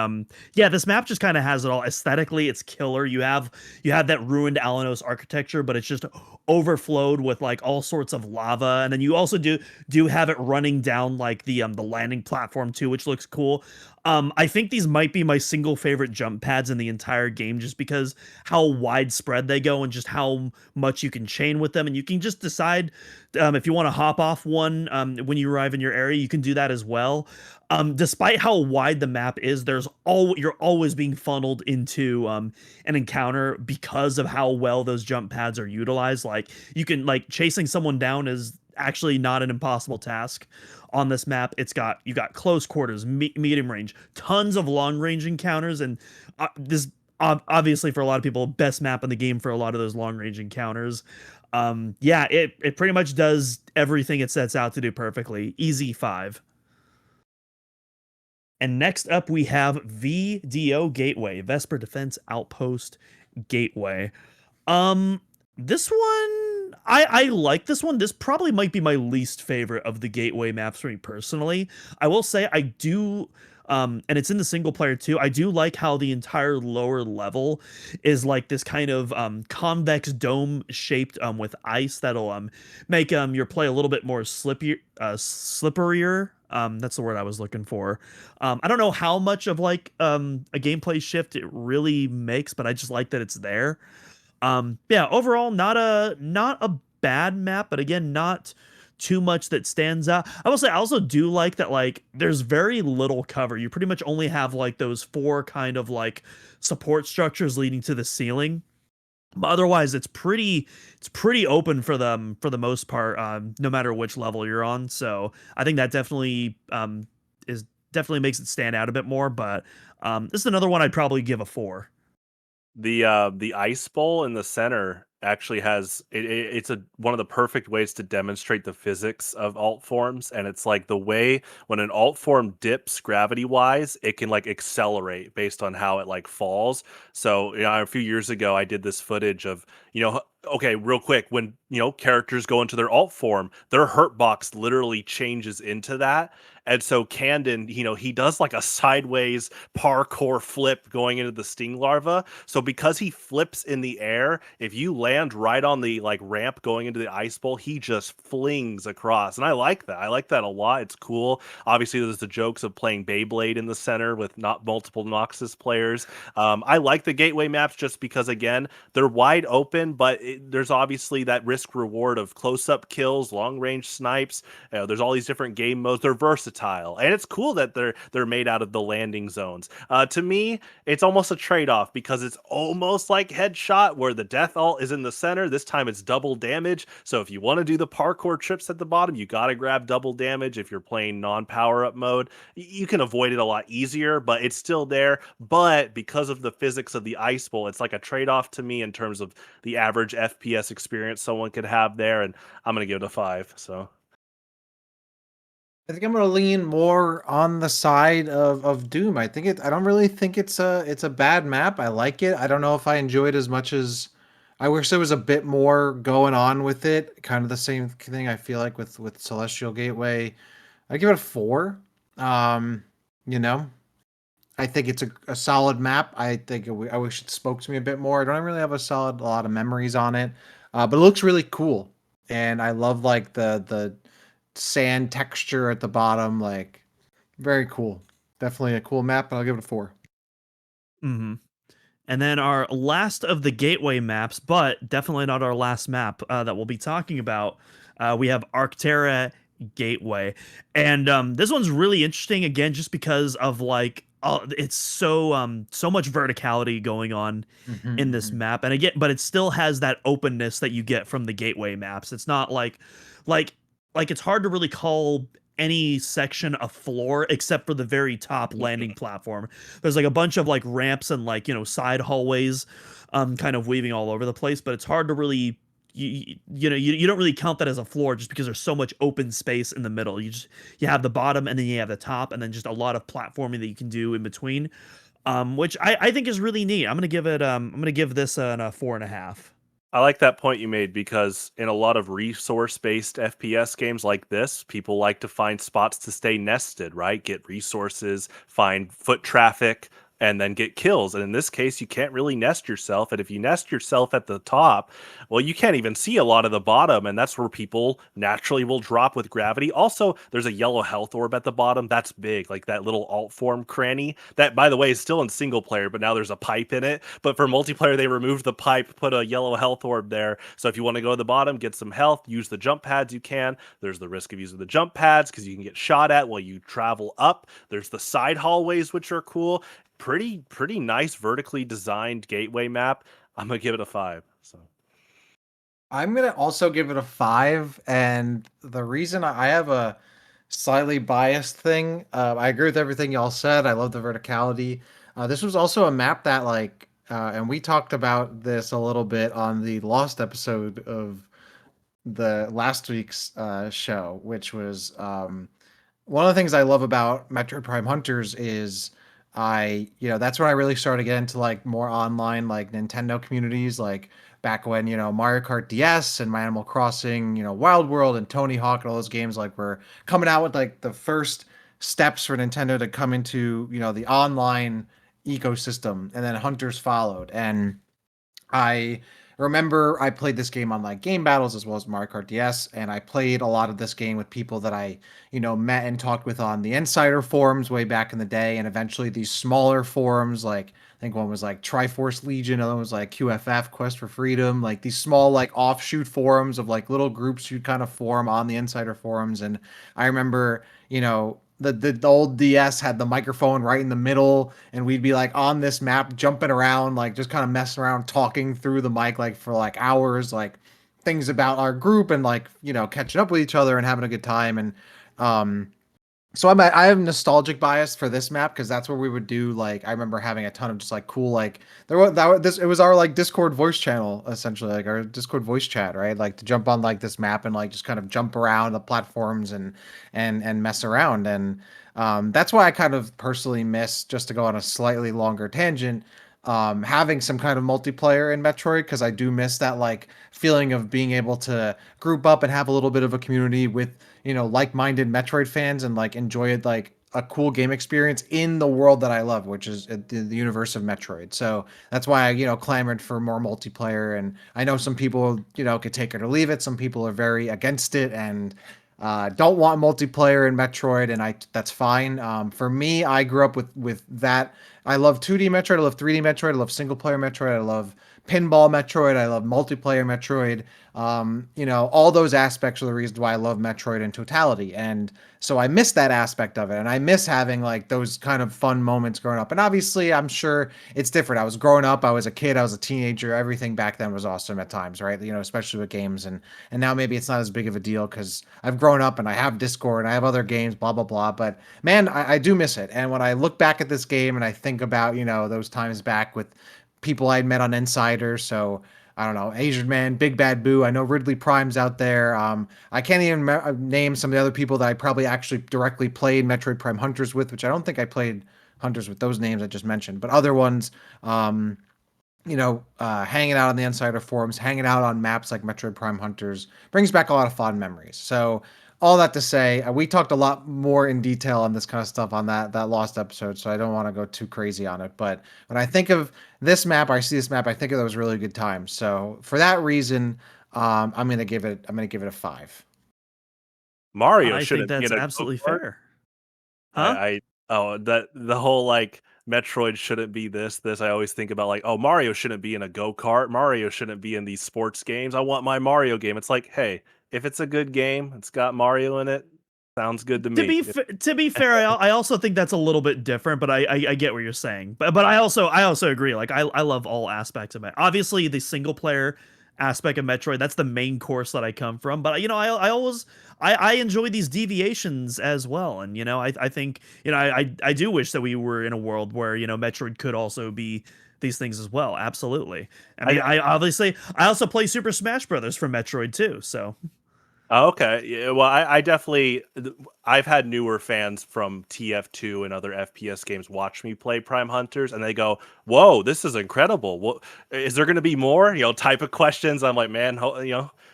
yeah, this map just kind of has it all. Aesthetically, it's killer. You have that ruined Alanos architecture, but it's just overflowed with like all sorts of lava, and then you also do have it running down like the landing platform too, which looks cool. I think these might be my single favorite jump pads in the entire game, just because how widespread they go and just how much you can chain with them, and you can just decide if you want to hop off one when you arrive in your area. You can do that as well. Despite how wide the map is, you're always being funneled into an encounter because of how well those jump pads are utilized. Like you can like chasing someone down is actually not an impossible task on this map. You got close quarters, medium range, tons of long range encounters, and this obviously for a lot of people best map in the game for a lot of those long range encounters. Yeah, it pretty much does everything it sets out to do perfectly. Easy 5. And next up we have VDO Gateway, Vesper Defense Outpost Gateway. Um, this one, I like this one. This probably might be my least favorite of the gateway maps for me personally. I will say I do And it's in the single player too. I do like how the entire lower level is like this kind of convex dome shaped with ice that'll make your play a little bit more slipperier. That's the word I was looking for. I don't know how much of like a gameplay shift it really makes, but I just like that it's there. Yeah, overall not a bad map, but again, not too much that stands out. I will say I also do like that like there's very little cover. You pretty much only have like those four kind of like support structures leading to the ceiling. But otherwise it's pretty open for the most part, no matter which level you're on. So I think that is definitely makes it stand out a bit more. But this is another one I'd probably give a 4. The ice bowl in the center actually has it's a one of the perfect ways to demonstrate the physics of alt forms, and it's like the way when an alt form dips gravity wise, it can like accelerate based on how it like falls. So a few years ago I did this footage of okay, real quick, when characters go into their alt form, their hurt box literally changes into that. And so Candon, he does like a sideways parkour flip going into the sting larva. So because he flips in the air, if you land right on the like ramp going into the ice bowl, he just flings across. And I like that. I like that a lot. It's cool. Obviously, there's the jokes of playing Beyblade in the center with not multiple Noxus players. I like the gateway maps just because again, they're wide open, but there's obviously that risk reward of close up kills, long range snipes. There's all these different game modes. They're versatile, and it's cool that they're made out of the landing zones. To me, it's almost a trade off because it's almost like Headshot, where the death alt is in the center. This time it's double damage. So if you want to do the parkour trips at the bottom, you got to grab double damage. If you're playing non power up mode, you can avoid it a lot easier, but it's still there. But because of the physics of the ice bowl, it's like a trade off to me in terms of the average FPS experience someone could have there, and I'm gonna give it a 5. So I think I'm gonna lean more on the side of Doom. I don't really think it's a bad map. I like it. I don't know if I enjoy it as much as I wish there was a bit more going on with it. Kind of the same thing I feel like with Celestial Gateway. I give it a 4. Um, you know, I think it's a solid map. I wish it spoke to me a bit more. I don't really have a lot of memories on it, but it looks really cool, and I love like the sand texture at the bottom. Like very cool. Definitely a cool map, and I'll give it a 4. Hmm. And then our last of the gateway maps, but definitely not our last map that we'll be talking about. We have Arctera Gateway, and this one's really interesting again, just because of like it's so much verticality going on in this Mhm. map, and again, but it still has that openness that you get from the gateway maps. It's not like like it's hard to really call any section a floor except for the very top landing platform. There's like a bunch of like ramps and like side hallways kind of weaving all over the place, but it's hard to really you don't really count that as a floor just because there's so much open space in the middle. You have the bottom and then you have the top and then just a lot of platforming that you can do in between, which I think is really neat. I'm gonna give this a 4.5. I like that point you made because in a lot of resource based FPS games like this, people like to find spots to stay nested, right? Get resources, find foot traffic, and then get kills. And in this case, you can't really nest yourself. And if you nest yourself at the top, well, you can't even see a lot of the bottom. And that's where people naturally will drop with gravity. Also, there's a yellow health orb at the bottom. That's big, like that little alt form cranny. That, by the way, is still in single player, but now there's a pipe in it. But for multiplayer, they removed the pipe, put a yellow health orb there. So if you want to go to the bottom, get some health, use the jump pads, you can. There's the risk of using the jump pads because you can get shot at while you travel up. There's the side hallways, which are cool. Pretty nice vertically designed gateway map. I'm gonna give it a 5. So I'm gonna also give it a 5, and the reason I have a slightly biased thing. I agree with everything y'all said. I love the verticality. This was also a map that and we talked about this a little bit on the Lost episode of the last week's show, which was one of the things I love about Metroid Prime Hunters is that's when I really started to get into like more online like Nintendo communities, like back when, Mario Kart DS and my Animal Crossing, Wild World and Tony Hawk and all those games like were coming out with like the first steps for Nintendo to come into, the online ecosystem, and then Hunters followed. And I remember I played this game on like game battles as well as Mario Kart DS, and I played a lot of this game with people that I, met and talked with on the Insider forums way back in the day, and eventually these smaller forums, like I think one was like Triforce Legion, another one was like QFF Quest for Freedom, like these small like offshoot forums of like little groups you kind of form on the Insider forums. And I remember, the old DS had the microphone right in the middle, and we'd be like on this map jumping around, like just kind of messing around, talking through the mic like for like hours, like things about our group, and like catching up with each other and having a good time. And um so I have nostalgic bias for this map because that's where we would do, like, I remember having a ton of just like cool, like there was this, it was our like Discord voice channel, essentially, like our Discord voice chat, right? Like to jump on like this map and like just kind of jump around the platforms and mess around. And that's why I kind of personally miss, just to go on a slightly longer tangent, having some kind of multiplayer in Metroid, because I do miss that like feeling of being able to group up and have a little bit of a community with like-minded Metroid fans, and like enjoy it, like a cool game experience in the world that I love, which is the universe of Metroid. So that's why I clamored for more multiplayer. And I know some people could take it or leave it. Some people are very against it and don't want multiplayer in Metroid, and that's fine. For me, I grew up with that. I love 2D Metroid. I love 3D Metroid. I love single player Metroid. I love pinball Metroid. I love multiplayer Metroid. All those aspects are the reasons why I love Metroid in totality. And so I miss that aspect of it. And I miss having like those kind of fun moments growing up. And obviously, I'm sure it's different. I was growing up, I was a kid, I was a teenager. Everything back then was awesome at times, right? Especially with games. And now maybe it's not as big of a deal because I've grown up and I have Discord and I have other games, blah, blah, blah. But man, I do miss it. And when I look back at this game and I think about, those times back with people I'd met on Insider. So I don't know, Asian Man, Big Bad Boo. I know Ridley Prime's out there. I can't even name some of the other people that I probably actually directly played Metroid Prime Hunters with, which I don't think I played Hunters with those names I just mentioned, but other ones. Hanging out on the Insider forums, hanging out on maps like Metroid Prime Hunters brings back a lot of fond memories. So all that to say, we talked a lot more in detail on this kind of stuff on that lost episode, so I don't want to go too crazy on it. But when I think of this map, I see this map, I think of those really good times. So for that reason, I'm gonna give it a 5. Mario I think shouldn't be that's in a absolutely go-kart. fair. I, Huh? I oh that the whole like Metroid shouldn't be this. I always think about like, oh, Mario shouldn't be in a go-kart. Mario shouldn't be in these sports games. I want my Mario game. It's like, hey, if it's a good game, it's got Mario in it. Sounds good to me. To be fair, I also think that's a little bit different, but I get what you're saying. But I also agree. Like I love all aspects of it. Obviously, the single player aspect of Metroid, that's the main course that I come from. But I always I enjoy these deviations as well. And I think I do wish that we were in a world where Metroid could also be these things as well. Absolutely. I mean, I also play Super Smash Brothers for Metroid too. So Oh, okay. Yeah, well, I definitely I've had newer fans from TF2 and other FPS games watch me play Prime Hunters, and they go, "Whoa, this is incredible! What is there going to be more?" Type of questions. I'm like, man,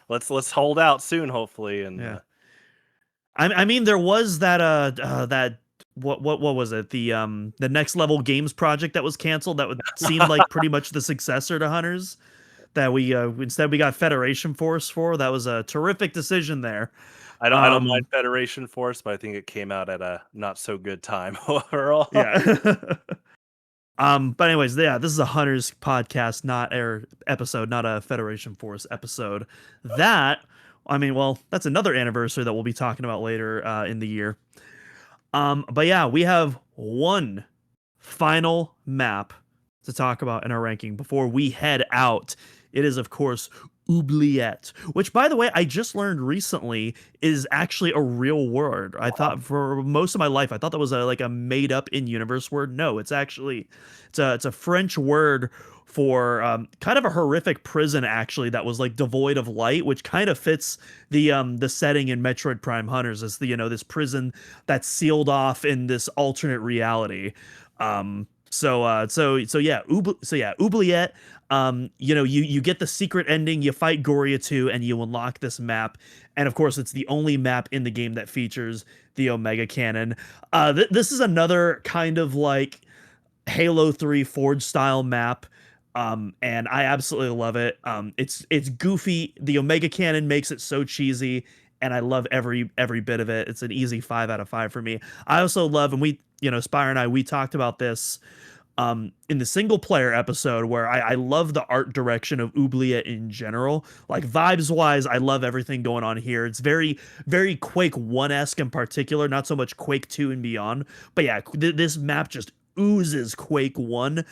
let's hold out soon, hopefully. And yeah. I mean, there was that what was it, the Next Level Games project that was canceled, that would seem like pretty much the successor to Hunters, that we instead we got Federation Force for. That was a terrific decision there. I don't mind um Federation Force, but I think it came out at a not so good time overall. yeah. But anyways, yeah, this is a Hunters podcast, not episode, not a Federation Force episode. That I mean, well, that's another anniversary that we'll be talking about later in the year. But yeah, we have one final map to talk about in our ranking before we head out. It is, of course, oubliette, which, by the way, I just learned recently is actually a real word. I thought for most of my life, I thought that was like a made up in universe word. No, it's a French word for kind of a horrific prison, actually, that was like devoid of light, which kind of fits the setting in Metroid Prime Hunters, as this prison that's sealed off in this alternate reality. Oubliette. You get the secret ending. You fight Goria 2, and you unlock this map. And of course, it's the only map in the game that features the Omega Cannon. This is another kind of like Halo 3 Forge style map. And I absolutely love it. It's goofy. The Omega Cannon makes it so cheesy, and I love every bit of it. It's an easy 5 out of 5 for me. I also love, and Spire and we talked about this in the single player episode where I love the art direction of Oubliette in general. Like vibes wise, I love everything going on here. It's very, very Quake 1-esque in particular, not so much Quake 2 and beyond. But yeah, this map just oozes Quake 1,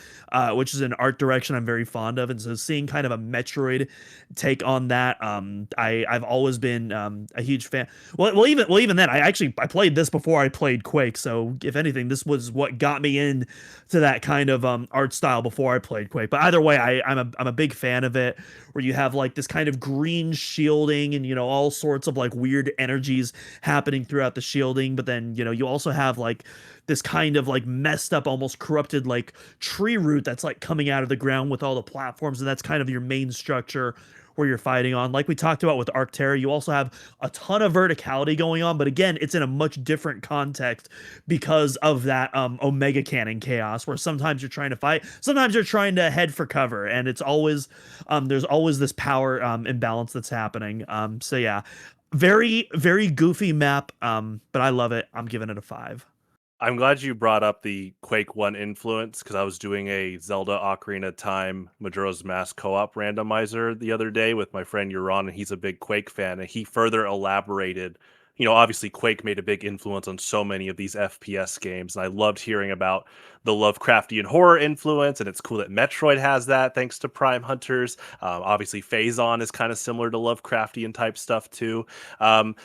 which is an art direction I'm very fond of. And so seeing kind of a Metroid take on that, I've always been a huge fan. Even then, I played this before I played Quake. So if anything, this was what got me in to that kind of art style before I played Quake. But either way, I'm a big fan of it, where you have like this kind of green shielding and all sorts of like weird energies happening throughout the shielding. But then you also have like this kind of like messed up, almost corrupted like tree root that's like coming out of the ground with all the platforms, and that's kind of your main structure where you're fighting on. Like we talked about with Arcterra, you also have a ton of verticality going on, but again, it's in a much different context because of that Omega Cannon chaos, where sometimes you're trying to fight, sometimes you're trying to head for cover, and it's always there's always this power imbalance that's happening. So yeah, very very goofy map, but I love it. I'm giving it a 5. I'm glad you brought up the Quake 1 influence because I was doing a Zelda Ocarina of Time Majora's Mask co-op randomizer the other day with my friend Euron, and he's a big Quake fan, and he further elaborated. Obviously Quake made a big influence on so many of these FPS games, and I loved hearing about the Lovecraftian horror influence, and it's cool that Metroid has that thanks to Prime Hunters. Obviously Phazon is kind of similar to Lovecraftian type stuff too. And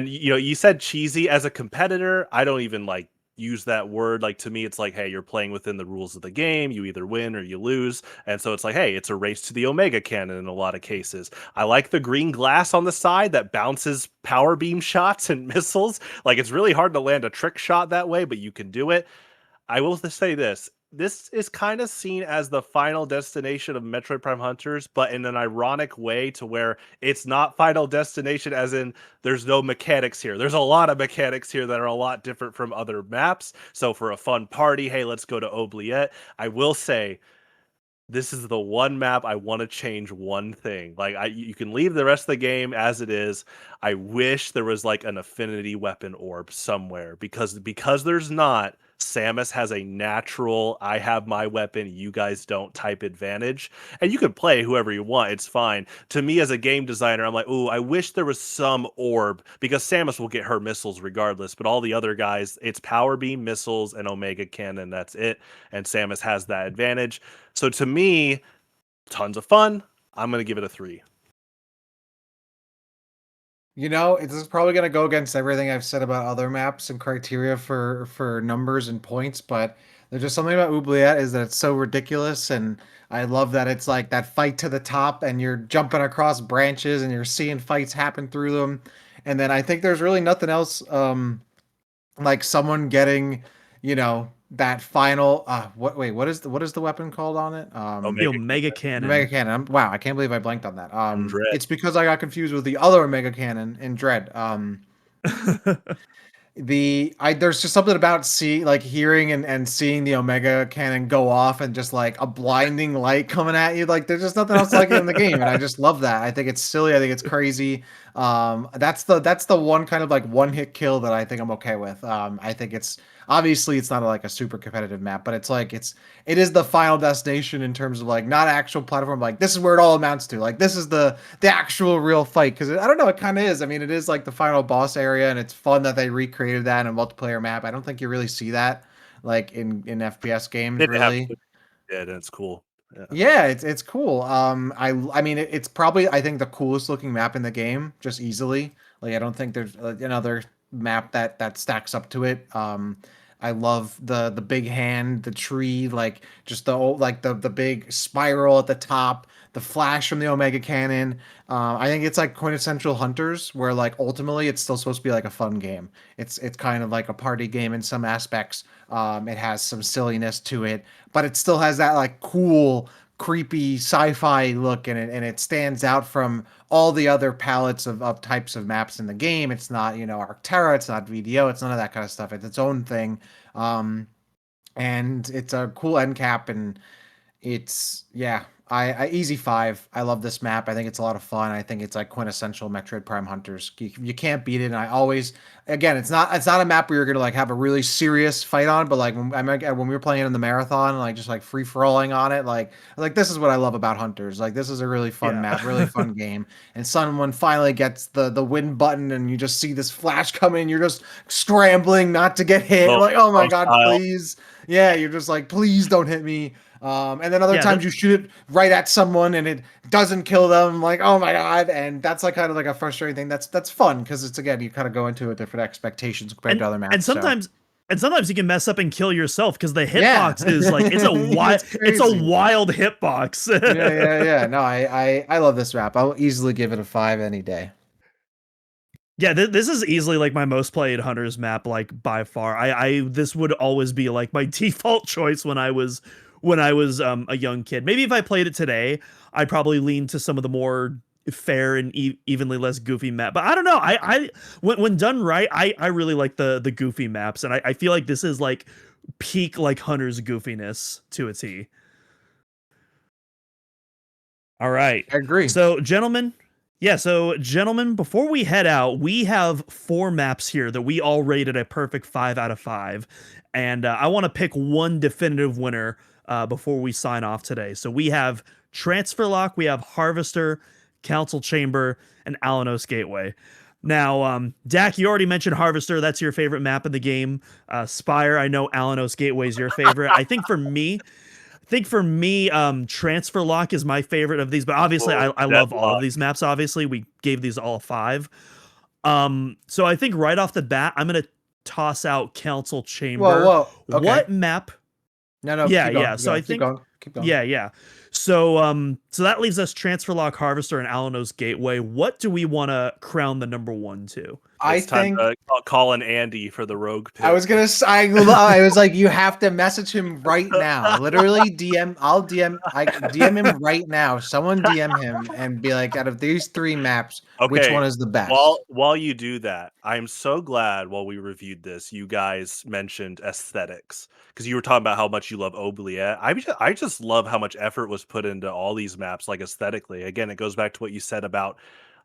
you said cheesy. As a competitor, I don't even like use that word. Like, to me, it's like, hey, you're playing within the rules of the game. You either win or you lose. And so it's like, hey, it's a race to the Omega Cannon in a lot of cases. I like the green glass on the side that bounces power beam shots and missiles. Like, it's really hard to land a trick shot that way, but you can do it. I will say this. This is kind of seen as the final destination of Metroid Prime Hunters, but in an ironic way, to where it's not final destination as in there's no mechanics here. There's a lot of mechanics here that are a lot different from other maps. So for a fun party, hey, let's go to Oubliette. I will say this is the one map I want to change one thing. Like, you can leave the rest of the game as it is. I wish there was like an affinity weapon orb somewhere, because there's not. Samus has a natural, I have my weapon, you guys don't type advantage. And you can play whoever you want, it's fine. To me as a game designer, I'm like, ooh, I wish there was some orb, because Samus will get her missiles regardless, but all the other guys, it's power beam, missiles, and Omega Cannon, that's it. And Samus has that advantage. So to me, tons of fun. I'm going to give it a 3. This is probably going to go against everything I've said about other maps and criteria for numbers and points, but there's just something about Oubliette is that it's so ridiculous, and I love that it's like that fight to the top, and you're jumping across branches, and you're seeing fights happen through them, and then I think there's really nothing else like someone getting, that final what is the weapon called on it? The Omega Omega The Mega Cannon. Cannon. Wow, I can't believe I blanked on that. Dread. It's because I got confused with the other Mega Cannon in Dread. There's just something about hearing and seeing the Omega Cannon go off, and just like a blinding light coming at you. Like, there's just nothing else like it in the game, and I just love that. I think it's silly. I think it's crazy. That's the one kind of like one hit kill that I think I'm okay with. I think it's obviously it's not like a super competitive map, but it is the final destination in terms of like not actual platform. Like, this is where it all amounts to. Like, this is the actual real fight, because I don't know, it kind of is. I mean, it is like the final boss area, and it's fun that they recreated that in a multiplayer map. I don't think you really see that like in FPS games, It have really. yeah, and it's cool. Yeah. Yeah, it's cool. I mean, it's probably, I think, the coolest looking map in the game, just easily. Like, I don't think there's another map that stacks up to it. I love the big hand, the tree, like just the big spiral at the top, the flash from the Omega Cannon. I think it's like quintessential Hunters, where like ultimately it's still supposed to be like a fun game. It's kind of like a party game in some aspects. It has some silliness to it, but it still has that like cool, creepy sci-fi look in it, and it stands out from all the other palettes of types of maps in the game. It's not, Arcterra, it's not VDO, it's none of that kind of stuff. It's its own thing. Um, and it's a cool end cap, and it's yeah. I easy 5. I love this map. I think it's a lot of fun. I think it's like quintessential Metroid Prime Hunters. You can't beat it. And I always, again, it's not a map where you're gonna like have a really serious fight on, but like when we were playing it in the marathon, like just like free for alling on it, like this is what I love about Hunters. Like this is a really fun map, really Yeah. fun game. And someone finally gets the win button, and you just see this flash coming. You're just scrambling not to get hit. Well, Like, oh my god, style. please. Yeah, you're just like, please don't hit me. And then other Yeah, times you shoot it right at someone and it doesn't kill them. Like, oh my god! And that's like kind of like a frustrating thing. That's fun because it's, again, you kind of go into a different expectations compared and to other and maps. So sometimes you can mess up and kill yourself because the yeah, hitbox is like it's it's a crazy. wild hitbox. Yeah. No, I love this map. I'll easily give it a 5 any day. Yeah, this is easily like my most played Hunters map, like by far. I this would always be like my default choice when I was a young kid. Maybe if I played it today, I'd probably lean to some of the more fair and evenly less goofy map. But I don't know. I when done right, I really like the goofy maps, and I feel like this is like peak like Hunters goofiness to a T. All right. I agree. So, gentlemen, before we head out, we have 4 maps here that we all rated a perfect 5 out of 5. And I want to pick one definitive winner before we sign off today. So we have Transfer Lock, we have Harvester, Council Chamber, and Alinos Gateway. Now, Dak, you already mentioned Harvester. That's your favorite map in the game. Spire, I know Alinos Gateway is your favorite. I think for me, Transfer Lock is my favorite of these, but obviously Well, I love all of Deadlock. these maps. Obviously, we gave these all 5. So I think right off the bat, I'm gonna toss out Council Whoa, Chamber. whoa. Okay. What map? No, Yeah, keep going. yeah. Keep So I going. Keep think going. Keep going. yeah. So that leaves us Transfer Lock, Harvester, and Alanos Gateway. What do we want to crown the number 1 to? I It's time think to call in Andy for the rogue pick. I was gonna say, I was like, you have to message him right now. Literally DM. I'll DM. I DM him right now. Someone DM him and be like, out of these 3 maps, which one Okay. is the best? While you do that, I'm so glad while we reviewed this, you guys mentioned aesthetics because you were talking about how much you love Oubliette. I just love how much effort was put into all these maps, like aesthetically. Again, it goes back to what you said about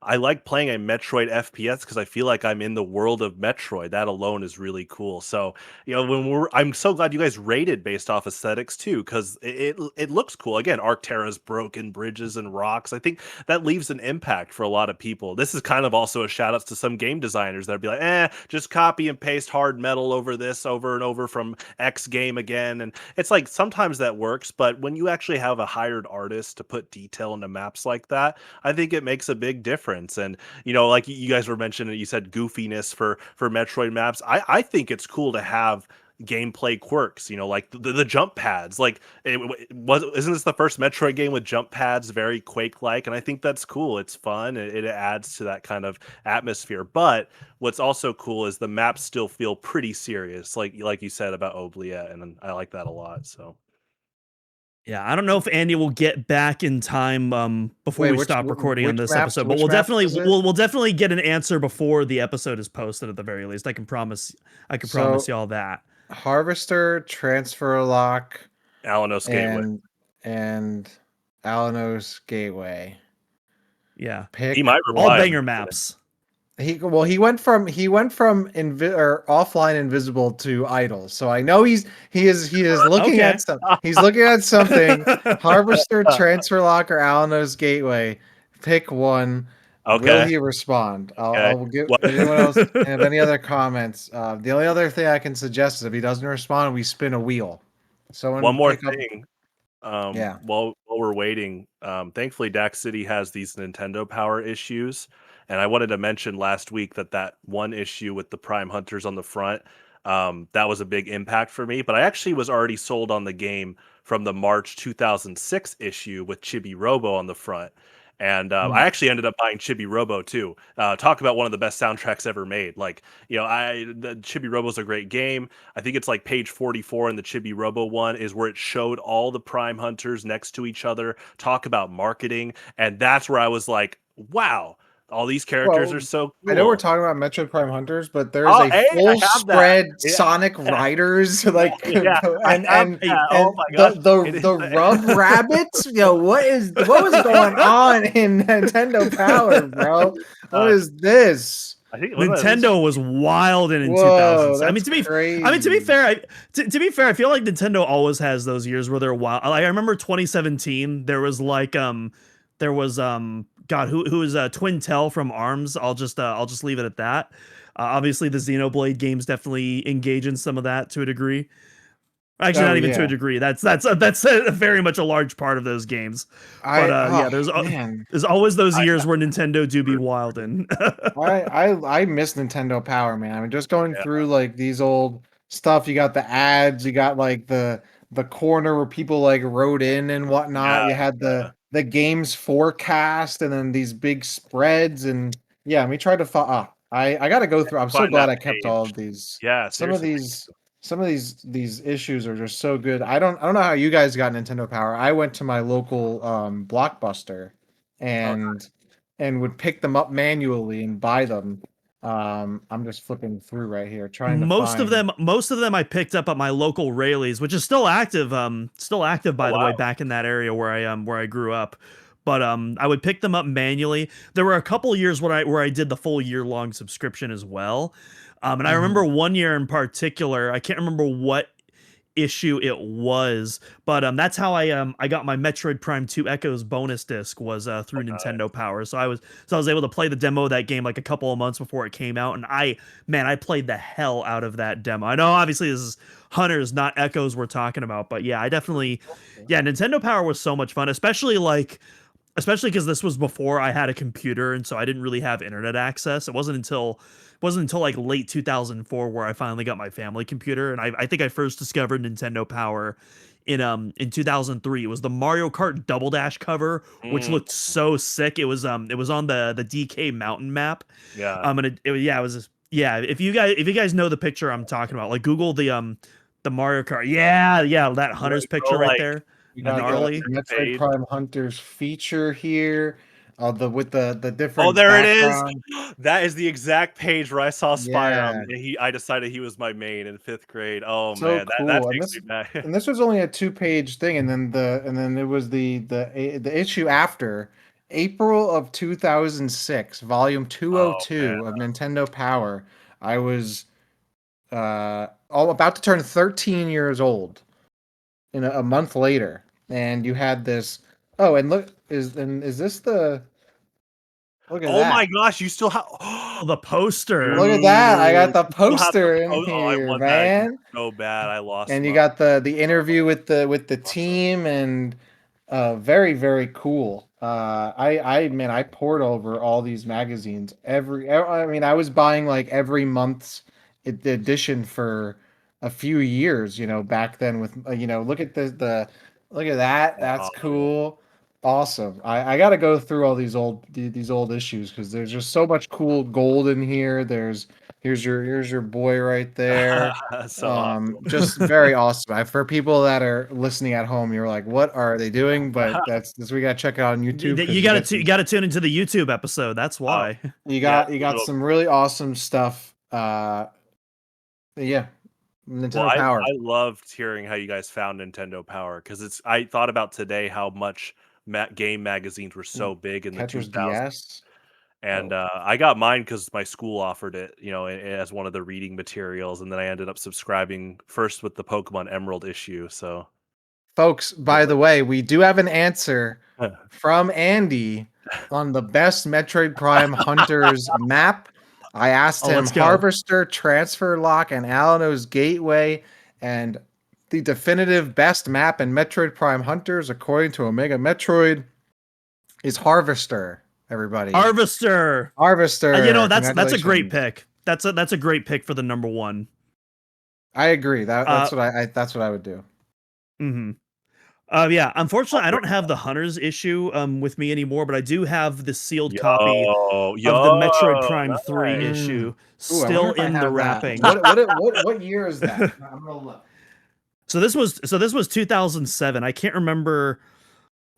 I like playing a Metroid FPS because I feel like I'm in the world of Metroid. That alone is really cool. So, I'm so glad you guys rated based off aesthetics too, because it looks cool. Again, Arcterra's broken bridges and rocks. I think that leaves an impact for a lot of people. This is kind of also a shout out to some game designers that'd be like, just copy and paste hard metal over this over and over from X game again. And it's like sometimes that works, but when you actually have a hired artist to put detail into maps like that, I think it makes a big difference. And like you guys were mentioning, you said goofiness for Metroid maps. I think it's cool to have gameplay quirks, like the jump pads. Like isn't this the first Metroid game with jump pads, very Quake like? And I think that's cool. It's fun. It adds to that kind of atmosphere. But what's also cool is the maps still feel pretty serious, like you said about Oubliette, and I like that a lot. So Yeah, I don't know if Andy will get back in time before Wait, we stop recording on which this maps? episode, but Which maps is it? we'll definitely get an answer before the episode is posted at the very least. I can promise So y'all that. Harvester, Transfer Lock, Alinos Gateway. and Alinos Gateway. Yeah. He Pick might All reply one. on banger that. maps. He went from or offline invisible to idle. So I know he is looking Okay. at he's looking at something. Harvester, Transfer Lock, or Alanos Gateway. Pick one. Will Okay. he respond? Okay. I'll give What? anyone else have any other comments. The only other thing I can suggest is if he doesn't respond, we spin a wheel. One Someone more pick up. thing. Yeah. While we're waiting, thankfully Dak City has these Nintendo Power issues, and I wanted to mention last week that one issue with the Prime Hunters on the front. That was a big impact for me. But I actually was already sold on the game from the March 2006 issue with Chibi Robo on the front. And I Mm. actually ended up buying Chibi Robo too. Talk about one of the best soundtracks ever made. Like, the Chibi Robo's a great game. I think it's like page 44 in the Chibi Robo one is where it showed all the Prime Hunters next to each other, talk about marketing. And that's where I was like, wow, all these characters are Well, so I know we're cool. talking about Metroid Prime Hunters, but there is Oh, a hey, I full have that. spread Yeah. Sonic Riders Yeah, like yeah, I have Hey, that. Oh and my gosh, it is the Rub Rabbits. Yo, what was going on in Nintendo Power, bro? What uh, is this? I think what was this? Nintendo was wild in Whoa, 2000s. I that's mean, to be crazy. fair, to be fair, I feel like Nintendo always has those years where they're wild. Like, I remember 2017. There was God, who is Twin Tail from Arms. I'll just leave it at that. Obviously, the Xenoblade games definitely engage in some of that to a degree. Actually, Oh not even to a yeah, degree. That's a very much a large part of those games. But oh yeah, man. there's always those I years where Nintendo do be wild in. I miss Nintendo Power, man. I mean, just going yeah, through like these old stuff. You got the ads. You got like the corner where people like wrote in and whatnot. yeah, You had yeah. the game's forecast, and then these big spreads. And yeah, let me try to I got to go through. I'm so Find glad that I kept all page. of these. Yeah, Some of seriously. these issues are just so good. I don't know how you guys got Nintendo Power. I went to my local Blockbuster Oh, and would pick them up manually and buy them. I'm just flipping through right here, trying to find. Most of them I picked up at my local Rayleigh's, which is still active oh by the way, wow. back in that area where I grew up. But I would pick them up manually. There were a couple years where I did the full year long subscription as well. And I remember Mhm. one year in particular, I can't remember what issue it was, but that's how I got my Metroid Prime 2 Echoes bonus disc was through Nintendo Power. So I was able to play the demo of that game like a couple of months before it came out, and I played the hell out of that demo. I know obviously this is Hunters, not Echoes we're talking about, but yeah, I definitely, yeah, Nintendo Power was so much fun, especially because this was before I had a computer, and so I didn't really have internet access. It wasn't until like late 2004 where I finally got my family computer, and I think I first discovered Nintendo Power in 2003. It was the Mario Kart Double Dash cover, which Mm, looked so sick. It was on the DK Mountain map. yeah. And yeah, it was just, yeah. If you guys know the picture I'm talking about, like Google the Mario Kart. Yeah, yeah, that You Hunter's go picture right like there, We I got think it was the gnarly. Metroid page. Prime Hunters feature here, the with the Oh, different there it is. background. That is the exact page where I saw Spire. Yeah, I decided he was my main in 5th grade. Oh so man, that cool. takes me back. And this was only a two-page thing, and then it was the issue after April of 2006, volume Oh man. 202 of Nintendo Power. I was all about to turn 13 years old in a month later, and you had this. Oh, and is this the look at Oh my that? gosh, you still have Oh, the poster. Look at that! I got dude, the you still have the poster in oh, I here, want that man. so bad. I lost And you my got the interview with the awesome. team and very very cool. I man, I poured over all these magazines I mean, I was buying like every month's edition for a few years, back then with look at the look at that. That's Wow. cool. Awesome. I got to go through all these old issues because there's just so much cool gold in here. Here's your boy right there. So awesome. Just very awesome. For people that are listening at home, you're like, what are they doing? But that's we gotta check it out on YouTube because You got to tune into the YouTube episode. That's Oh, why. yeah, you got little some really awesome stuff. Yeah, well, Nintendo Power. I loved hearing how you guys found Nintendo Power because it's I thought about today how much game magazines were so big in the Catcher's 2000s. DS. And Oh, I got mine because my school offered it, as one of the reading materials, and then I ended up subscribing first with the Pokemon Emerald issue. So, folks, by the way, we do have an answer from Andy on the best Metroid Prime Hunters map. I asked Oh, him let's go. Harvester, Transfer Lock, and Alinos Gateway, and the definitive best map in Metroid Prime Hunters, according to Omega Metroid, is Harvester. Everybody, Harvester. You know, Harvester! that's a great Congratulations. pick. That's a great pick for the number one. I agree. Uh, That's what I would do. hmm yeah, unfortunately, I don't have the Hunters issue with me anymore, but I do have the sealed copy of the Metroid Yo, Prime 3 nice. issue Ooh, I wonder still if I in the have that. wrapping. What year is that? I'm gonna look. So this was 2007. I can't remember.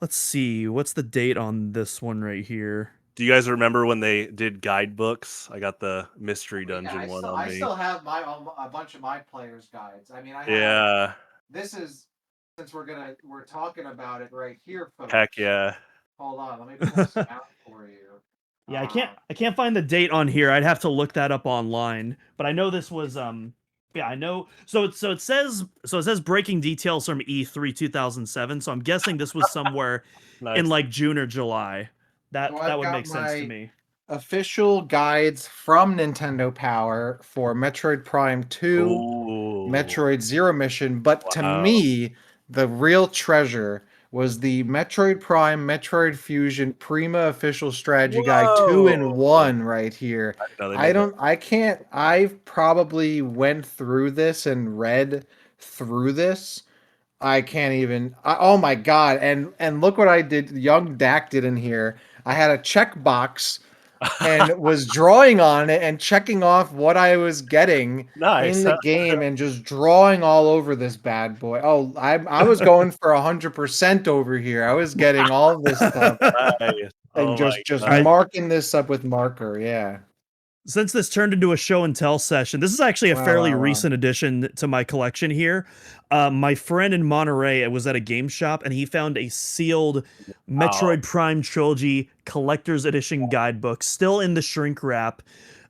Let's see. What's the date on this one right here? Do you guys remember when they did guidebooks? I got the mystery Yeah, dungeon one on I me. still have my a bunch of my players' guides. I mean, I have. Yeah, This is since we're talking about it right here, folks. heck yeah. Hold on, let me pull some out for you. Yeah, I can't find the date on here. I'd have to look that up online. But I know this was yeah, I know. So it says breaking details from E3 2007. So I'm guessing this was somewhere in Nice. like June or July. So That I've would got make sense to my me. official guides from Nintendo Power for Metroid Prime 2, Ooh, Metroid Zero Mission, but to wow. me, the real treasure was the Metroid Prime Metroid Fusion Prima official strategy guide 2 in Whoa. 1 right here. I didn't know they made that. I've probably went through this and read through this. I can't even. Oh my god! And look what I did. Young Dak did in here. I had a checkbox and was drawing on it and checking off what I was getting in Nice. the game and just drawing all over this bad boy. Oh, I was going for 100% over here. I was getting all of this stuff Nice. and Oh my just god. I marking this up with marker. Yeah. Since this turned into a show and tell session, this is actually a Wow, fairly wow, wow. recent addition to my collection here. My friend in Monterey was at a game shop and he found a sealed Wow. Metroid Prime Trilogy collector's edition guidebook still in the shrink wrap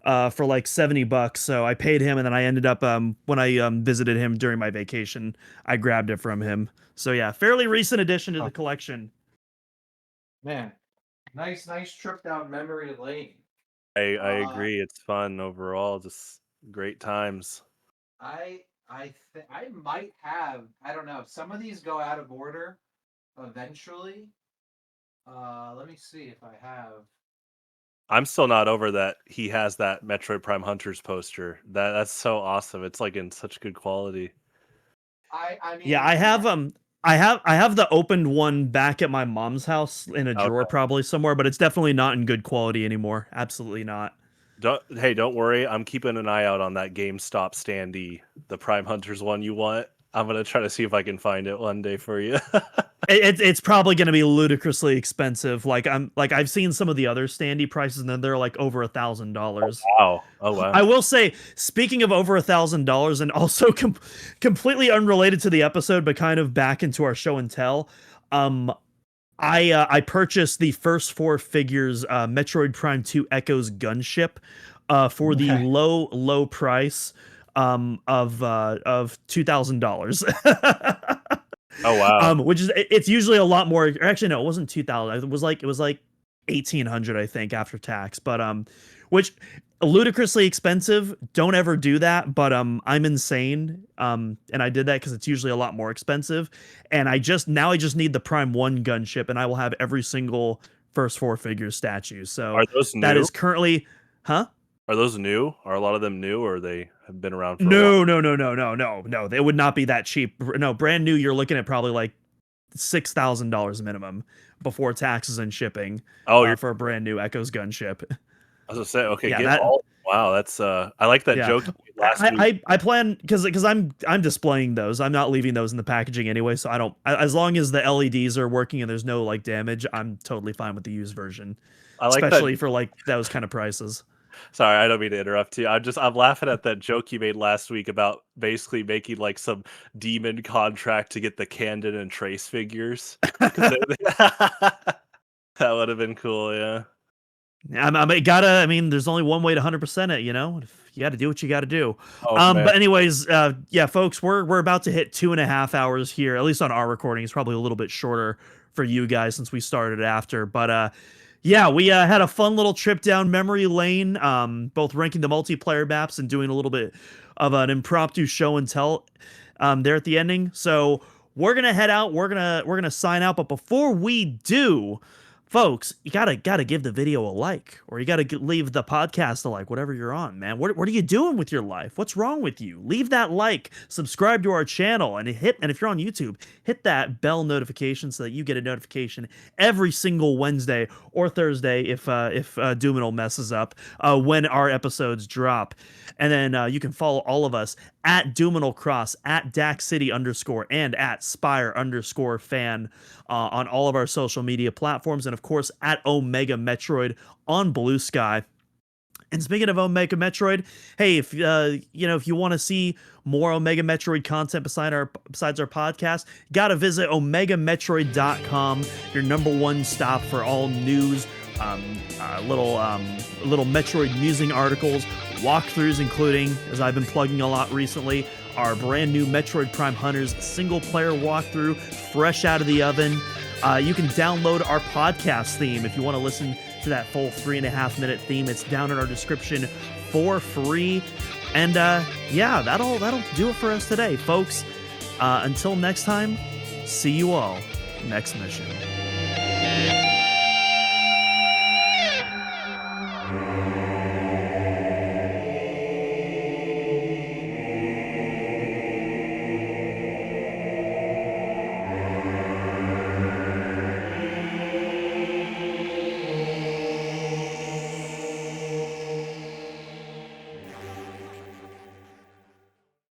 for like $70. So I paid him and then I ended up when I visited him during my vacation, I grabbed it from him. So yeah, fairly recent addition to Huh. the collection. Man, nice trip down memory lane. I Uh, agree. It's fun overall. Just great times. I might have, I don't know. Some of these go out of order eventually. Let me see if I have. I'm still not over that he has that Metroid Prime Hunters poster. That's so awesome. It's like in such good quality. I Yeah, mean, I have the opened one back at my mom's house in a drawer Okay. probably somewhere, but it's definitely not in good quality anymore. Absolutely not. Don't worry. I'm keeping an eye out on that GameStop standee, the Prime Hunters one you want. I'm gonna try to see if I can find it one day for you. It's probably going to be ludicrously expensive. I've seen some of the other standee prices and then they're like over $1,000. Wow. Oh wow. I will say, speaking of over $1,000 and also completely unrelated to the episode, but kind of back into our show and tell, um, I purchased the first four figures Metroid Prime 2 Echo's gunship for the okay. low price of $2,000. Oh wow. Which is it's usually a lot more. Or actually, no, it wasn't 2,000. It was like 1,800, I think, after tax. But which ludicrously expensive. Don't ever do that. But I'm insane. And I did that because it's usually a lot more expensive. And I just need the Prime One gunship, and I will have every single first four figures statue. So Are those that new? is currently, huh? Are those new? Are a lot of them new, or they have been around for a while? No. They would not be that cheap. No, brand new. You're looking at probably like $6,000 minimum before taxes and shipping Oh, you're. for a brand new Echo's gunship. I was gonna say, okay, Yeah, get that all. Wow, that's. I like that yeah. joke you made last week. I plan because I'm displaying those. I'm not leaving those in the packaging anyway, so I don't. As long as the LEDs are working and there's no like damage, I'm totally fine with the used version, I like that. especially for like those kind of prices. Sorry, I don't mean to interrupt you. I'm laughing at that joke you made last week about basically making like some demon contract to get the Candon and Trace figures. 'Cause that would have been cool, yeah. I mean, there's only one way to 100% it, you know? You got to do what you got to do. Oh man. But anyways, yeah, folks, we're about to hit 2.5 hours here, at least on our recording. It's probably a little bit shorter for you guys since we started after. But yeah, we had a fun little trip down memory lane, both ranking the multiplayer maps and doing a little bit of an impromptu show and tell there at the ending. So we're gonna head out. We're gonna sign out. But before we do, folks, you gotta give the video a like, or you gotta leave the podcast a like, whatever you're on, man. What are you doing with your life? What's wrong with you? Leave that like, subscribe to our channel, and if you're on YouTube, hit that bell notification so that you get a notification every single Wednesday or Thursday if Doominal messes up when our episodes drop. And then you can follow all of us at Doominal Cross, at DaxCity _ and at Spire _ fan on all of our social media platforms, and of course at Omega Metroid on Blue Sky. And speaking of Omega Metroid, hey, if if you want to see more Omega Metroid content besides our podcast, gotta visit OmegaMetroid.com, your #1 stop for all news, little Metroid musing articles, walkthroughs, including, as I've been plugging a lot recently, our brand new Metroid Prime Hunters single player walkthrough, fresh out of the oven. You can download our podcast theme if you want to listen to that full 3.5-minute theme. It's down in our description for free. And yeah, that'll do it for us today, folks. Until next time, see you all next mission.